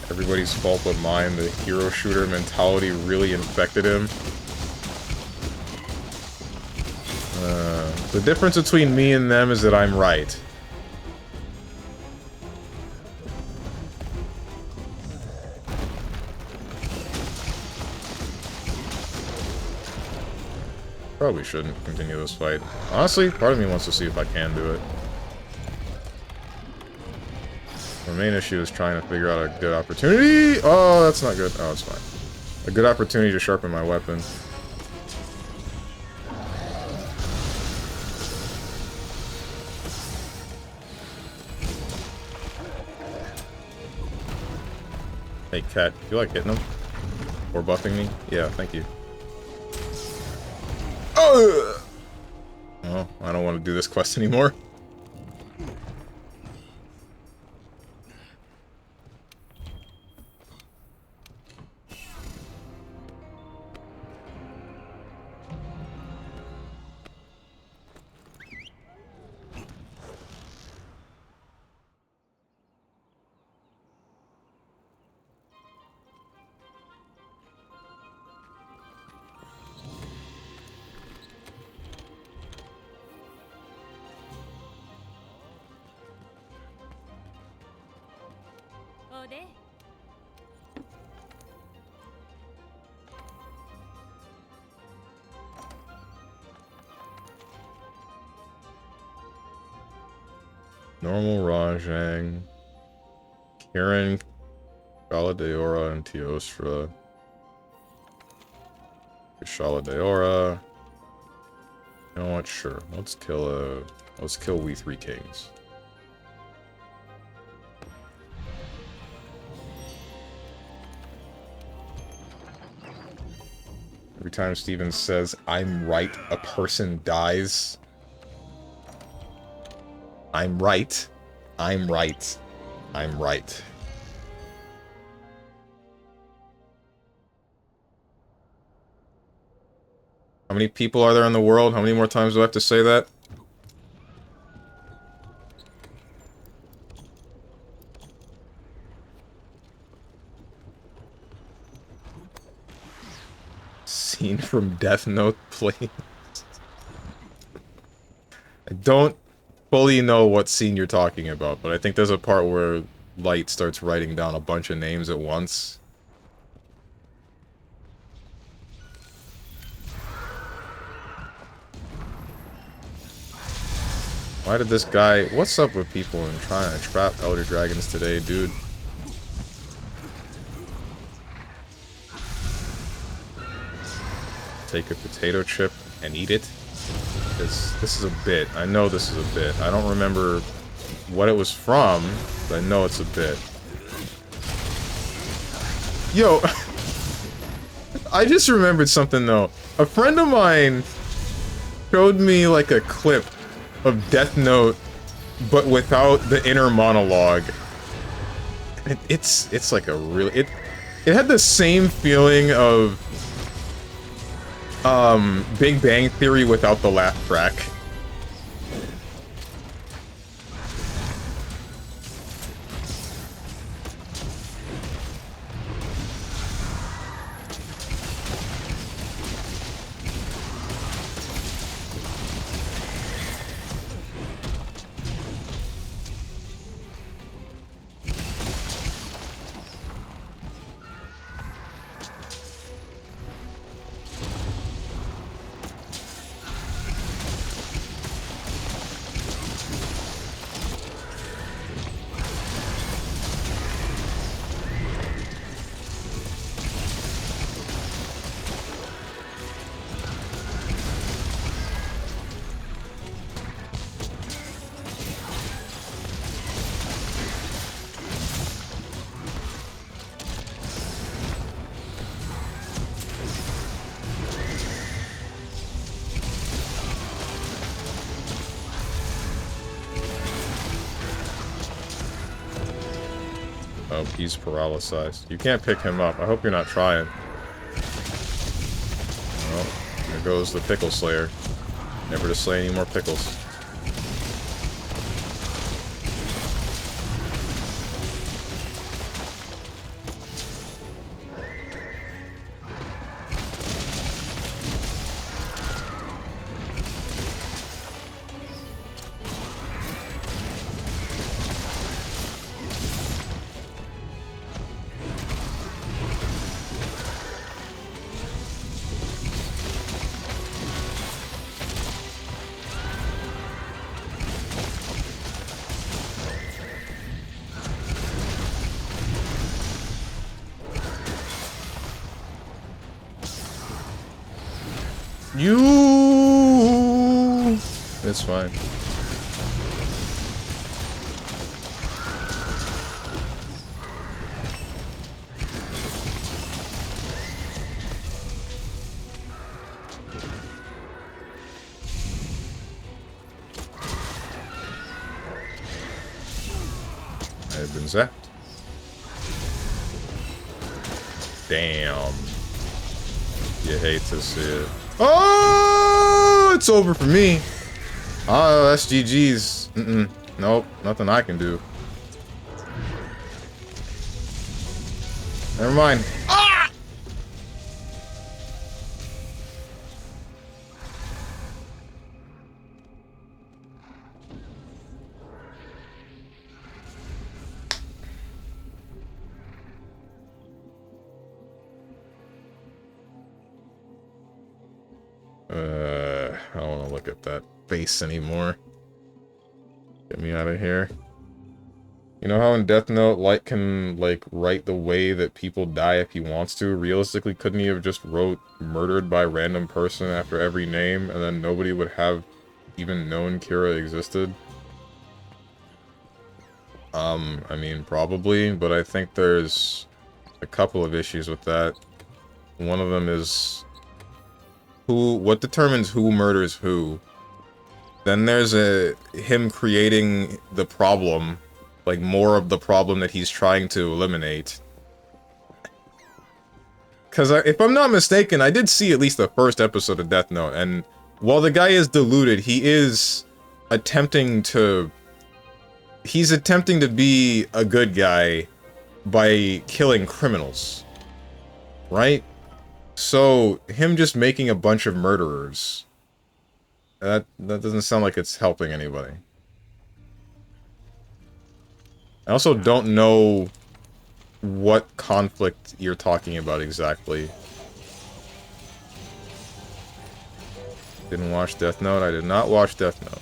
Everybody's fault but mine. The hero shooter mentality really infected him. The difference between me and them is that I'm right. Probably shouldn't continue this fight. Honestly, part of me wants to see if I can do it. The main issue is trying to figure out a good opportunity. Oh, that's not good. Oh, it's fine. A good opportunity to sharpen my weapon. Hey, Cat, you like hitting him? Or buffing me? Yeah, thank you. Oh, I don't want to do this quest anymore. Normal Rajang. Kieran, Galadeora, and Teostra. Galadeora. You know what? Sure. Let's kill We Three Kings. Every time Steven says, "I'm right," a person dies. I'm right. I'm right. I'm right. How many people are there in the world? How many more times do I have to say that? Scene from Death Note, please. I don't fully know what scene you're talking about, but I think there's a part where Light starts writing down a bunch of names at once. Why did this guy... What's up with people and trying to trap Elder Dragons today, dude? Take a potato chip and eat it. This is a bit. I know this is a bit. I don't remember what it was from, but I know it's a bit. Yo, I just remembered something though. A friend of mine showed me like a clip of Death Note, but without the inner monologue. It's like a really... It had the same feeling of Big Bang Theory without the laugh track. Oh, he's paralyzed. You can't pick him up. I hope you're not trying. Well, there goes the Pickle Slayer. Never to slay any more pickles. It's fine. I've been zapped. Damn. You hate to see it. Oh, it's over for me. Oh, that's GG's. Nope, nothing I can do. Never mind. Ah! I don't want to look at that face anymore. Get me out of here. You know how in Death Note, Light can, like, write the way that people die if he wants to? Realistically, couldn't he have just wrote murdered by random person after every name, and then nobody would have even known Kira existed? I mean, probably, but I think there's a couple of issues with that. One of them is what determines who murders who? Then there's him creating the problem, like more of the problem that he's trying to eliminate. Because if I'm not mistaken, I did see at least the first episode of Death Note, and while the guy is deluded, he is attempting to... He's attempting to be a good guy by killing criminals. Right? So, him just making a bunch of murderers... That doesn't sound like it's helping anybody. I also don't know what conflict you're talking about exactly. Didn't watch Death Note? I did not watch Death Note.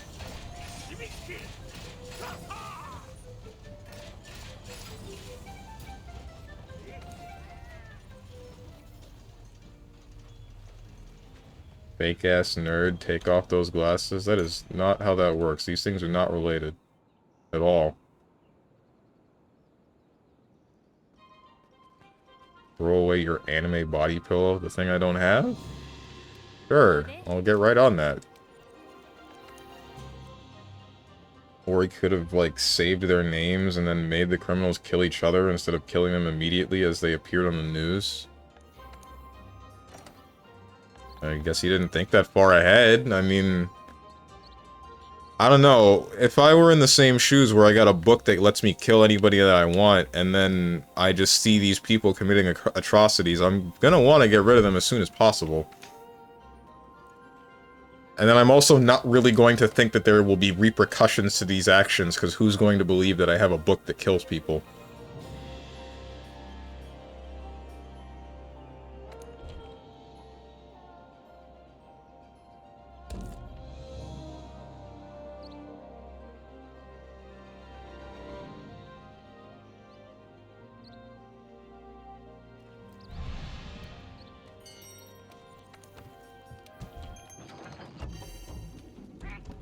Fake-ass nerd, take off those glasses. That is not how that works. These things are not related. At all. Throw away your anime body pillow, the thing I don't have? Sure, I'll get right on that. Or he could have, like, saved their names and then made the criminals kill each other instead of killing them immediately as they appeared on the news. I guess he didn't think that far ahead. I mean... I don't know. If I were in the same shoes where I got a book that lets me kill anybody that I want, and then I just see these people committing atrocities, I'm gonna want to get rid of them as soon as possible. And then I'm also not really going to think that there will be repercussions to these actions, because who's going to believe that I have a book that kills people?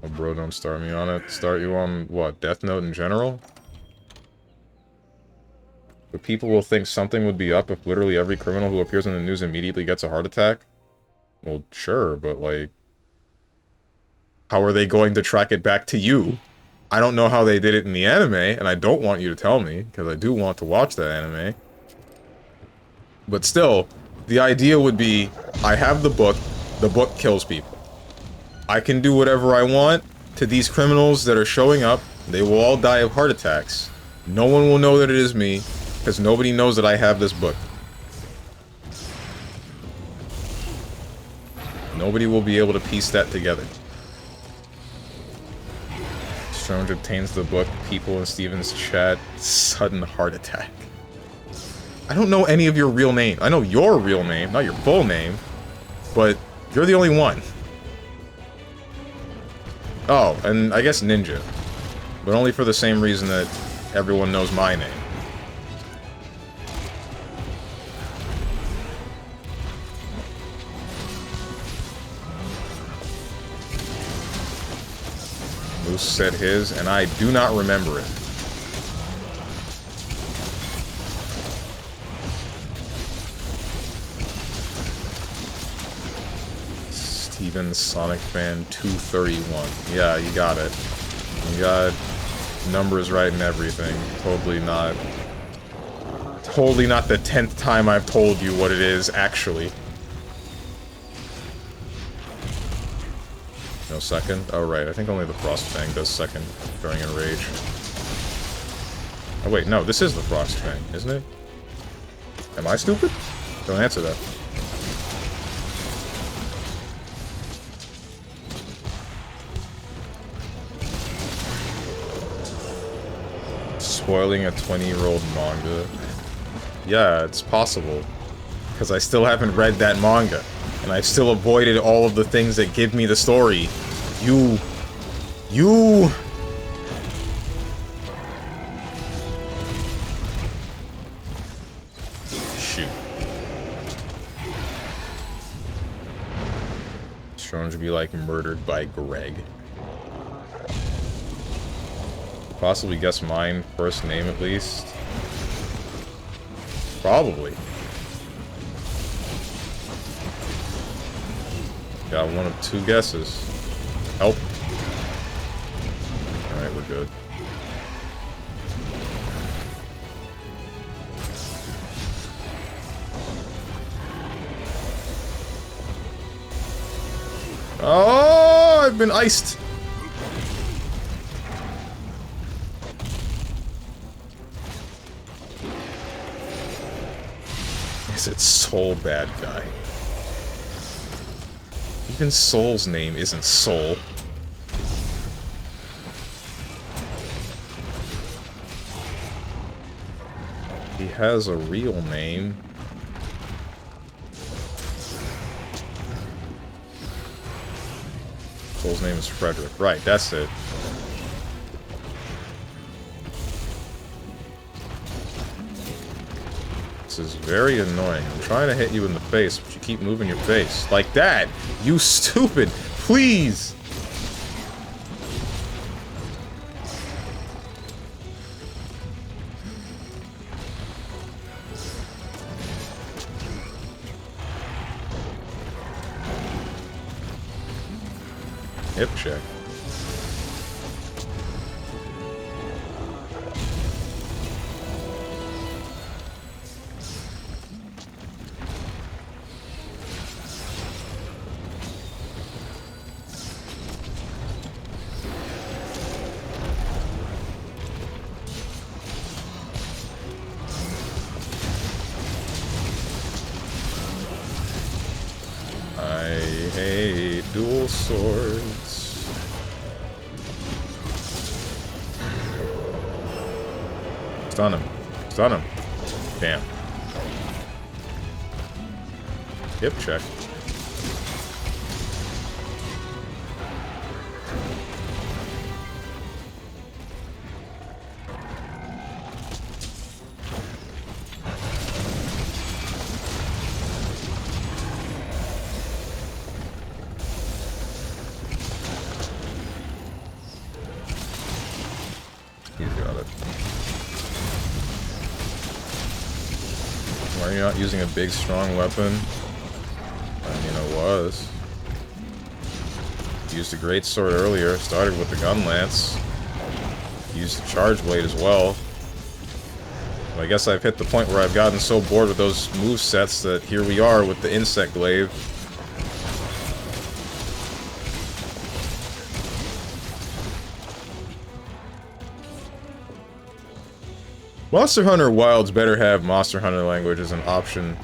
Oh, bro, don't start me on it. Start you on, what, Death Note in general? But people will think something would be up if literally every criminal who appears in the news immediately gets a heart attack? Well, sure, but, like... How are they going to track it back to you? I don't know how they did it in the anime, and I don't want you to tell me, because I do want to watch that anime. But still, the idea would be, I have the book kills people. I can do whatever I want to these criminals that are showing up. They will all die of heart attacks. No one will know that it is me, because nobody knows that I have this book. Nobody will be able to piece that together. Strange obtains the book, people in Steven's chat, sudden heart attack. I don't know any of your real name. I know your real name, not your full name, but you're the only one. Oh, and I guess Ninja. But only for the same reason that everyone knows my name. Moose said his, and I do not remember it. Steven Sonic Fan 231. Yeah, you got it. You got numbers right and everything. Totally not the 10th time I've told you what it is, actually. No second? Oh, right. I think only the Frost Fang does second during Enrage. Oh, wait. No, this is the Frost Fang, isn't it? Am I stupid? Don't answer that. Spoiling a 20-year-old manga. Yeah, it's possible. Because I still haven't read that manga. And I've still avoided all of the things that give me the story. You... Shoot. Strong to be, like, murdered by Greg. Possibly guess mine first name, at least. Probably. Got one of two guesses. Help. Alright, we're good. Oh, I've been iced. Is it Soul Bad Guy? Even Soul's name isn't Soul. He has a real name. Soul's name is Frederick. Right, that's it. This is very annoying. I'm trying to hit you in the face, but you keep moving your face. Like that! You stupid! Please! Hip check. I hate dual swords. Stun him. Stun him. Damn. Hip check. You got it. Why are you not using a big, strong weapon? I mean, I was. Used a great sword earlier. Started with the gun lance. Used the charge blade as well. But I guess I've hit the point where I've gotten so bored with those move sets that here we are with the insect glaive. Monster Hunter Wilds better have Monster Hunter language as an option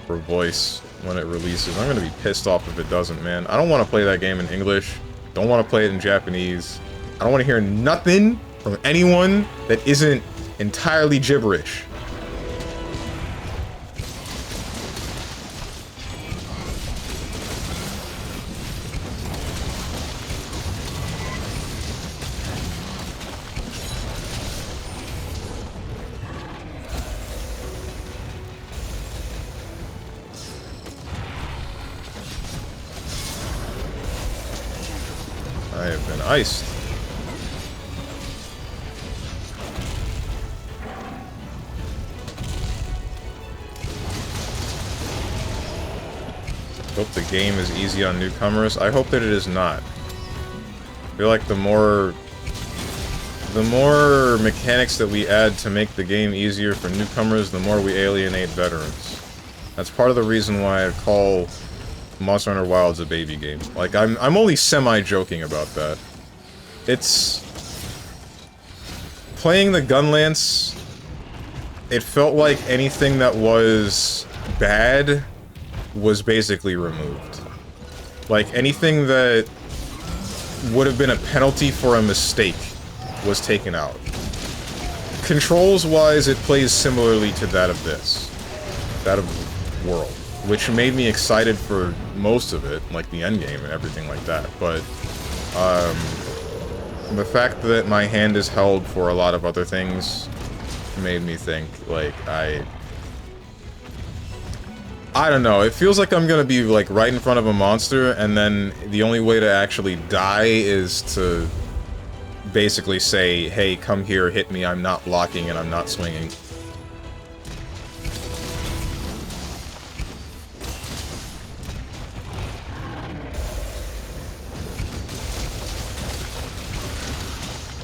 for voice when it releases. I'm gonna be pissed off if it doesn't, man. I don't want to play that game in English. Don't want to play it in Japanese. I don't want to hear nothing from anyone that isn't entirely gibberish. I have been iced. Hope the game is easy on newcomers. I hope that it is not. I feel like the more mechanics that we add to make the game easier for newcomers, the more we alienate veterans. That's part of the reason why I call Monster Hunter Wilds a baby game. Like, I'm only semi-joking about that. It's... Playing the gun lance, it felt like anything that was bad was basically removed. Like, anything that would have been a penalty for a mistake was taken out. Controls-wise, it plays similarly to that of this. That of World. which made me excited for most of it, like the end game and everything like that. But the fact that my hand is held for a lot of other things made me think, like, I don't know, it feels like I'm gonna be, like, right in front of a monster, and then the only way to actually die is to basically say, hey, come here, hit me, I'm not blocking and I'm not swinging.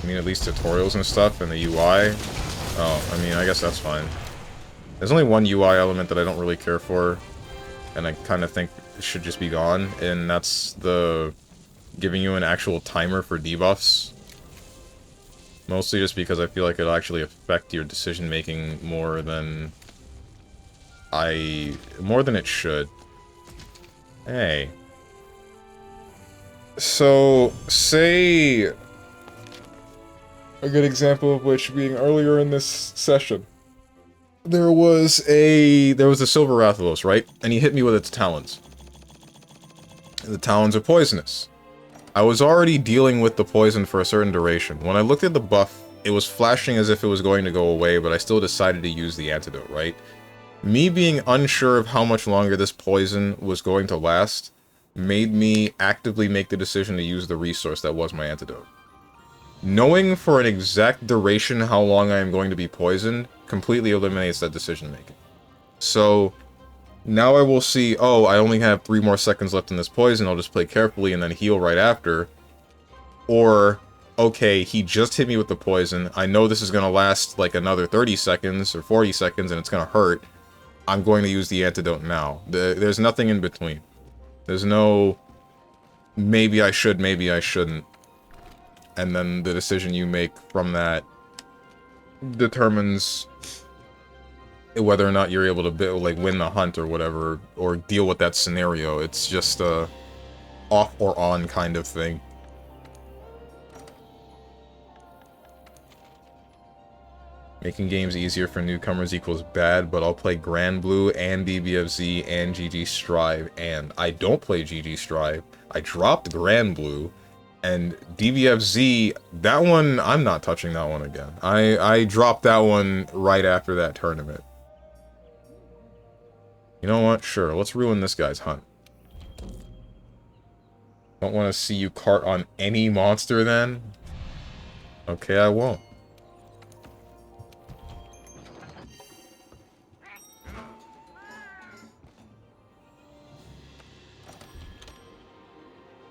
I mean, at least tutorials and stuff and the UI. Oh, I mean, I guess that's fine. There's only one UI element that I don't really care for, and I kind of think it should just be gone, and that's the giving you an actual timer for debuffs. Mostly just because I feel like it'll actually affect your decision-making more than it should. Hey. So, say... a good example of which being earlier in this session. There was a Silver Rathalos, right? And he hit me with its talons. The talons are poisonous. I was already dealing with the poison for a certain duration. When I looked at the buff, it was flashing as if it was going to go away, but I still decided to use the antidote, right? Me being unsure of how much longer this poison was going to last made me actively make the decision to use the resource that was my antidote. Knowing for an exact duration how long I am going to be poisoned completely eliminates that decision-making. So, now I will see, oh, I only have 3 more seconds left in this poison, I'll just play carefully and then heal right after. Or, okay, he just hit me with the poison, I know this is going to last like another 30 seconds or 40 seconds and it's going to hurt. I'm going to use the antidote now. There's nothing in between. There's no, maybe I should, maybe I shouldn't. And then the decision you make from that determines whether or not you're able to, like, win the hunt or whatever, or deal with that scenario. It's just a off or on kind of thing. Making games easier for newcomers equals bad, but I'll play Grand Blue and DBFZ and GG Strive, and I don't play GG Strive. I dropped Grand Blue. And DBFZ, that one, I'm not touching that one again. I dropped that one right after that tournament. You know what? Sure, let's ruin this guy's hunt. Don't want to see you cart on any monster then? Okay, I won't.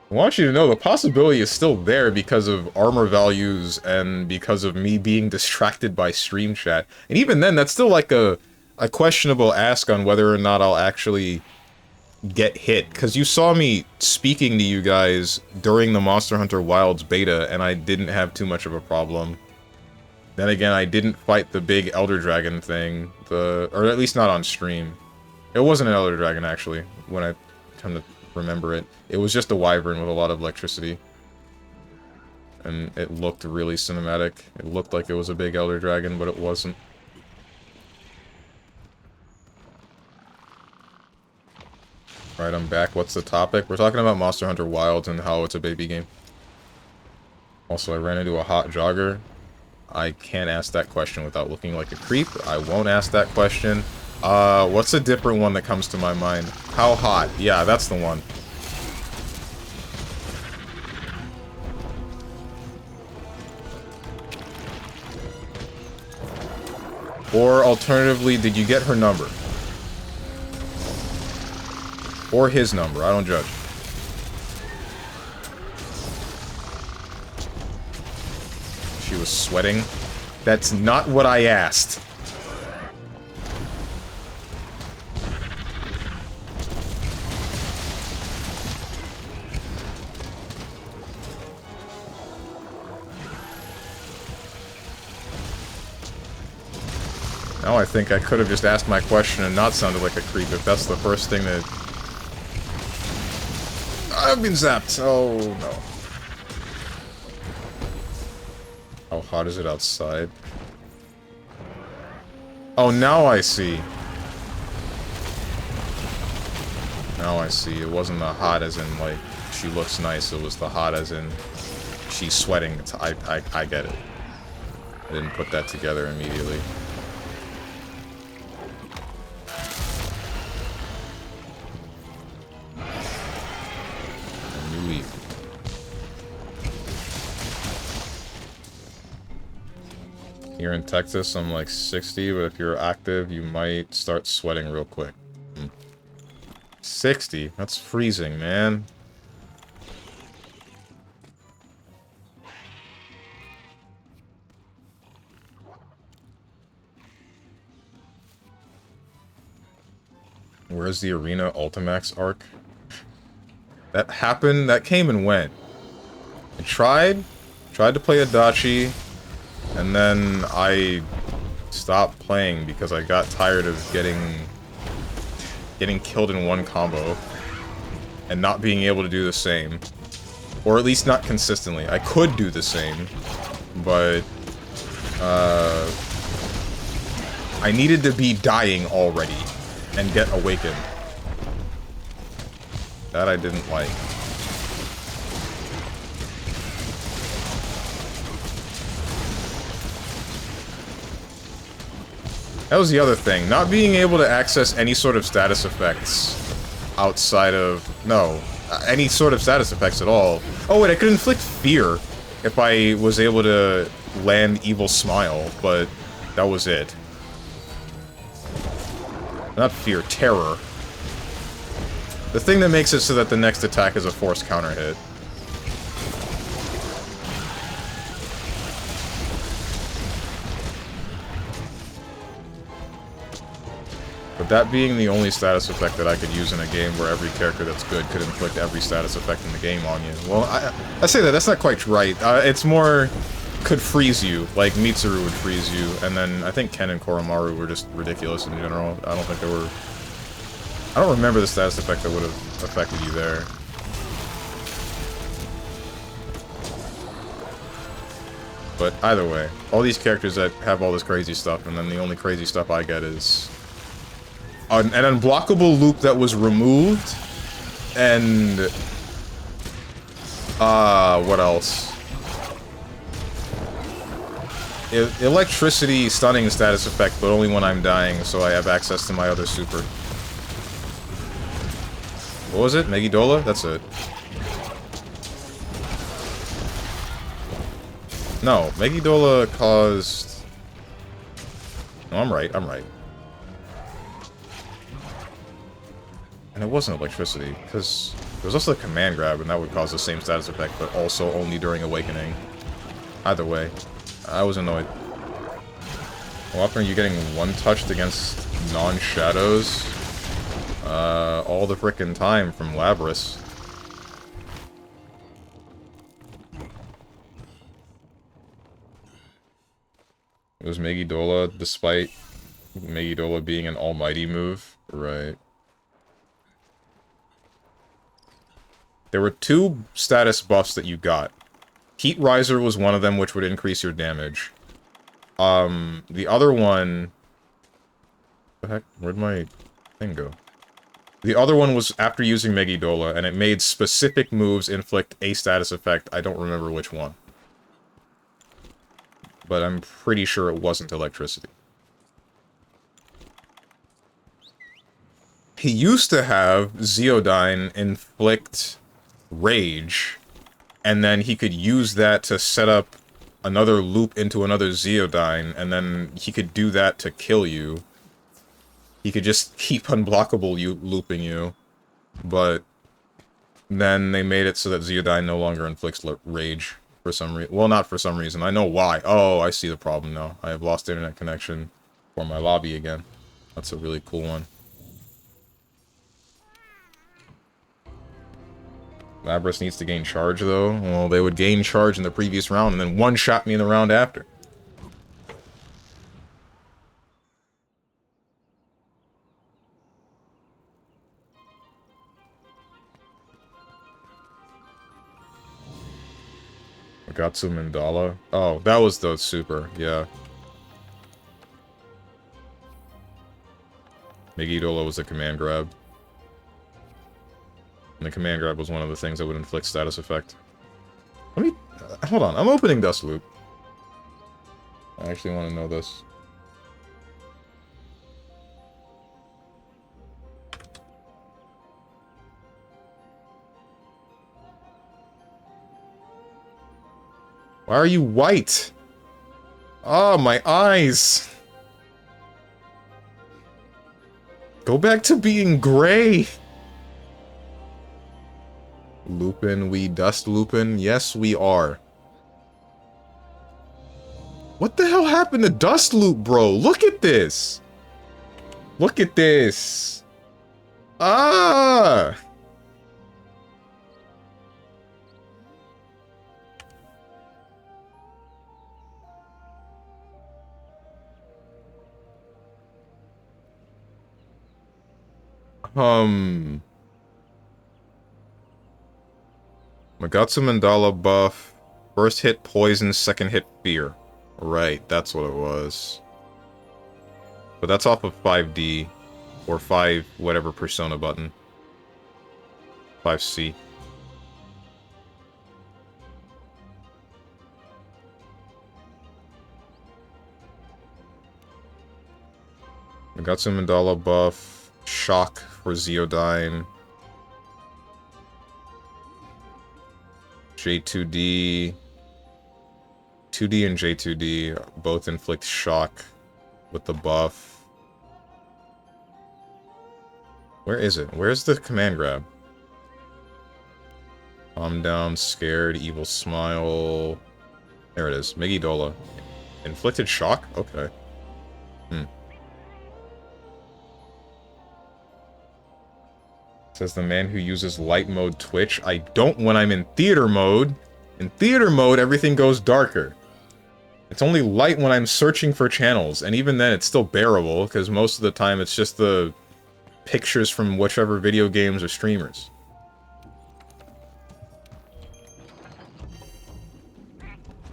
I want you to know the possibility is still there because of armor values and because of me being distracted by stream chat. And even then, that's still like a questionable ask on whether or not I'll actually get hit. Because you saw me speaking to you guys during the Monster Hunter Wilds beta, and I didn't have too much of a problem. Then again, I didn't fight the big Elder Dragon thing, or at least not on stream. It wasn't an Elder Dragon, actually, when I come to remember it. It was just a wyvern with a lot of electricity. And it looked really cinematic. It looked like it was a big Elder Dragon, but it wasn't. Alright, I'm back. What's the topic? We're talking about Monster Hunter Wilds and how it's a baby game. Also, I ran into a hot jogger. I can't ask that question without looking like a creep. I won't ask that question. What's a different one that comes to my mind? How hot? Yeah, that's the one. Or alternatively, did you get her number? Or his number, I don't judge. She was sweating. That's not what I asked. Now I think I could have just asked my question and not sounded like a creep if that's the first thing that... I've been zapped! Oh, no. How hot is it outside? Oh, now I see. Now I see. It wasn't the hot as in, like, she looks nice. It was the hot as in she's sweating. I get it. I didn't put that together immediately. A new leaf. Here in Texas, I'm like 60, but if you're active, you might start sweating real quick. 60? That's freezing, man. Where's the Arena Ultimax arc? That happened, that came and went. I tried to play Adachi, and then I stopped playing because I got tired of getting killed in one combo and not being able to do the same. Or at least not consistently. I could do the same, but I needed to be dying already and get awakened. That I didn't like. That was the other thing. Not being able to access any sort of status effects outside of... No. Any sort of status effects at all. Oh, wait, I could inflict fear if I was able to land Evil Smile, but that was it. Not fear, terror. The thing that makes it so that the next attack is a forced counter hit. But that being the only status effect that I could use in a game where every character that's good could inflict every status effect in the game on you. Well, I say that, that's not quite right. It's more, could freeze you, like Mitsuru would freeze you, and then I think Ken and Koromaru were just ridiculous in general. I don't think there were... I don't remember the status effect that would have affected you there. But either way, all these characters that have all this crazy stuff, and then the only crazy stuff I get is... an unblockable loop that was removed, and... what else? Electricity stunning status effect, but only when I'm dying, so I have access to my other super. What was it? Megidola? That's it. No, Megidola caused... No, I'm right, I'm right. And it wasn't electricity, because there was also a command grab, and that would cause the same status effect, but also only during awakening. Either way, I was annoyed. How often are you getting one-touched against non-shadows? All the frickin' time from Labris. It was Megidola, despite Megidola being an almighty move. Right. There were two status buffs that you got. Heat Riser was one of them, which would increase your damage. The other one... What the heck? Where'd my thing go? The other one was after using Megidola, and it made specific moves inflict a status effect. I don't remember which one. But I'm pretty sure it wasn't electricity. He used to have Zeodyne inflict Rage, and then he could use that to set up another loop into another Zeodyne, and then he could do that to kill you. He could just keep unblockable looping you, but then they made it so that Zeodyne no longer inflicts Rage for some reason. Well, not for some reason. I know why. Oh, I see the problem now. I have lost internet connection for my lobby again. That's a really cool one. Labris needs to gain charge, though. Well, they would gain charge in the previous round and then one-shot me in the round after. Gatsu Mandala. Oh, that was the super, yeah. Megidola was a command grab. And the command grab was one of the things that would inflict status effect. Let me... hold on, I'm opening Dust Loop. I actually want to know this. Why are you white? Oh, my eyes! Go back to being gray! Lupin, we Dust Lupin? Yes, we are. What the hell happened to Dust Loop, bro? Look at this! Look at this! Ah! Magatsu Mandala buff. First hit poison, second hit fear. Right, that's what it was. But that's off of 5D. Or 5 whatever persona button. 5C. Magatsu Mandala buff. Shock for Zeodyne. J2D. 2D and J2D both inflict shock with the buff. Where is it? Where's the command grab? Calm down, scared, evil smile. There it is. Megidola. Inflicted shock? Okay. Says the man who uses light mode Twitch. I don't when I'm in theater mode. In theater mode, everything goes darker. It's only light when I'm searching for channels, and even then it's still bearable, because most of the time it's just the pictures from whichever video games or streamers.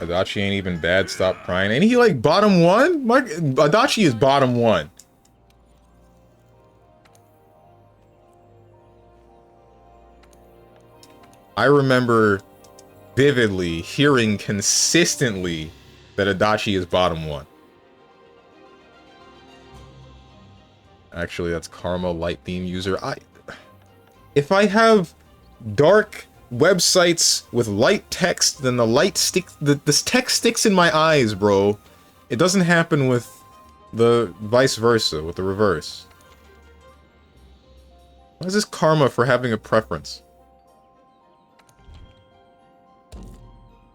Adachi ain't even bad, stop crying. Ain't he like bottom one? Adachi is bottom one. I remember vividly hearing consistently that Adachi is bottom one. Actually, that's Karma Light Beam user. If I have dark websites with light text, then the light sticks. This text sticks in my eyes, bro. It doesn't happen with the vice versa, with the reverse. Why is this karma for having a preference?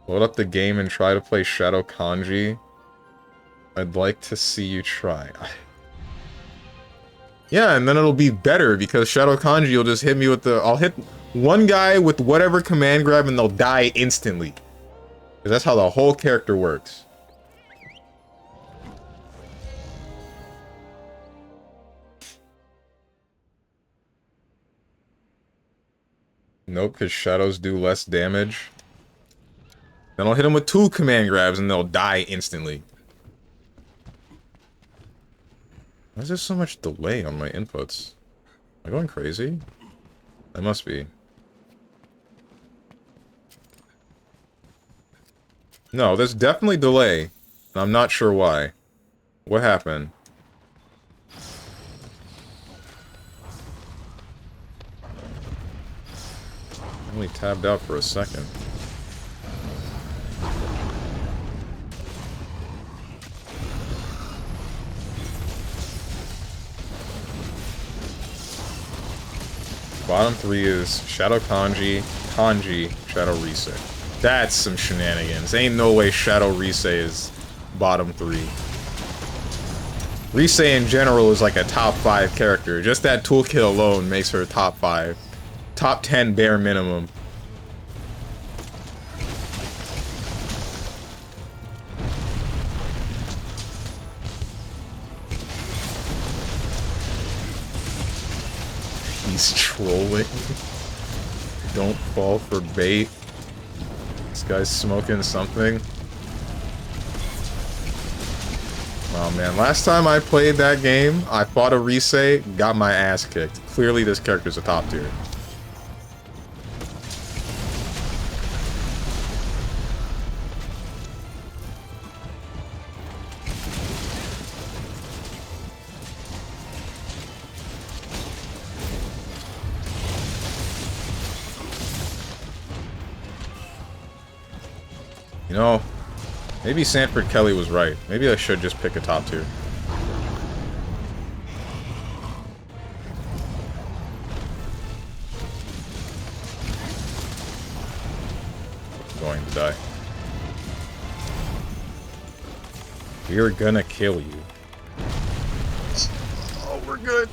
Load up the game and try to play Shadow Kanji. I'd like to see you try. Yeah, and then it'll be better, because Shadow Kanji will just hit me with the... I'll hit one guy with whatever command grab and they'll die instantly. Because that's how the whole character works. Nope, because shadows do less damage. Then I'll hit them with 2 command grabs and they'll die instantly. Why is there so much delay on my inputs? Am I going crazy? I must be. No, there's definitely delay. And I'm not sure why. What happened? I only tabbed out for a second. Bottom 3 is Shadow Kanji, Kanji, Shadow Risei. That's some shenanigans. Ain't no way Shadow Risei is bottom 3. Risei in general is like a top 5 character. Just that toolkit alone makes her top 5. Top 10 bare minimum. He's trolling. Don't fall for bait. This guy's smoking something. Oh man, last time I played that game, I fought a Risei, got my ass kicked. Clearly this character's a top tier. You know, maybe Sanford Kelly was right. Maybe I should just pick a top tier. Going to die. We're gonna kill you. Oh, we're good.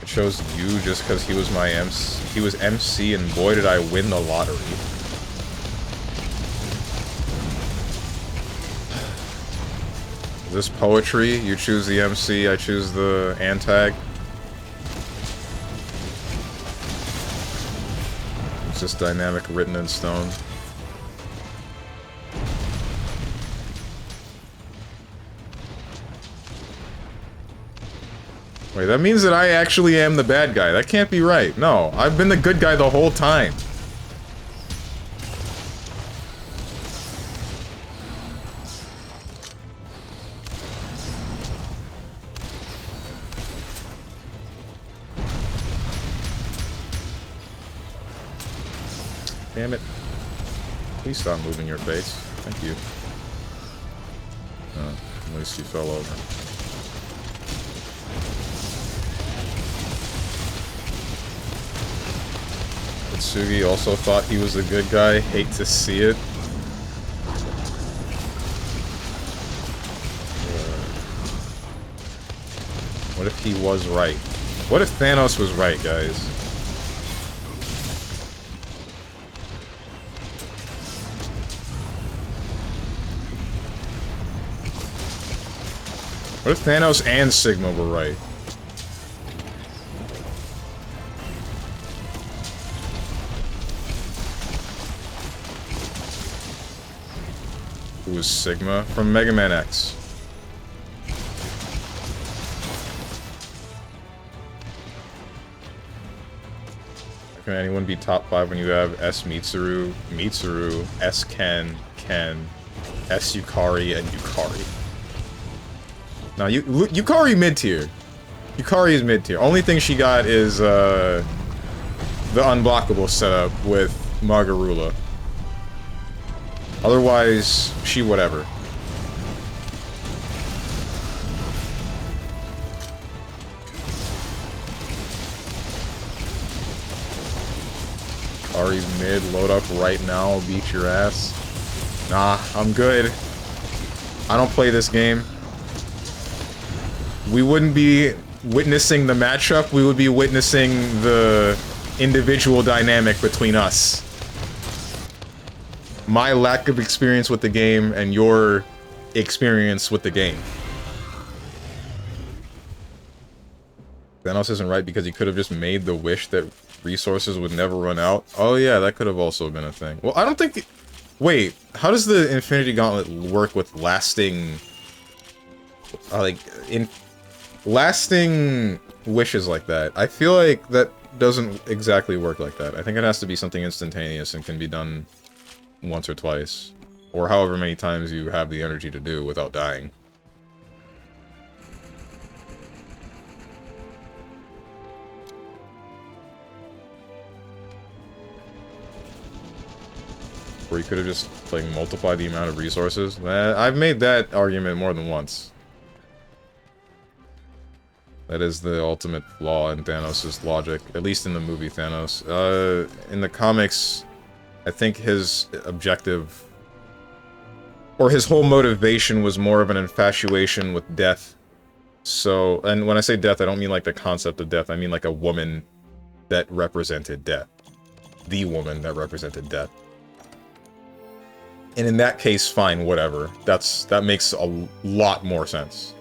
I chose you just because he was my MC. He was MC, and boy did I win the lottery. This poetry, you choose the MC, I choose the antag. It's just dynamic written in stone. Wait, that means that I actually am the bad guy. That can't be right. No, I've been the good guy the whole time. Damn it. Please stop moving your face. Thank you. Oh, at least you fell over. Itsugi also thought he was a good guy. Hate to see it. What if he was right? What if Thanos was right, guys? What if Thanos and Sigma were right? Who was Sigma? From Mega Man X. Can anyone be top 5 when you have S Mitsuru, S Ken, S Yukari, and Yukari? Now, Yukari mid-tier. Yukari is mid-tier. Only thing she got is, the unblockable setup with Magarula. Otherwise, she whatever. Yukari's mid, load up right now, I'll beat your ass. Nah, I'm good. I don't play this game. We wouldn't be witnessing the matchup, we would be witnessing the individual dynamic between us. My lack of experience with the game and your experience with the game. Thanos isn't right because he could have just made the wish that resources would never run out. Oh yeah, that could have also been a thing. Well, I don't think... Wait, how does the Infinity Gauntlet work with lasting... lasting wishes like that? I feel like that doesn't exactly work like that. I think it has to be something instantaneous and can be done once or twice. Or however many times you have the energy to do without dying. Where you could have just, like, multiplied the amount of resources. I've made that argument more than once. That is the ultimate flaw in Thanos' logic, at least in the movie Thanos. In the comics, I think his objective, or his whole motivation, was more of an infatuation with death. So, and when I say death, I don't mean like the concept of death, I mean like a woman that represented death. The woman that represented death. And in that case, fine, whatever. That makes a lot more sense.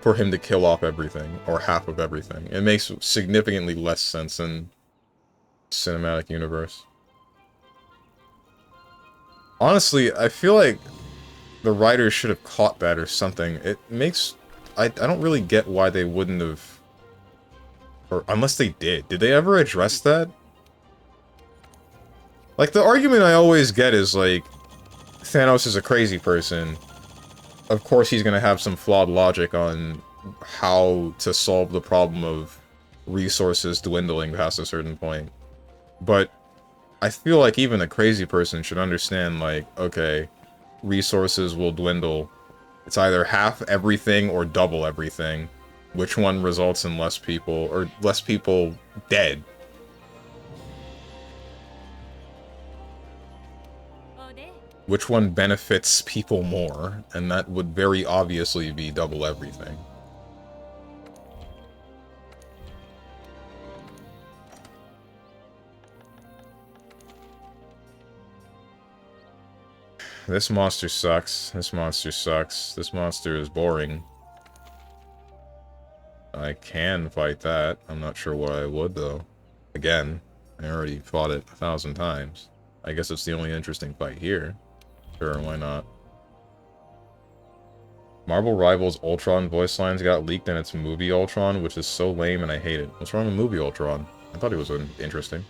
For him to kill off everything, or half of everything. It makes significantly less sense in cinematic universe. Honestly, I feel like the writers should have caught that or something. It makes... I don't really get why they wouldn't have... Or, unless they did. Did they ever address that? Like, the argument I always get is, like, Thanos is a crazy person, of course he's gonna have some flawed logic on how to solve the problem of resources dwindling past a certain point. But I feel like even a crazy person should understand, like, okay, resources will dwindle. It's either half everything or double everything. Which one results in less people, or less people dead? Which one benefits people more? And that would very obviously be double everything. This monster sucks. This monster sucks. This monster is boring. I can fight that. I'm not sure what I would, though. Again, I already fought it 1,000 times. I guess it's the only interesting fight here. Sure, why not? Marvel Rivals Ultron voice lines got leaked in its movie Ultron, which is so lame and I hate it. What's wrong with movie Ultron? I thought it was interesting.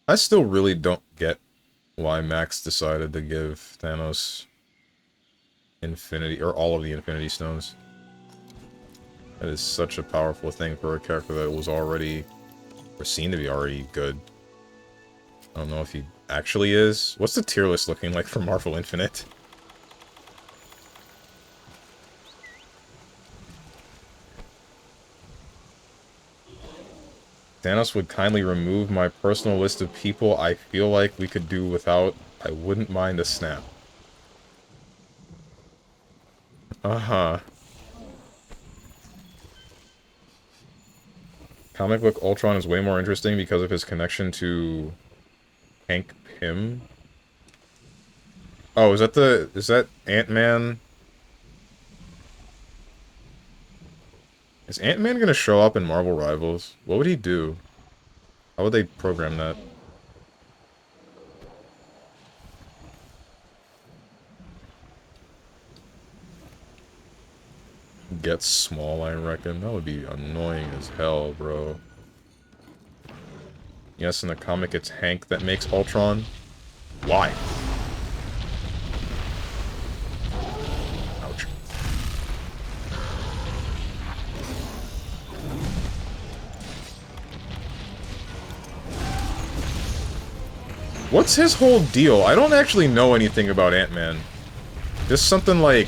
I still really don't get why Max decided to give Thanos Infinity, or all of the Infinity Stones. That is such a powerful thing for a character that was already, or seen to be already good. I don't know if he actually is. What's the tier list looking like for Marvel Infinite? Thanos would kindly remove my personal list of people I feel like we could do without. I wouldn't mind a snap. Uh-huh. Comic book Ultron is way more interesting because of his connection to Hank Pym. Oh, is that Ant-Man? Is Ant-Man gonna show up in Marvel Rivals? What would he do? How would they program that? Get small, I reckon. That would be annoying as hell, bro. Yes, in the comic it's Hank that makes Ultron. Why? Ouch. What's his whole deal? I don't actually know anything about Ant-Man. Just something like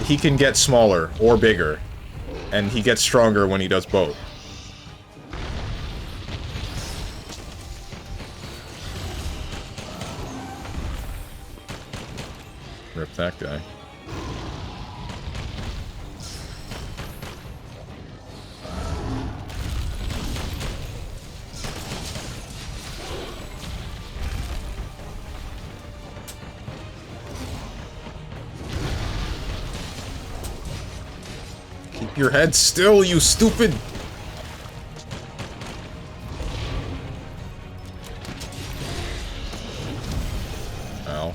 he can get smaller or bigger, and he gets stronger when he does both. Rip that guy. Keep your head still, you stupid! Ow.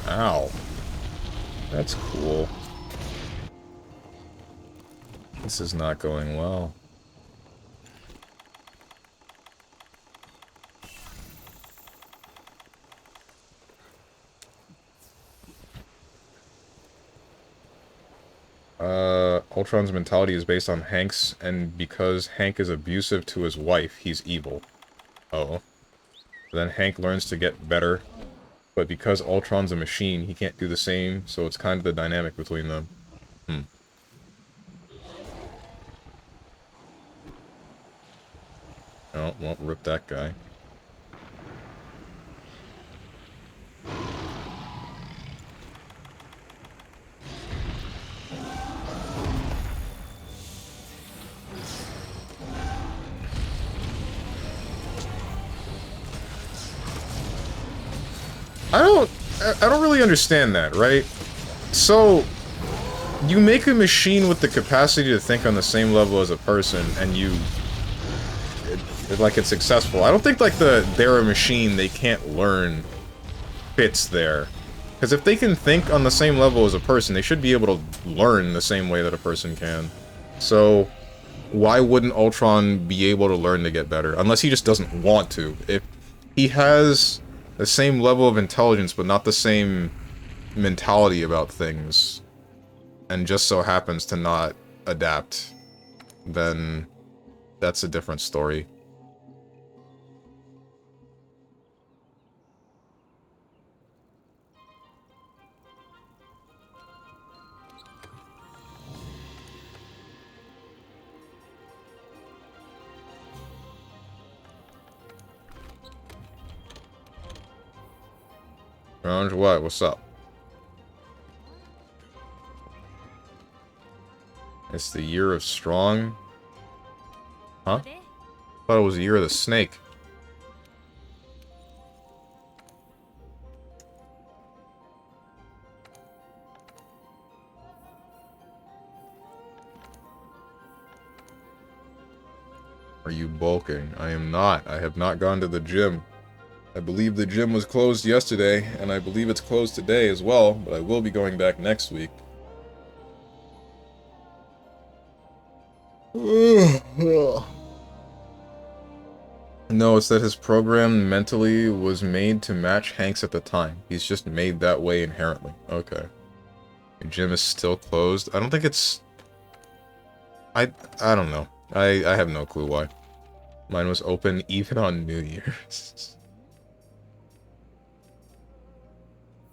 Ow. That's cool. This is not going well. Ultron's mentality is based on Hank's, and because Hank is abusive to his wife, he's evil. Oh. Then Hank learns to get better, but because Ultron's a machine, he can't do the same, so it's kind of the dynamic between them. Oh, won't rip that guy. I don't really understand that, right? So, You make a machine with the capacity to think on the same level as a person, and like, it's successful. I don't think, like, they're a machine, they can't learn fits there. Because if they can think on the same level as a person, they should be able to learn the same way that a person can. So, why wouldn't Ultron be able to learn to get better? Unless he just doesn't want to. If he has the same level of intelligence, but not the same mentality about things, and just so happens to not adapt, then that's a different story. Round what? What's up? It's the year of Strong? Huh? Thought it was the year of the snake. Are you bulking? I am not. I have not gone to the gym. I believe the gym was closed yesterday, and I believe it's closed today as well, but I will be going back next week. No, it's that his program mentally was made to match Hank's at the time. He's just made that way inherently. Okay. Your gym is still closed? I don't think it's... I don't know. I have no clue why. Mine was open even on New Year's.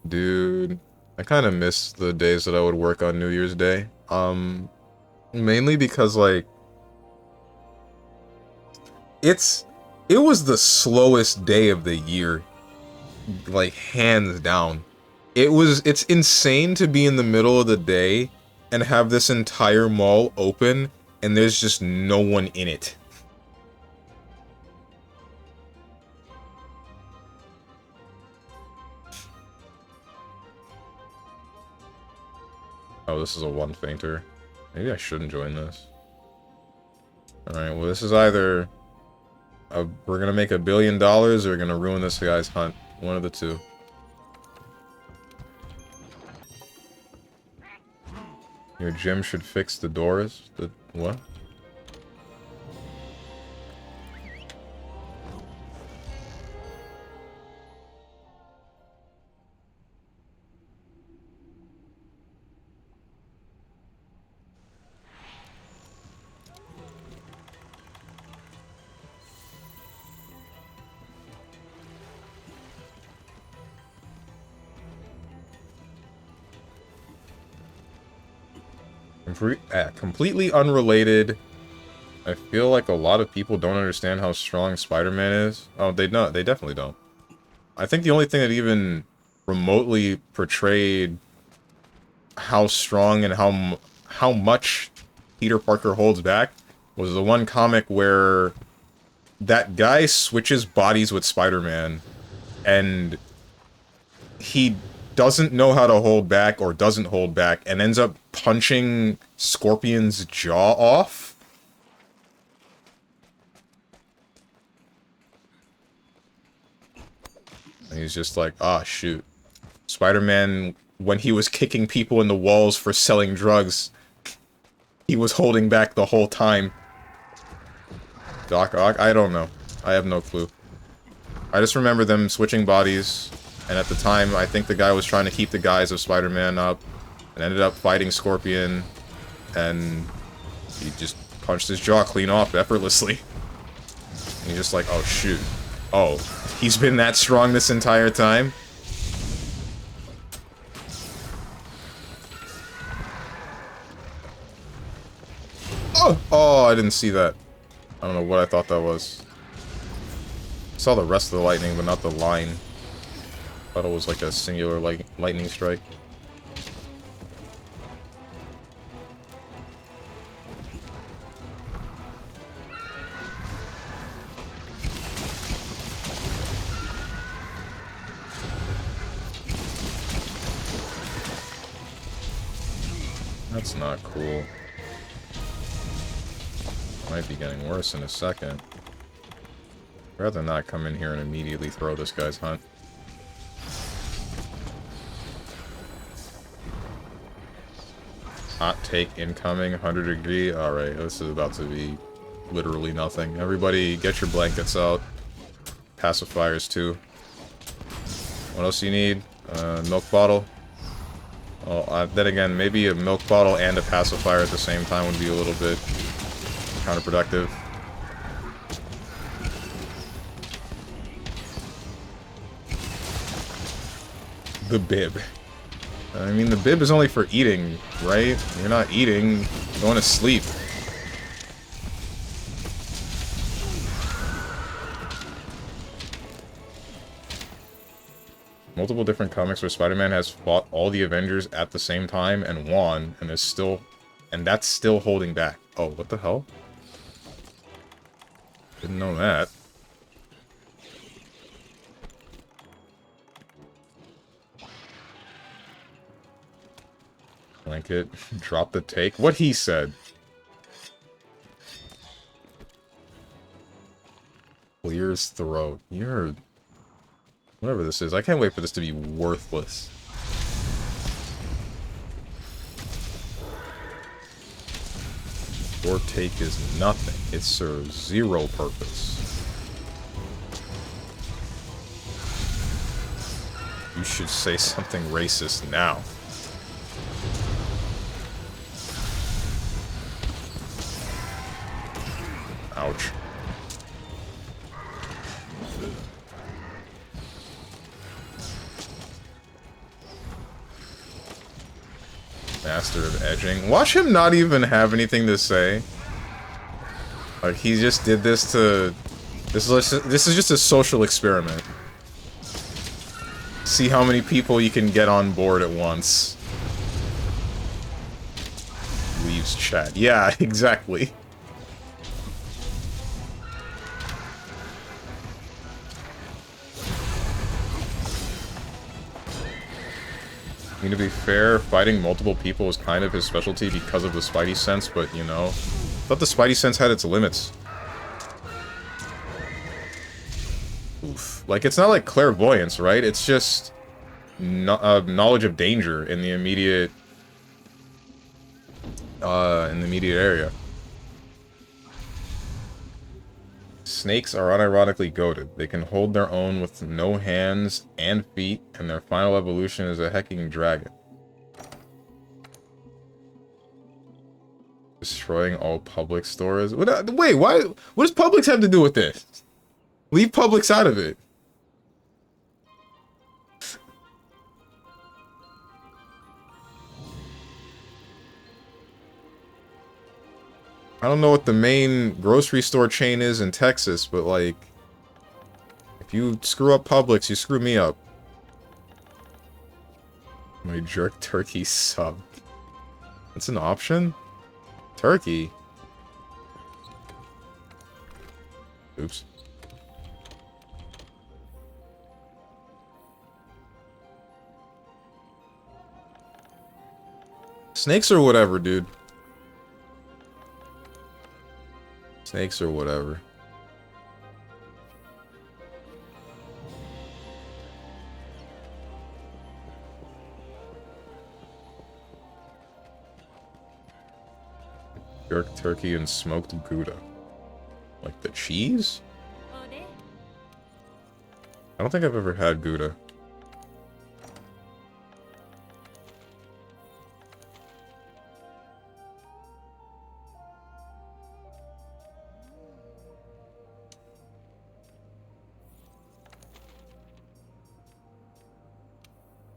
Dude, I kind of miss the days that I would work on New Year's Day. Mainly because, like, it was the slowest day of the year, like, hands down. It's insane to be in the middle of the day and have this entire mall open and there's just no one in it. Oh, this is a one fainter. Maybe I shouldn't join this. Alright, well, this is either... we're gonna make $1 billion, or we're gonna ruin this guy's hunt. One of the two. Your gym should fix the doors? The... what? Completely unrelated. I feel like a lot of people don't understand how strong Spider-Man is. Oh, they don't. They definitely don't. I think the only thing that even remotely portrayed how strong and how much Peter Parker holds back was the one comic where that guy switches bodies with Spider-Man, and he doesn't know how to hold back or doesn't hold back and ends up punching Scorpion's jaw off. And he's just like, ah, shoot. Spider-Man, when he was kicking people in the walls for selling drugs, he was holding back the whole time. Doc Ock? I don't know. I have no clue. I just remember them switching bodies. And at the time, I think the guy was trying to keep the guise of Spider-Man up, and ended up fighting Scorpion, and he just punched his jaw clean off effortlessly. And you're just like, oh shoot. Oh, he's been that strong this entire time? Oh! Oh, I didn't see that. I don't know what I thought that was. I saw the rest of the lightning, but not the line. Thought it was like a singular lightning strike. That's not cool. Might be getting worse in a second. I'd rather not come in here and immediately throw this guy's hunt. Hot take incoming, 100 degree. Alright, this is about to be literally nothing. Everybody, get your blankets out. Pacifiers, too. What else you need? Milk bottle. Well, then again, maybe a milk bottle and a pacifier at the same time would be a little bit counterproductive. The bib. I mean, the bib is only for eating, right? You're not eating, you're going to sleep. Multiple different comics where Spider-Man has fought all the Avengers at the same time and won, and is still... and that's still holding back. Oh, what the hell? Didn't know that. Blanket. Drop the take. What he said. Clears throat. You're... whatever this is. I can't wait for this to be worthless. Your take is nothing. It serves zero purpose. You should say something racist now. Ouch. Master of edging. Watch him not even have anything to say. Like, he just did this to... This is just a social experiment. See how many people you can get on board at once. Leaves chat. Yeah, exactly. I mean, to be fair, fighting multiple people is kind of his specialty because of the Spidey sense, but, you know, I thought the Spidey sense had its limits. Oof. Like, it's not like clairvoyance, right? It's just knowledge of danger in the immediate area. Snakes are unironically goated. They can hold their own with no hands and feet, and their final evolution is a hecking dragon. Destroying all Publix stores. Wait, why? What does Publix have to do with this? Leave Publix out of it. I don't know what the main grocery store chain is in Texas, but like, if you screw up Publix, you screw me up. My jerk turkey sub. That's an option? Turkey? Oops. Snakes or whatever, dude. Snakes or whatever. Jerk turkey and smoked Gouda. Like the cheese? I don't think I've ever had Gouda.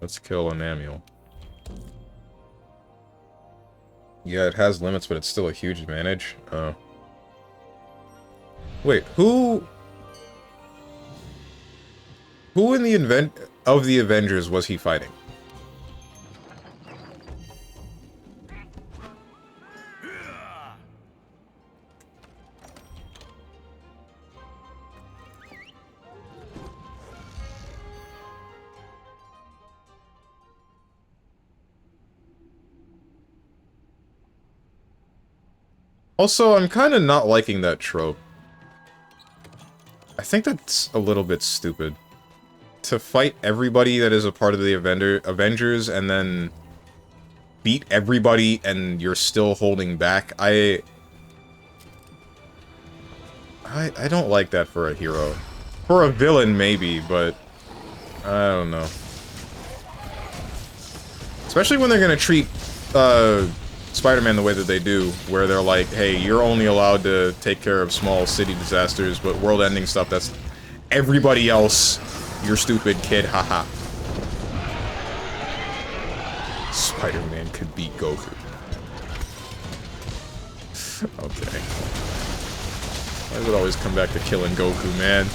Let's kill an Amiel. Yeah, it has limits, but it's still a huge advantage. Oh. Wait, who in the Avengers was he fighting? Also, I'm kind of not liking that trope. I think that's a little bit stupid. To fight everybody that is a part of the Avengers and then beat everybody and you're still holding back, I don't like that for a hero. For a villain, maybe, but I don't know. Especially when they're gonna treat Spider-Man the way that they do, where they're like, hey, you're only allowed to take care of small city disasters, but world-ending stuff, that's everybody else. You're stupid, kid, haha. Spider-Man could beat Goku. Okay. Why does it always come back to killing Goku, man?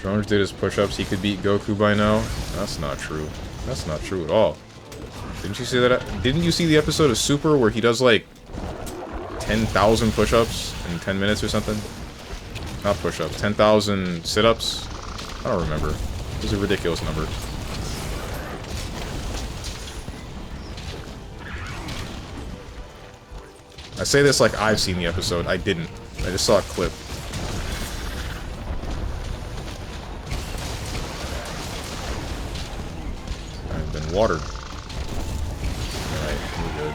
Strongman did his push-ups, he could beat Goku by now. That's not true. That's not true at all. Didn't you see that? Didn't you see the episode of Super where he does like 10,000 push-ups in 10 minutes or something? Not push-ups, 10,000 sit-ups? I don't remember. It was a ridiculous number. I say this like I've seen the episode. I didn't. I just saw a clip. I've been watered. Alright, we're good.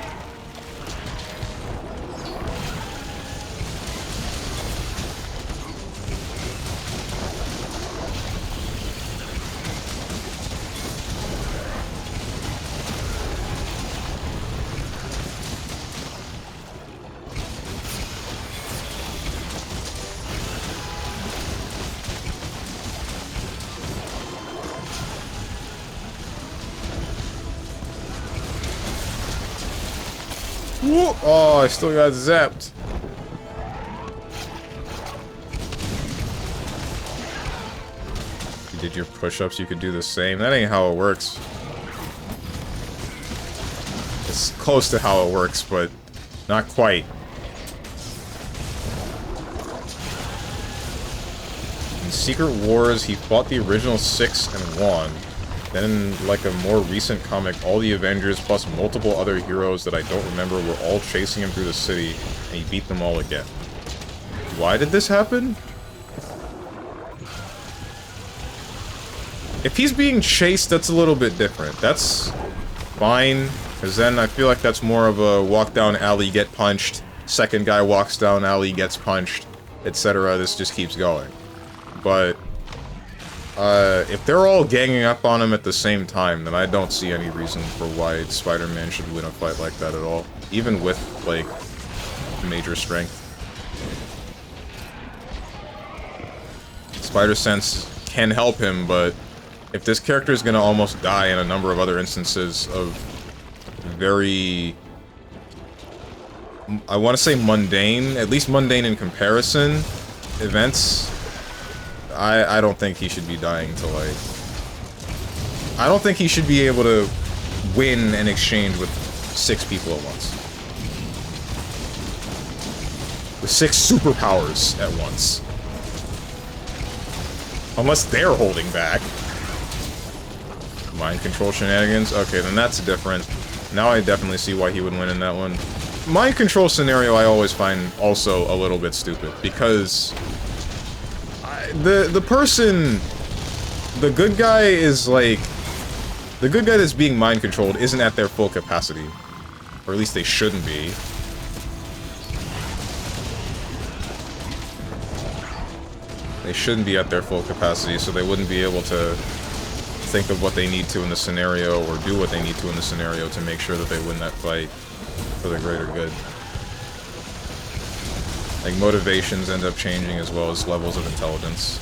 Whoa! Oh, I still got zapped. You did your push-ups, you could do the same. That ain't how it works. It's close to how it works, but not quite. In Secret Wars, he fought the original 6 and won. Then in, like, a more recent comic, all the Avengers plus multiple other heroes that I don't remember were all chasing him through the city, and he beat them all again. Why did this happen? If he's being chased, that's a little bit different. That's fine, because then I feel like that's more of a walk down alley, get punched, second guy walks down alley, gets punched, etc. This just keeps going. But if they're all ganging up on him at the same time, then I don't see any reason for why Spider-Man should win a fight like that at all. Even with, like, major strength. Spider-Sense can help him, but if this character is gonna almost die in a number of other instances of very... I want to say mundane, at least mundane in comparison, events... I don't think he should be dying to, like... I don't think he should be able to win an exchange with 6 people at once. With 6 superpowers at once. Unless they're holding back. Mind control shenanigans? Okay, then that's different. Now I definitely see why he would win in that one. Mind control scenario I always find also a little bit stupid, because... The person... The good guy is, like... The good guy that's being mind-controlled isn't at their full capacity. Or at least they shouldn't be. They shouldn't be at their full capacity, so they wouldn't be able to think of what they need to in the scenario, or do what they need to in the scenario to make sure that they win that fight for the greater good. Like, motivations end up changing as well as levels of intelligence.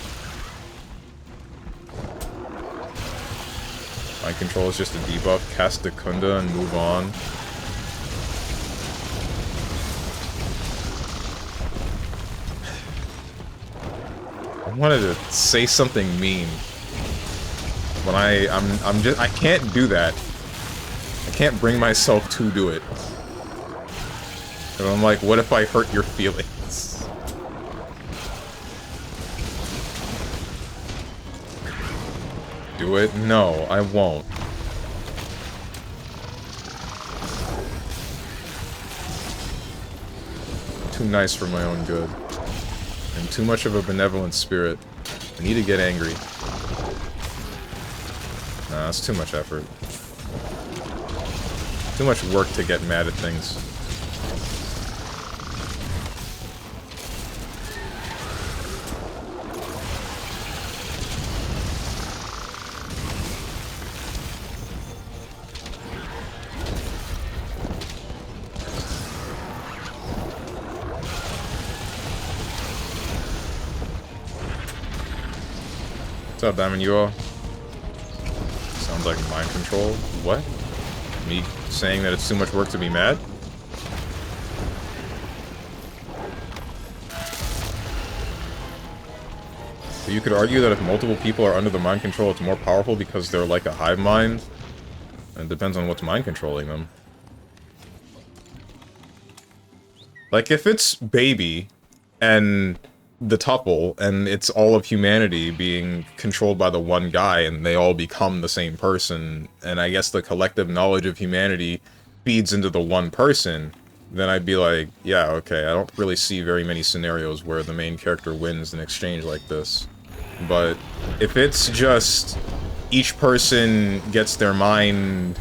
Mind control is just a debuff. Cast Dekunda and move on. I wanted to say something mean. When I can't do that. I can't bring myself to do it. And I'm like, what if I hurt your feelings? Do it? No, I won't. Too nice for my own good. I'm too much of a benevolent spirit. I need to get angry. Nah, that's too much effort. Too much work to get mad at things. What's up, Diamond? You all? Sounds like mind control. What? Me saying that it's too much work to be mad? So you could argue that if multiple people are under the mind control, it's more powerful because they're like a hive mind? And it depends on what's mind controlling them. Like, if it's Baby and the tuple, and it's all of humanity being controlled by the one guy, and they all become the same person, and I guess the collective knowledge of humanity feeds into the one person, then I'd be like, yeah, okay, I don't really see very many scenarios where the main character wins in exchange like this. But if it's just each person gets their mind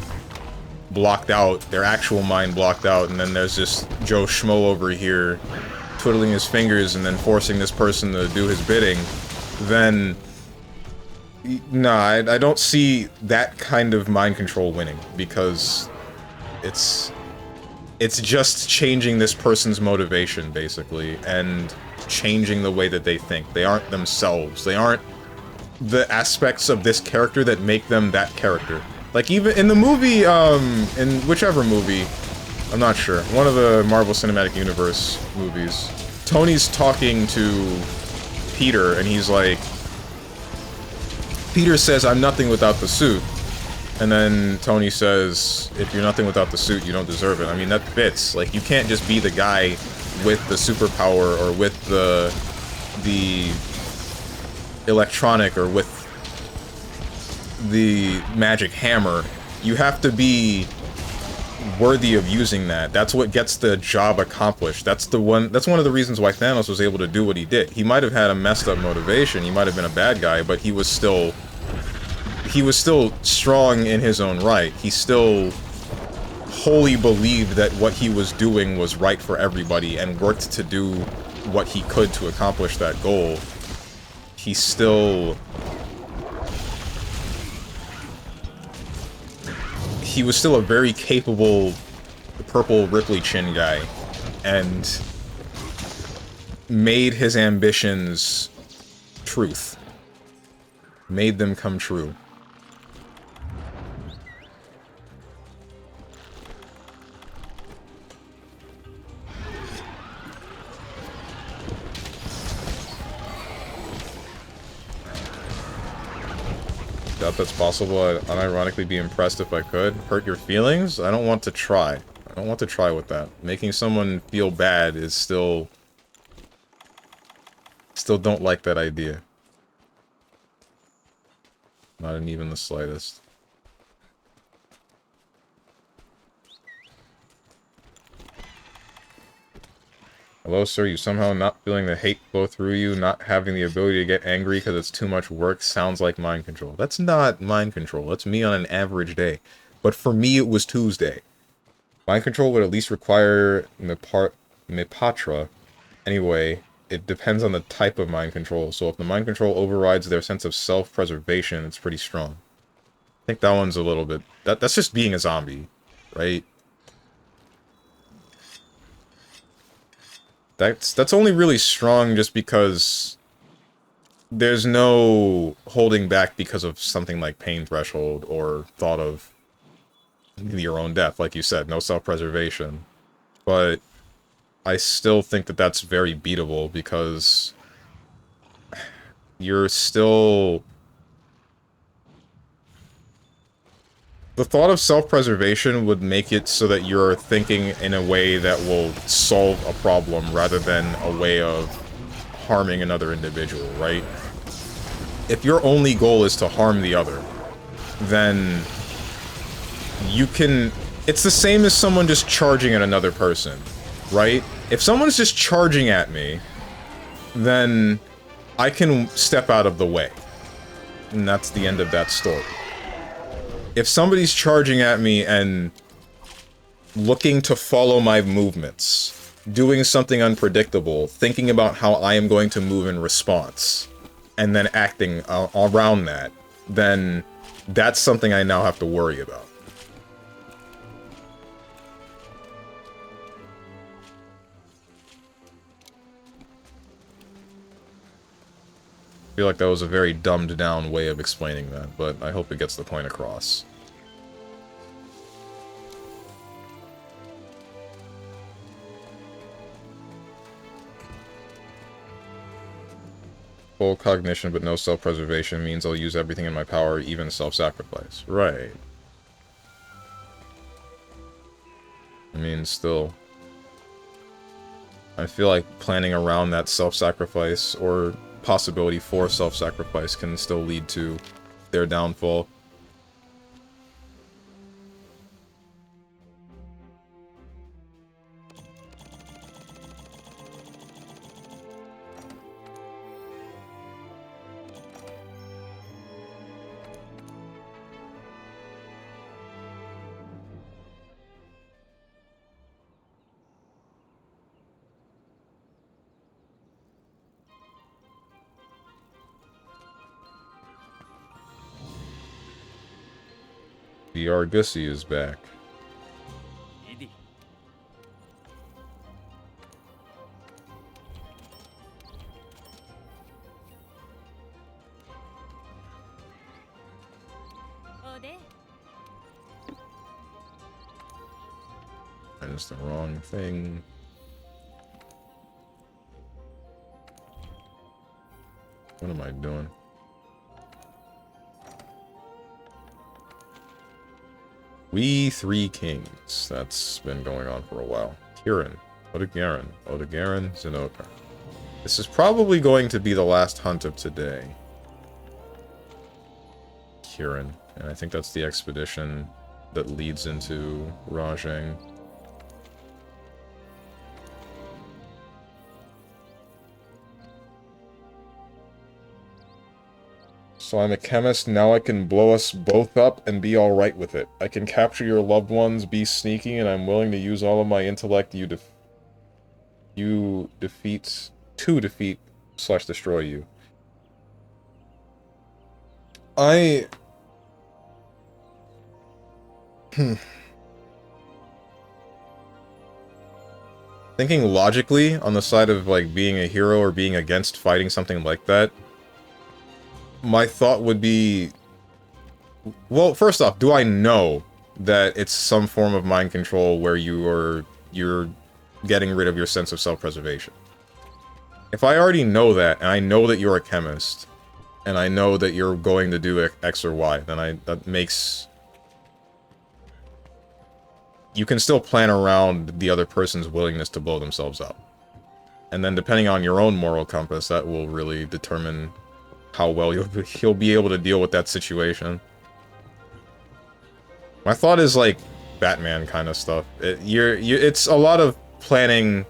blocked out, their actual mind blocked out, and then there's just Joe Schmo over here twiddling his fingers and then forcing this person to do his bidding, then nah, I don't see that kind of mind control winning, because it's just changing this person's motivation, basically, and changing the way that they think. They aren't themselves. They aren't the aspects of this character that make them that character. Like, even in the movie, in whichever movie, I'm not sure. One of the Marvel Cinematic Universe movies. Tony's talking to Peter, and he's like... Peter says, I'm nothing without the suit. And then Tony says, if you're nothing without the suit, you don't deserve it. I mean, that fits. Like, you can't just be the guy with the superpower, or with the electronic, or with the magic hammer. You have to be worthy of using that. That's what gets the job accomplished. That's one of the reasons why Thanos was able to do what he did. He might have had a messed up motivation, he might have been a bad guy, but he was still strong in his own right. He still wholly believed that what he was doing was right for everybody, and worked to do what he could to accomplish that goal. He was still a very capable purple Ripley chin guy, and made his ambitions truth. Made them come true. Doubt that's possible. I'd unironically be impressed if I could. Hurt your feelings? I don't want to try. I don't want to try with that. Making someone feel bad is still don't like that idea. Not in even the slightest. Hello, sir. You somehow not feeling the hate flow through you, not having the ability to get angry because it's too much work, sounds like mind control. That's not mind control. That's me on an average day. But for me, it was Tuesday. Mind control would at least require Mipatra. Anyway, it depends on the type of mind control. So if the mind control overrides their sense of self-preservation, it's pretty strong. I think that one's a little bit... That's just being a zombie, right? That's only really strong just because there's no holding back because of something like pain threshold or thought of your own death, like you said, no self-preservation. But I still think that that's very beatable because you're still The thought of self-preservation would make it so that you're thinking in a way that will solve a problem rather than a way of harming another individual, right? If your only goal is to harm the other, then you can... It's the same as someone just charging at another person, right? If someone's just charging at me, then I can step out of the way. And that's the end of that story. If somebody's charging at me and looking to follow my movements, doing something unpredictable, thinking about how I am going to move in response, and then acting around that, then that's something I now have to worry about. I feel like that was a very dumbed down way of explaining that, but I hope it gets the point across. Full cognition but no self-preservation means I'll use everything in my power, even self-sacrifice. Right. I mean, still... I feel like planning around that self-sacrifice, or possibility for self-sacrifice, can still lead to their downfall. The Argosy is back. That is the wrong thing. What am I doing? We Three Kings. That's been going on for a while. Kirin, Odegarin, Zenokar. This is probably going to be the last hunt of today. Kirin. And I think that's the expedition that leads into Rajang. So I'm a chemist, now I can blow us both up and be alright with it. I can capture your loved ones, be sneaky, and I'm willing to use all of my intellect to defeat/destroy you. Thinking logically, on the side of, like, being a hero or being against fighting something like that, my thought would be... Well, first off, do I know that it's some form of mind control where you're getting rid of your sense of self-preservation? If I already know that, and I know that you're a chemist, and I know that you're going to do X or Y, then that makes... You can still plan around the other person's willingness to blow themselves up. And then depending on your own moral compass, that will really determine how well you'll be able to deal with that situation. My thought is like Batman kind of stuff. It's a lot of planning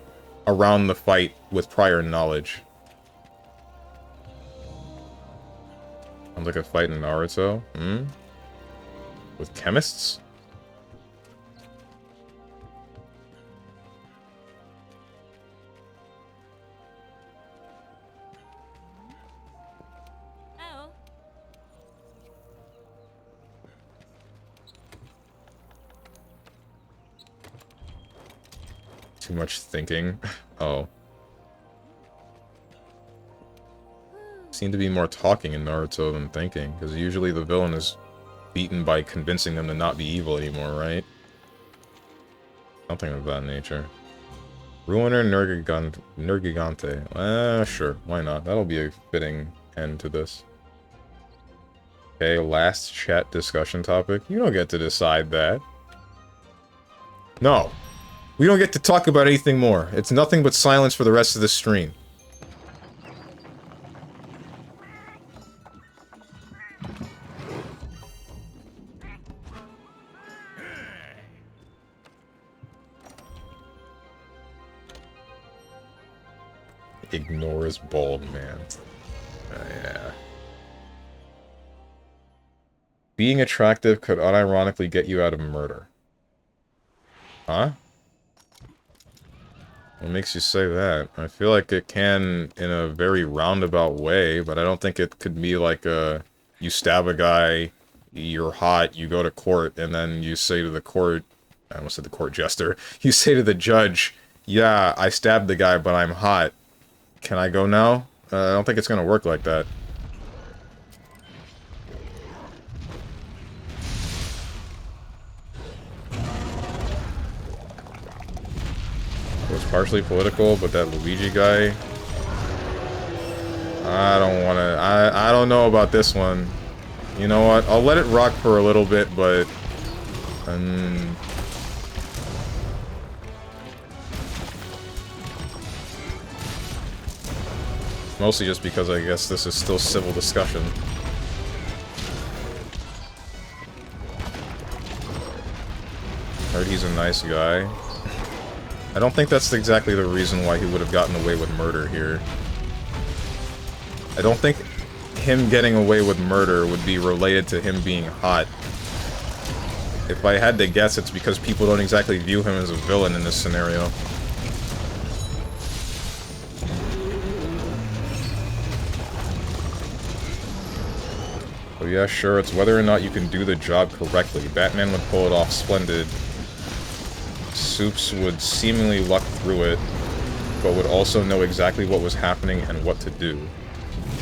around the fight with prior knowledge. Sounds like a fight in Naruto. With chemists? Too much thinking. Oh. Seem to be more talking in Naruto than thinking, because usually the villain is beaten by convincing them to not be evil anymore, right? Something of that nature. Ruiner Nergigante. Sure, why not? That'll be a fitting end to this. Okay, last chat discussion topic. You don't get to decide that. No. We don't get to talk about anything more. It's nothing but silence for the rest of the stream. Ignores bald man. Yeah. Being attractive could unironically get you out of murder. Huh? What makes you say that? I feel like it can in a very roundabout way, but I don't think it could be like a... You stab a guy, you're hot, you go to court, and then you say to the court... I almost said the court jester. You say to the judge, yeah, I stabbed the guy, but I'm hot. Can I go now? I don't think it's gonna work like that. It was partially political, but that Luigi guy... I don't wanna... I don't know about this one. You know what? I'll let it rock for a little bit, but... Mostly just because I guess this is still civil discussion. Heard he's a nice guy. I don't think that's exactly the reason why he would have gotten away with murder here. I don't think him getting away with murder would be related to him being hot. If I had to guess, it's because people don't exactly view him as a villain in this scenario. Oh yeah, sure, it's whether or not you can do the job correctly. Batman would pull it off splendid. Soups would seemingly luck through it, but would also know exactly what was happening and what to do.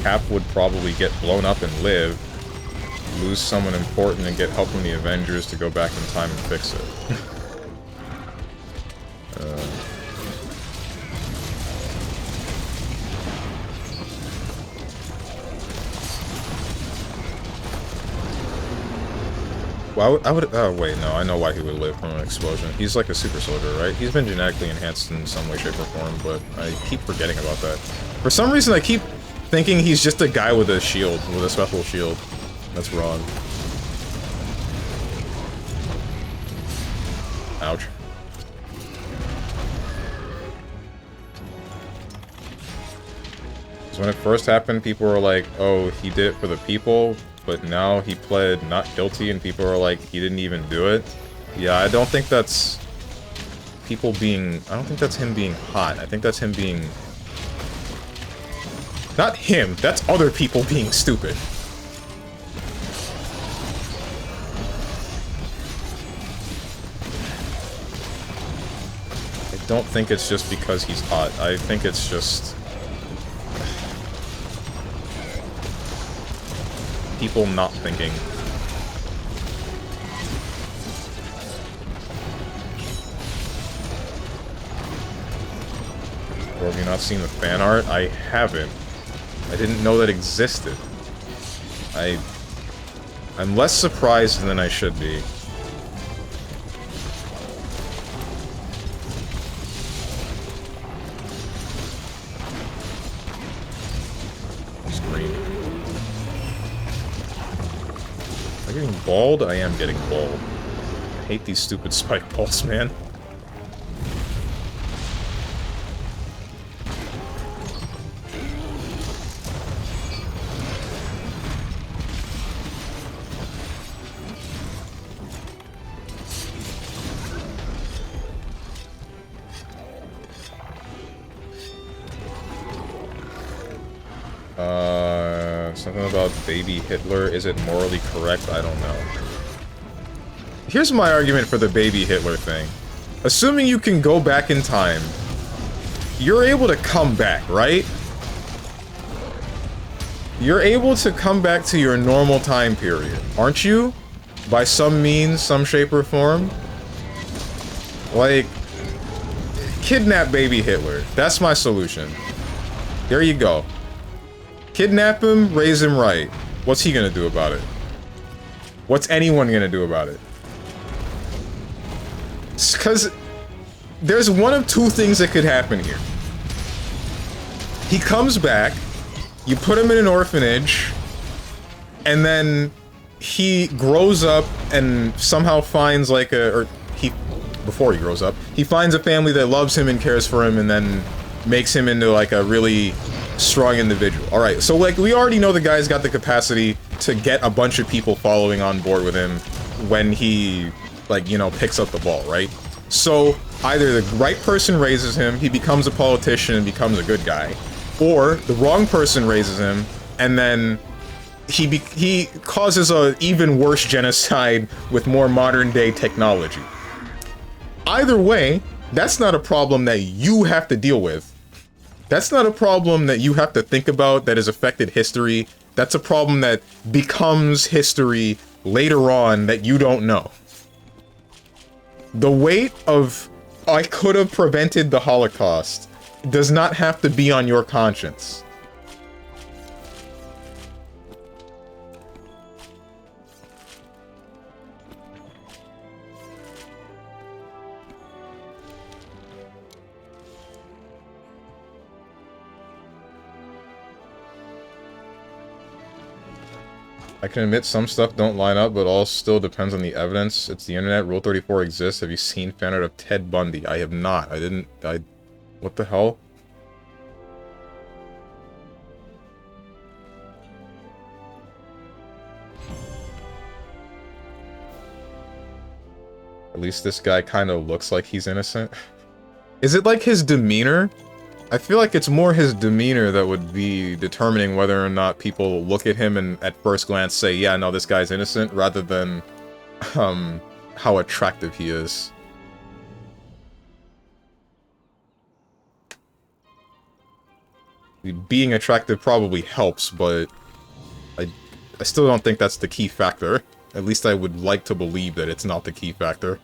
Cap would probably get blown up and live, lose someone important and get help from the Avengers to go back in time and fix it. Well, I would... Oh, wait, no, I know why he would live from an explosion. He's like a super soldier, right? He's been genetically enhanced in some way, shape, or form, but I keep forgetting about that. For some reason, I keep thinking he's just a guy with a shield, with a special shield. That's wrong. Ouch. Because when it first happened, people were like, oh, he did it for the people, but now he pled not guilty and people are like, he didn't even do it. Yeah, I don't think that's people being... I don't think that's him being hot. I think that's him being... Not him, that's other people being stupid. I don't think it's just because he's hot. I think it's just... people not thinking. Or have you not seen the fan art? I haven't. I didn't know that existed. I'm less surprised than I should be. Getting bald? I am getting bald. I hate these stupid spike balls, man. Something about baby Hitler. Is it morally correct? I don't know. Here's my argument for the baby Hitler thing. Assuming you can go back in time, you're able to come back, right? You're able to come back to your normal time period, aren't you? By some means, some shape or form? Like, kidnap baby Hitler. That's my solution. There you go. Kidnap him, raise him right. What's he gonna do about it? What's anyone gonna do about it? Because there's one of two things that could happen here. He comes back, you put him in an orphanage, and then he grows up and somehow finds like before he grows up, he finds a family that loves him and cares for him and then makes him into like a really strong individual. Alright, so like we already know the guy's got the capacity to get a bunch of people following on board with him when he, like, you know, picks up the ball, right? So either the right person raises him, he becomes a politician and becomes a good guy, or the wrong person raises him and then he causes a even worse genocide with more modern day technology. Either way, that's not a problem that you have to deal with. That's not a problem that you have to think about that has affected history. That's a problem that becomes history later on that you don't know. The weight of, I could have prevented the Holocaust, does not have to be on your conscience. I can admit some stuff don't line up, but all still depends on the evidence. It's the internet. Rule 34 exists. Have you seen fan art of Ted Bundy? I have not. What the hell? At least this guy kind of looks like he's innocent. Is it like his demeanor? I feel like it's more his demeanor that would be determining whether or not people look at him and at first glance say, yeah, no, this guy's innocent, rather than, how attractive he is. Being attractive probably helps, but I still don't think that's the key factor. At least I would like to believe that it's not the key factor.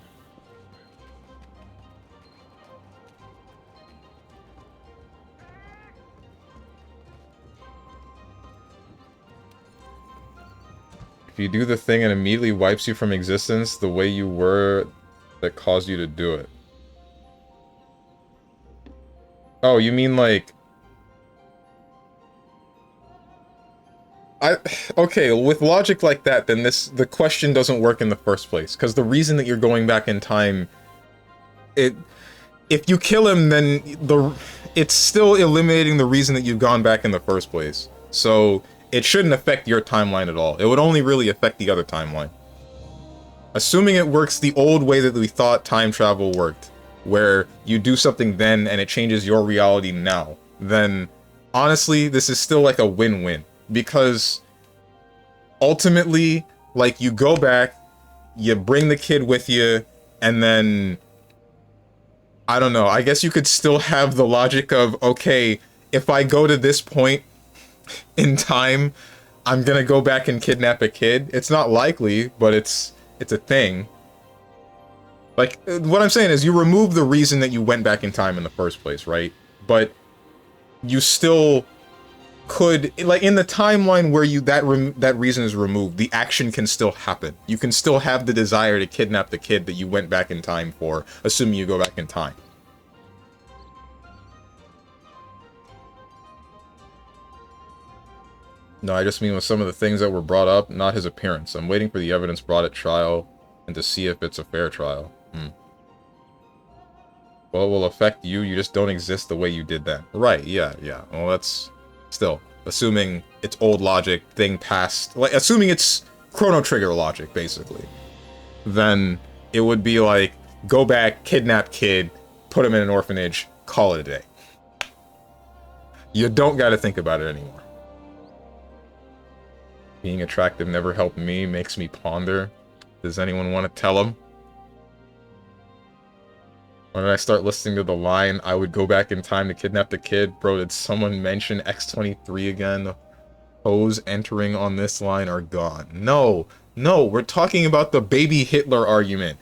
If you do the thing and immediately wipes you from existence the way you were that caused you to do it. Oh, you mean like... Okay, with logic like that, then the question doesn't work in the first place. Because the reason that you're going back in time... If you kill him, then it's still eliminating the reason that you've gone back in the first place. So... it shouldn't affect your timeline at all. It would only really affect the other timeline. Assuming it works the old way that we thought time travel worked, where you do something then and it changes your reality now, then honestly, this is still like a win-win. Because ultimately, like, you go back, you bring the kid with you, and then... I don't know, I guess you could still have the logic of, okay, if I go to this point in time, I'm gonna go back and kidnap a kid. It's not likely, but it's a thing. Like, what I'm saying is you remove the reason that you went back in time in the first place, right? But you still could, like, in the timeline where that reason is removed, the action can still happen. You can still have the desire to kidnap the kid that you went back in time for, assuming you go back in time. No, I just mean with some of the things that were brought up, not his appearance. I'm waiting for the evidence brought at trial and to see if it's a fair trial. Well, it will affect you, you just don't exist the way you did then. Right, yeah. Well, that's... still, assuming it's old logic, thing past... like, assuming it's Chrono Trigger logic, basically. Then it would be like, go back, kidnap kid, put him in an orphanage, call it a day. You don't gotta think about it anymore. Being attractive never helped me, makes me ponder. Does anyone want to tell him? When I start listening to the line, I would go back in time to kidnap the kid. Bro, did someone mention X-23 again? Hoes entering on this line are gone. No, we're talking about the baby Hitler argument.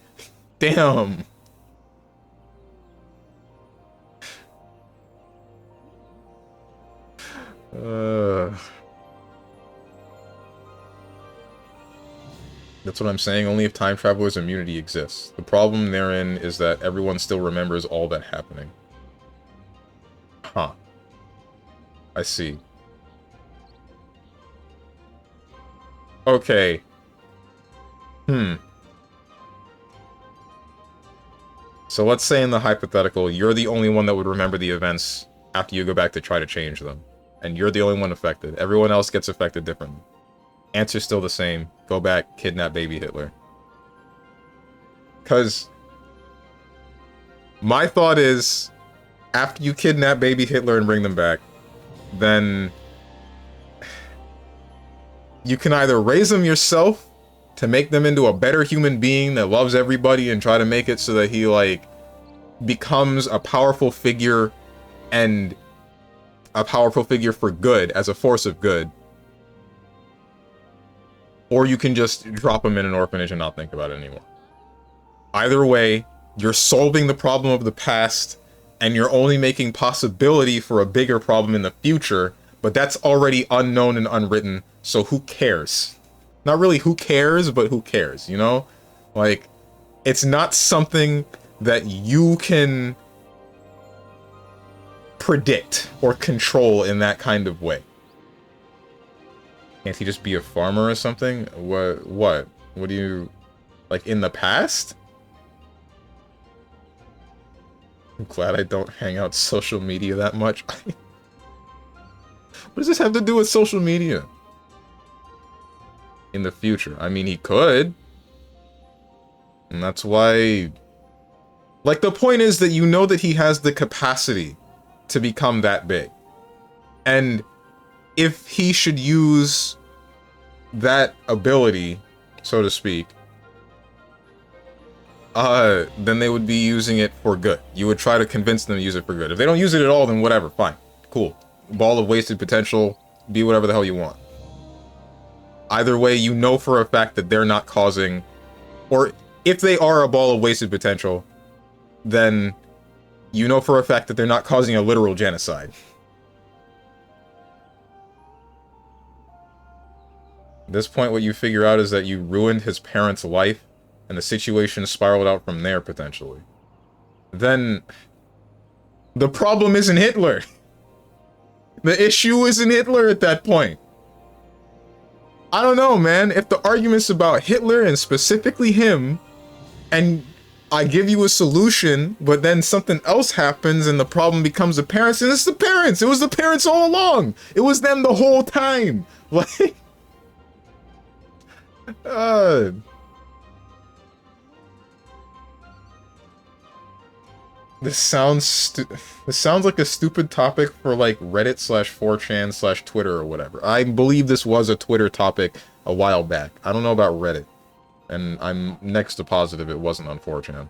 Damn. That's what I'm saying, only if time traveler's immunity exists. The problem therein is that everyone still remembers all that happening. Huh. I see. Okay. So let's say in the hypothetical, you're the only one that would remember the events after you go back to try to change them. And you're the only one affected. Everyone else gets affected differently. Answer's still the same. Go back, kidnap baby Hitler. Because my thought is, after you kidnap baby Hitler and bring them back, then you can either raise them yourself to make them into a better human being that loves everybody and try to make it so that he, like, becomes a powerful figure and a powerful figure for good, as a force of good. Or you can just drop him in an orphanage and not think about it anymore. Either way, you're solving the problem of the past, and you're only making possibility for a bigger problem in the future, but that's already unknown and unwritten, so who cares? Not really who cares, but who cares, you know? Like, it's not something that you can predict or control in that kind of way. Can't he just be a farmer or something? What? What do you... Like, in the past? I'm glad I don't hang out social media that much. What does this have to do with social media? In the future. I mean, he could. And that's why... Like, the point is that you know that he has the capacity to become that big. And if he should use that ability, so to speak, then they would be using it for good. You would try to convince them to use it for good. If they don't use it at all, then whatever, fine. Cool. Ball of wasted potential, be whatever the hell you want. Either way, you know for a fact that they're not causing... Or if they are a ball of wasted potential, then you know for a fact that they're not causing a literal genocide. At this point, what you figure out is that you ruined his parents' life, and the situation spiraled out from there, potentially. Then... the problem isn't Hitler! The issue isn't Hitler at that point! I don't know, man. If the argument's about Hitler and specifically him, and I give you a solution, but then something else happens and the problem becomes the parents, and it's the parents! It was the parents all along! It was them the whole time! Like... This sounds like a stupid topic for, like, Reddit / 4chan / Twitter or whatever. I believe this was a Twitter topic a while back. I don't know about Reddit. And I'm next to positive it wasn't on 4chan.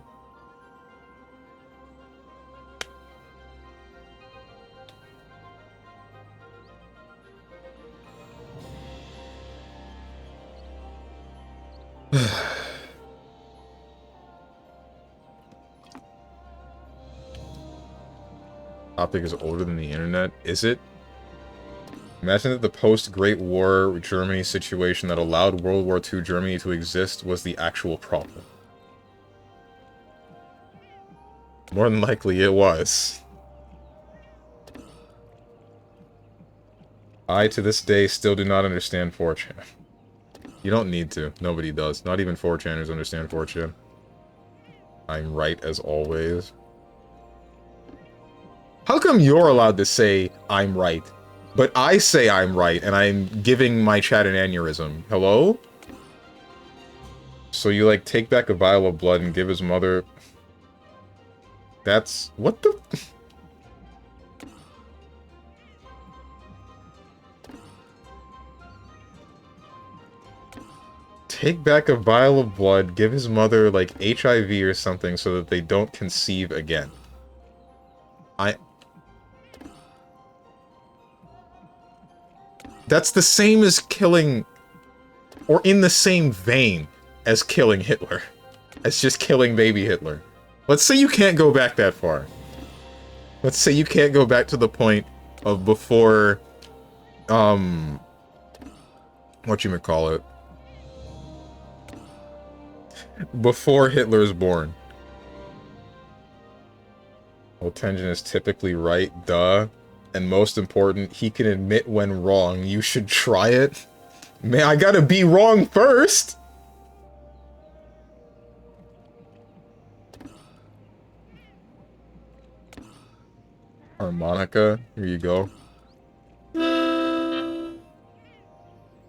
Topic is older than the internet. Is it? Imagine that the post-Great War Germany situation that allowed World War II Germany to exist was the actual problem. More than likely it was. I, to this day, still do not understand 4chan. You don't need to. Nobody does. Not even 4chaners understand 4chan. I'm right as always. How come you're allowed to say, I'm right, but I say I'm right, and I'm giving my chat an aneurysm? Hello? So you, like, take back a vial of blood and give his mother... That's... What the... Take back a vial of blood, give his mother, like, HIV or something so that they don't conceive again. That's the same as killing, or in the same vein as killing Hitler. As just killing baby Hitler. Let's say you can't go back that far. Let's say you can't go back to the point of before, whatchamacallit? Before Hitler's born. Well, Tenjin is typically right, duh. And most important, he can admit when wrong. You should try it. Man, I gotta be wrong first! Harmonica, here you go.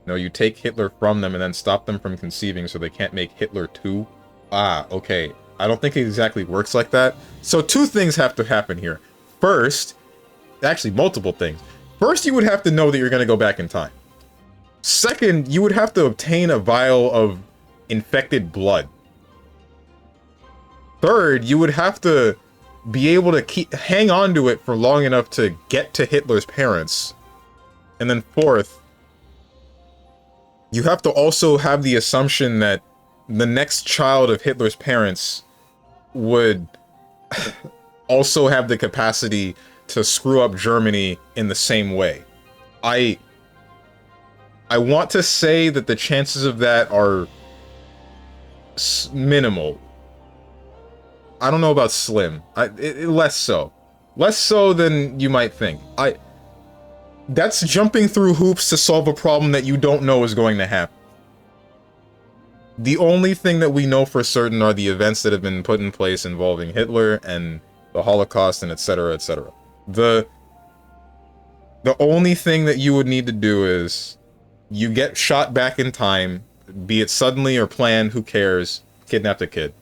No, you take Hitler from them and then stop them from conceiving so they can't make Hitler 2. Ah, okay. I don't think it exactly works like that. So two things have to happen here. First, actually multiple things. First, you would have to know that you're going to go back in time. Second, you would have to obtain a vial of infected blood. Third, you would have to be able to hang on to it for long enough to get to Hitler's parents. And then fourth, you have to also have the assumption that the next child of Hitler's parents would also have the capacity to screw up Germany in the same way. I want to say that the chances of that are minimal. I don't know about slim. Less so. Less so than you might think. That's jumping through hoops to solve a problem that you don't know is going to happen. The only thing that we know for certain are the events that have been put in place involving Hitler and the Holocaust and etc., etc. The only thing that you would need to do is you get shot back in time, be it suddenly or planned, who cares, kidnap the kid.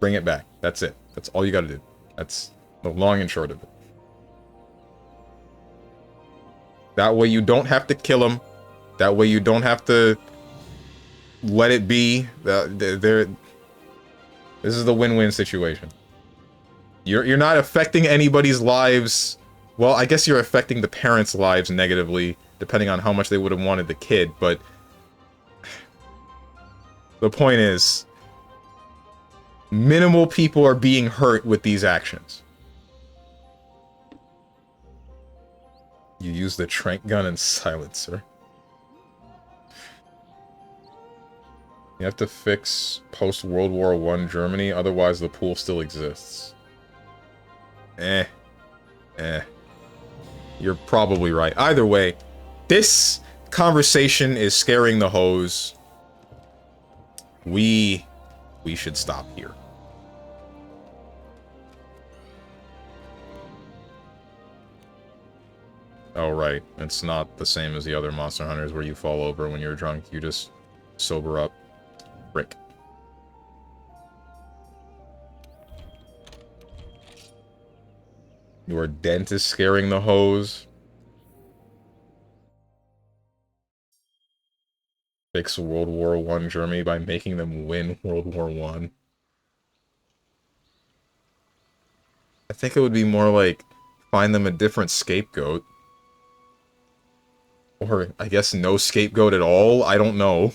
Bring it back. That's it. That's all you gotta do. That's the long and short of it. That way you don't have to kill him. That way you don't have to let it be. This is the win-win situation. You're not affecting anybody's lives. Well, I guess you're affecting the parents' lives negatively, depending on how much they would have wanted the kid, but the point is, minimal people are being hurt with these actions. You use the trank gun and silencer. You have to fix post-World War I Germany, otherwise the pool still exists. You're probably right. Either way, this conversation is scaring the hose. We should stop here. Oh, right. It's not the same as the other Monster Hunters where you fall over when you're drunk. You just sober up. Rick. Your dentist scaring the hose. Fix World War I Germany by making them win World War I. I think it would be more like find them a different scapegoat. Or, I guess, no scapegoat at all? I don't know.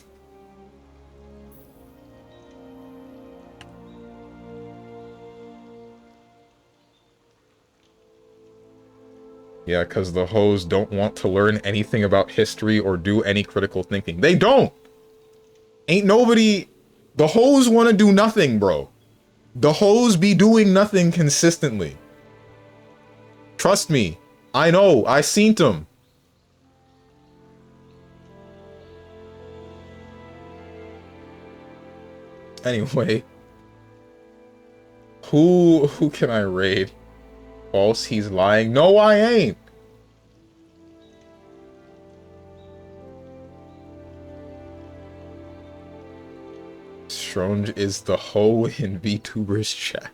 Yeah, because the hoes don't want to learn anything about history or do any critical thinking. They don't! Ain't nobody... The hoes want to do nothing, bro. The hoes be doing nothing consistently. Trust me. I know. I seen them. Anyway. Who can I raid? False, he's lying. No, I ain't. Stronge is the hoe in VTuber's chat.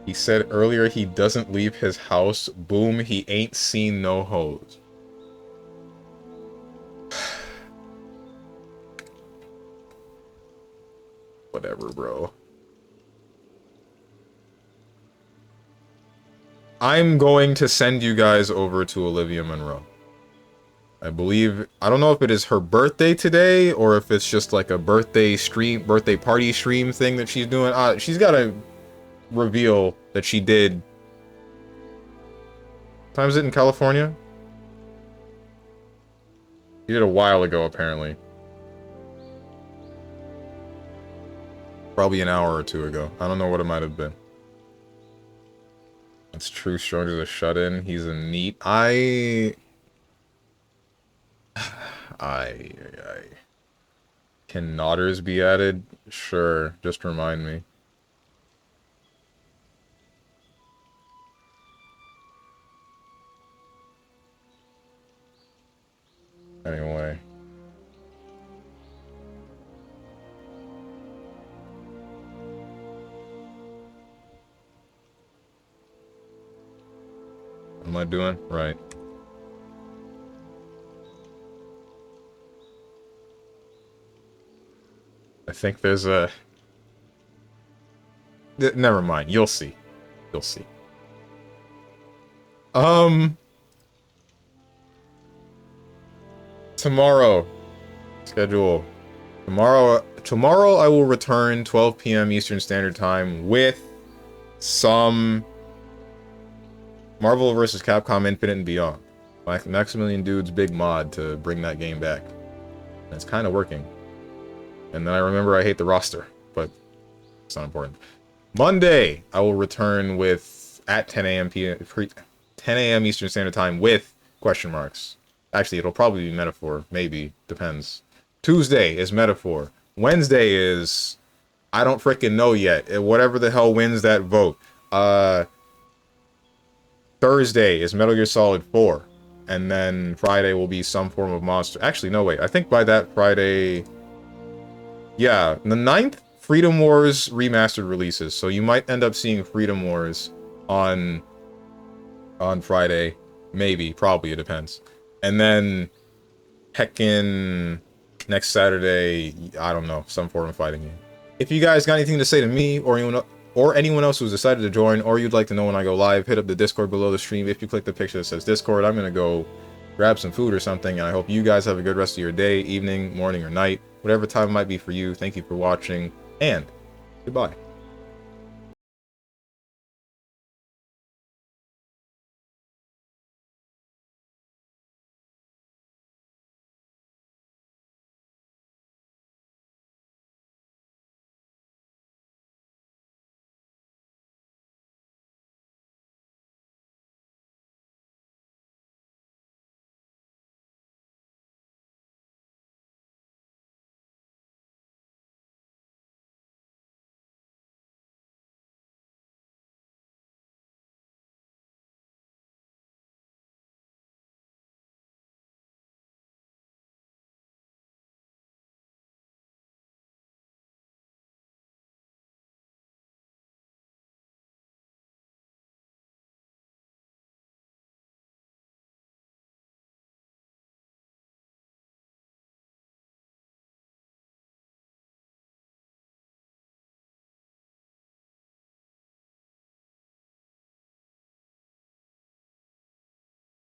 He said earlier he doesn't leave his house. Boom, he ain't seen no hoes. Whatever, bro. I'm going to send you guys over to Olivia Monroe. I believe, I don't know if it is her birthday today, or if it's just like a birthday party stream thing that she's doing. She's got to reveal that she did. What time is it in California? She did a while ago, apparently. Probably an hour or two ago. I don't know what it might have been. That's true. Stronger's a shut-in. He's a neat. I... Can Nodders be added? Sure. Just remind me. Anyway. What am I doing? Right. I think there's a... Never mind. You'll see. You'll see. Tomorrow. Schedule. Tomorrow I will return 12 p.m. Eastern Standard Time with some Marvel vs. Capcom Infinite and Beyond. Maximilian Dude's big mod to bring that game back. And it's kind of working. And then I remember I hate the roster, but it's not important. Monday, I will return with at 10 a.m. Eastern Standard Time with question marks. Actually, it'll probably be Metaphor. Maybe. Depends. Tuesday is Metaphor. Wednesday is... I don't frickin' know yet. Whatever the hell wins that vote. Thursday is Metal Gear Solid 4. And then Friday will be some form of monster. Actually, no, wait. I think by that Friday... Yeah, the 9th, Freedom Wars Remastered releases. So you might end up seeing Freedom Wars on Friday. Maybe. Probably. It depends. And then heckin' next Saturday, I don't know, some form of fighting game. If you guys got anything to say to me or anyone else who's decided to join, or you'd like to know when I go live, hit up the Discord below the stream. If you click the picture that says Discord, I'm gonna go grab some food or something, and I hope you guys have a good rest of your day, evening, morning, or night, whatever time it might be for you. Thank you for watching, and goodbye.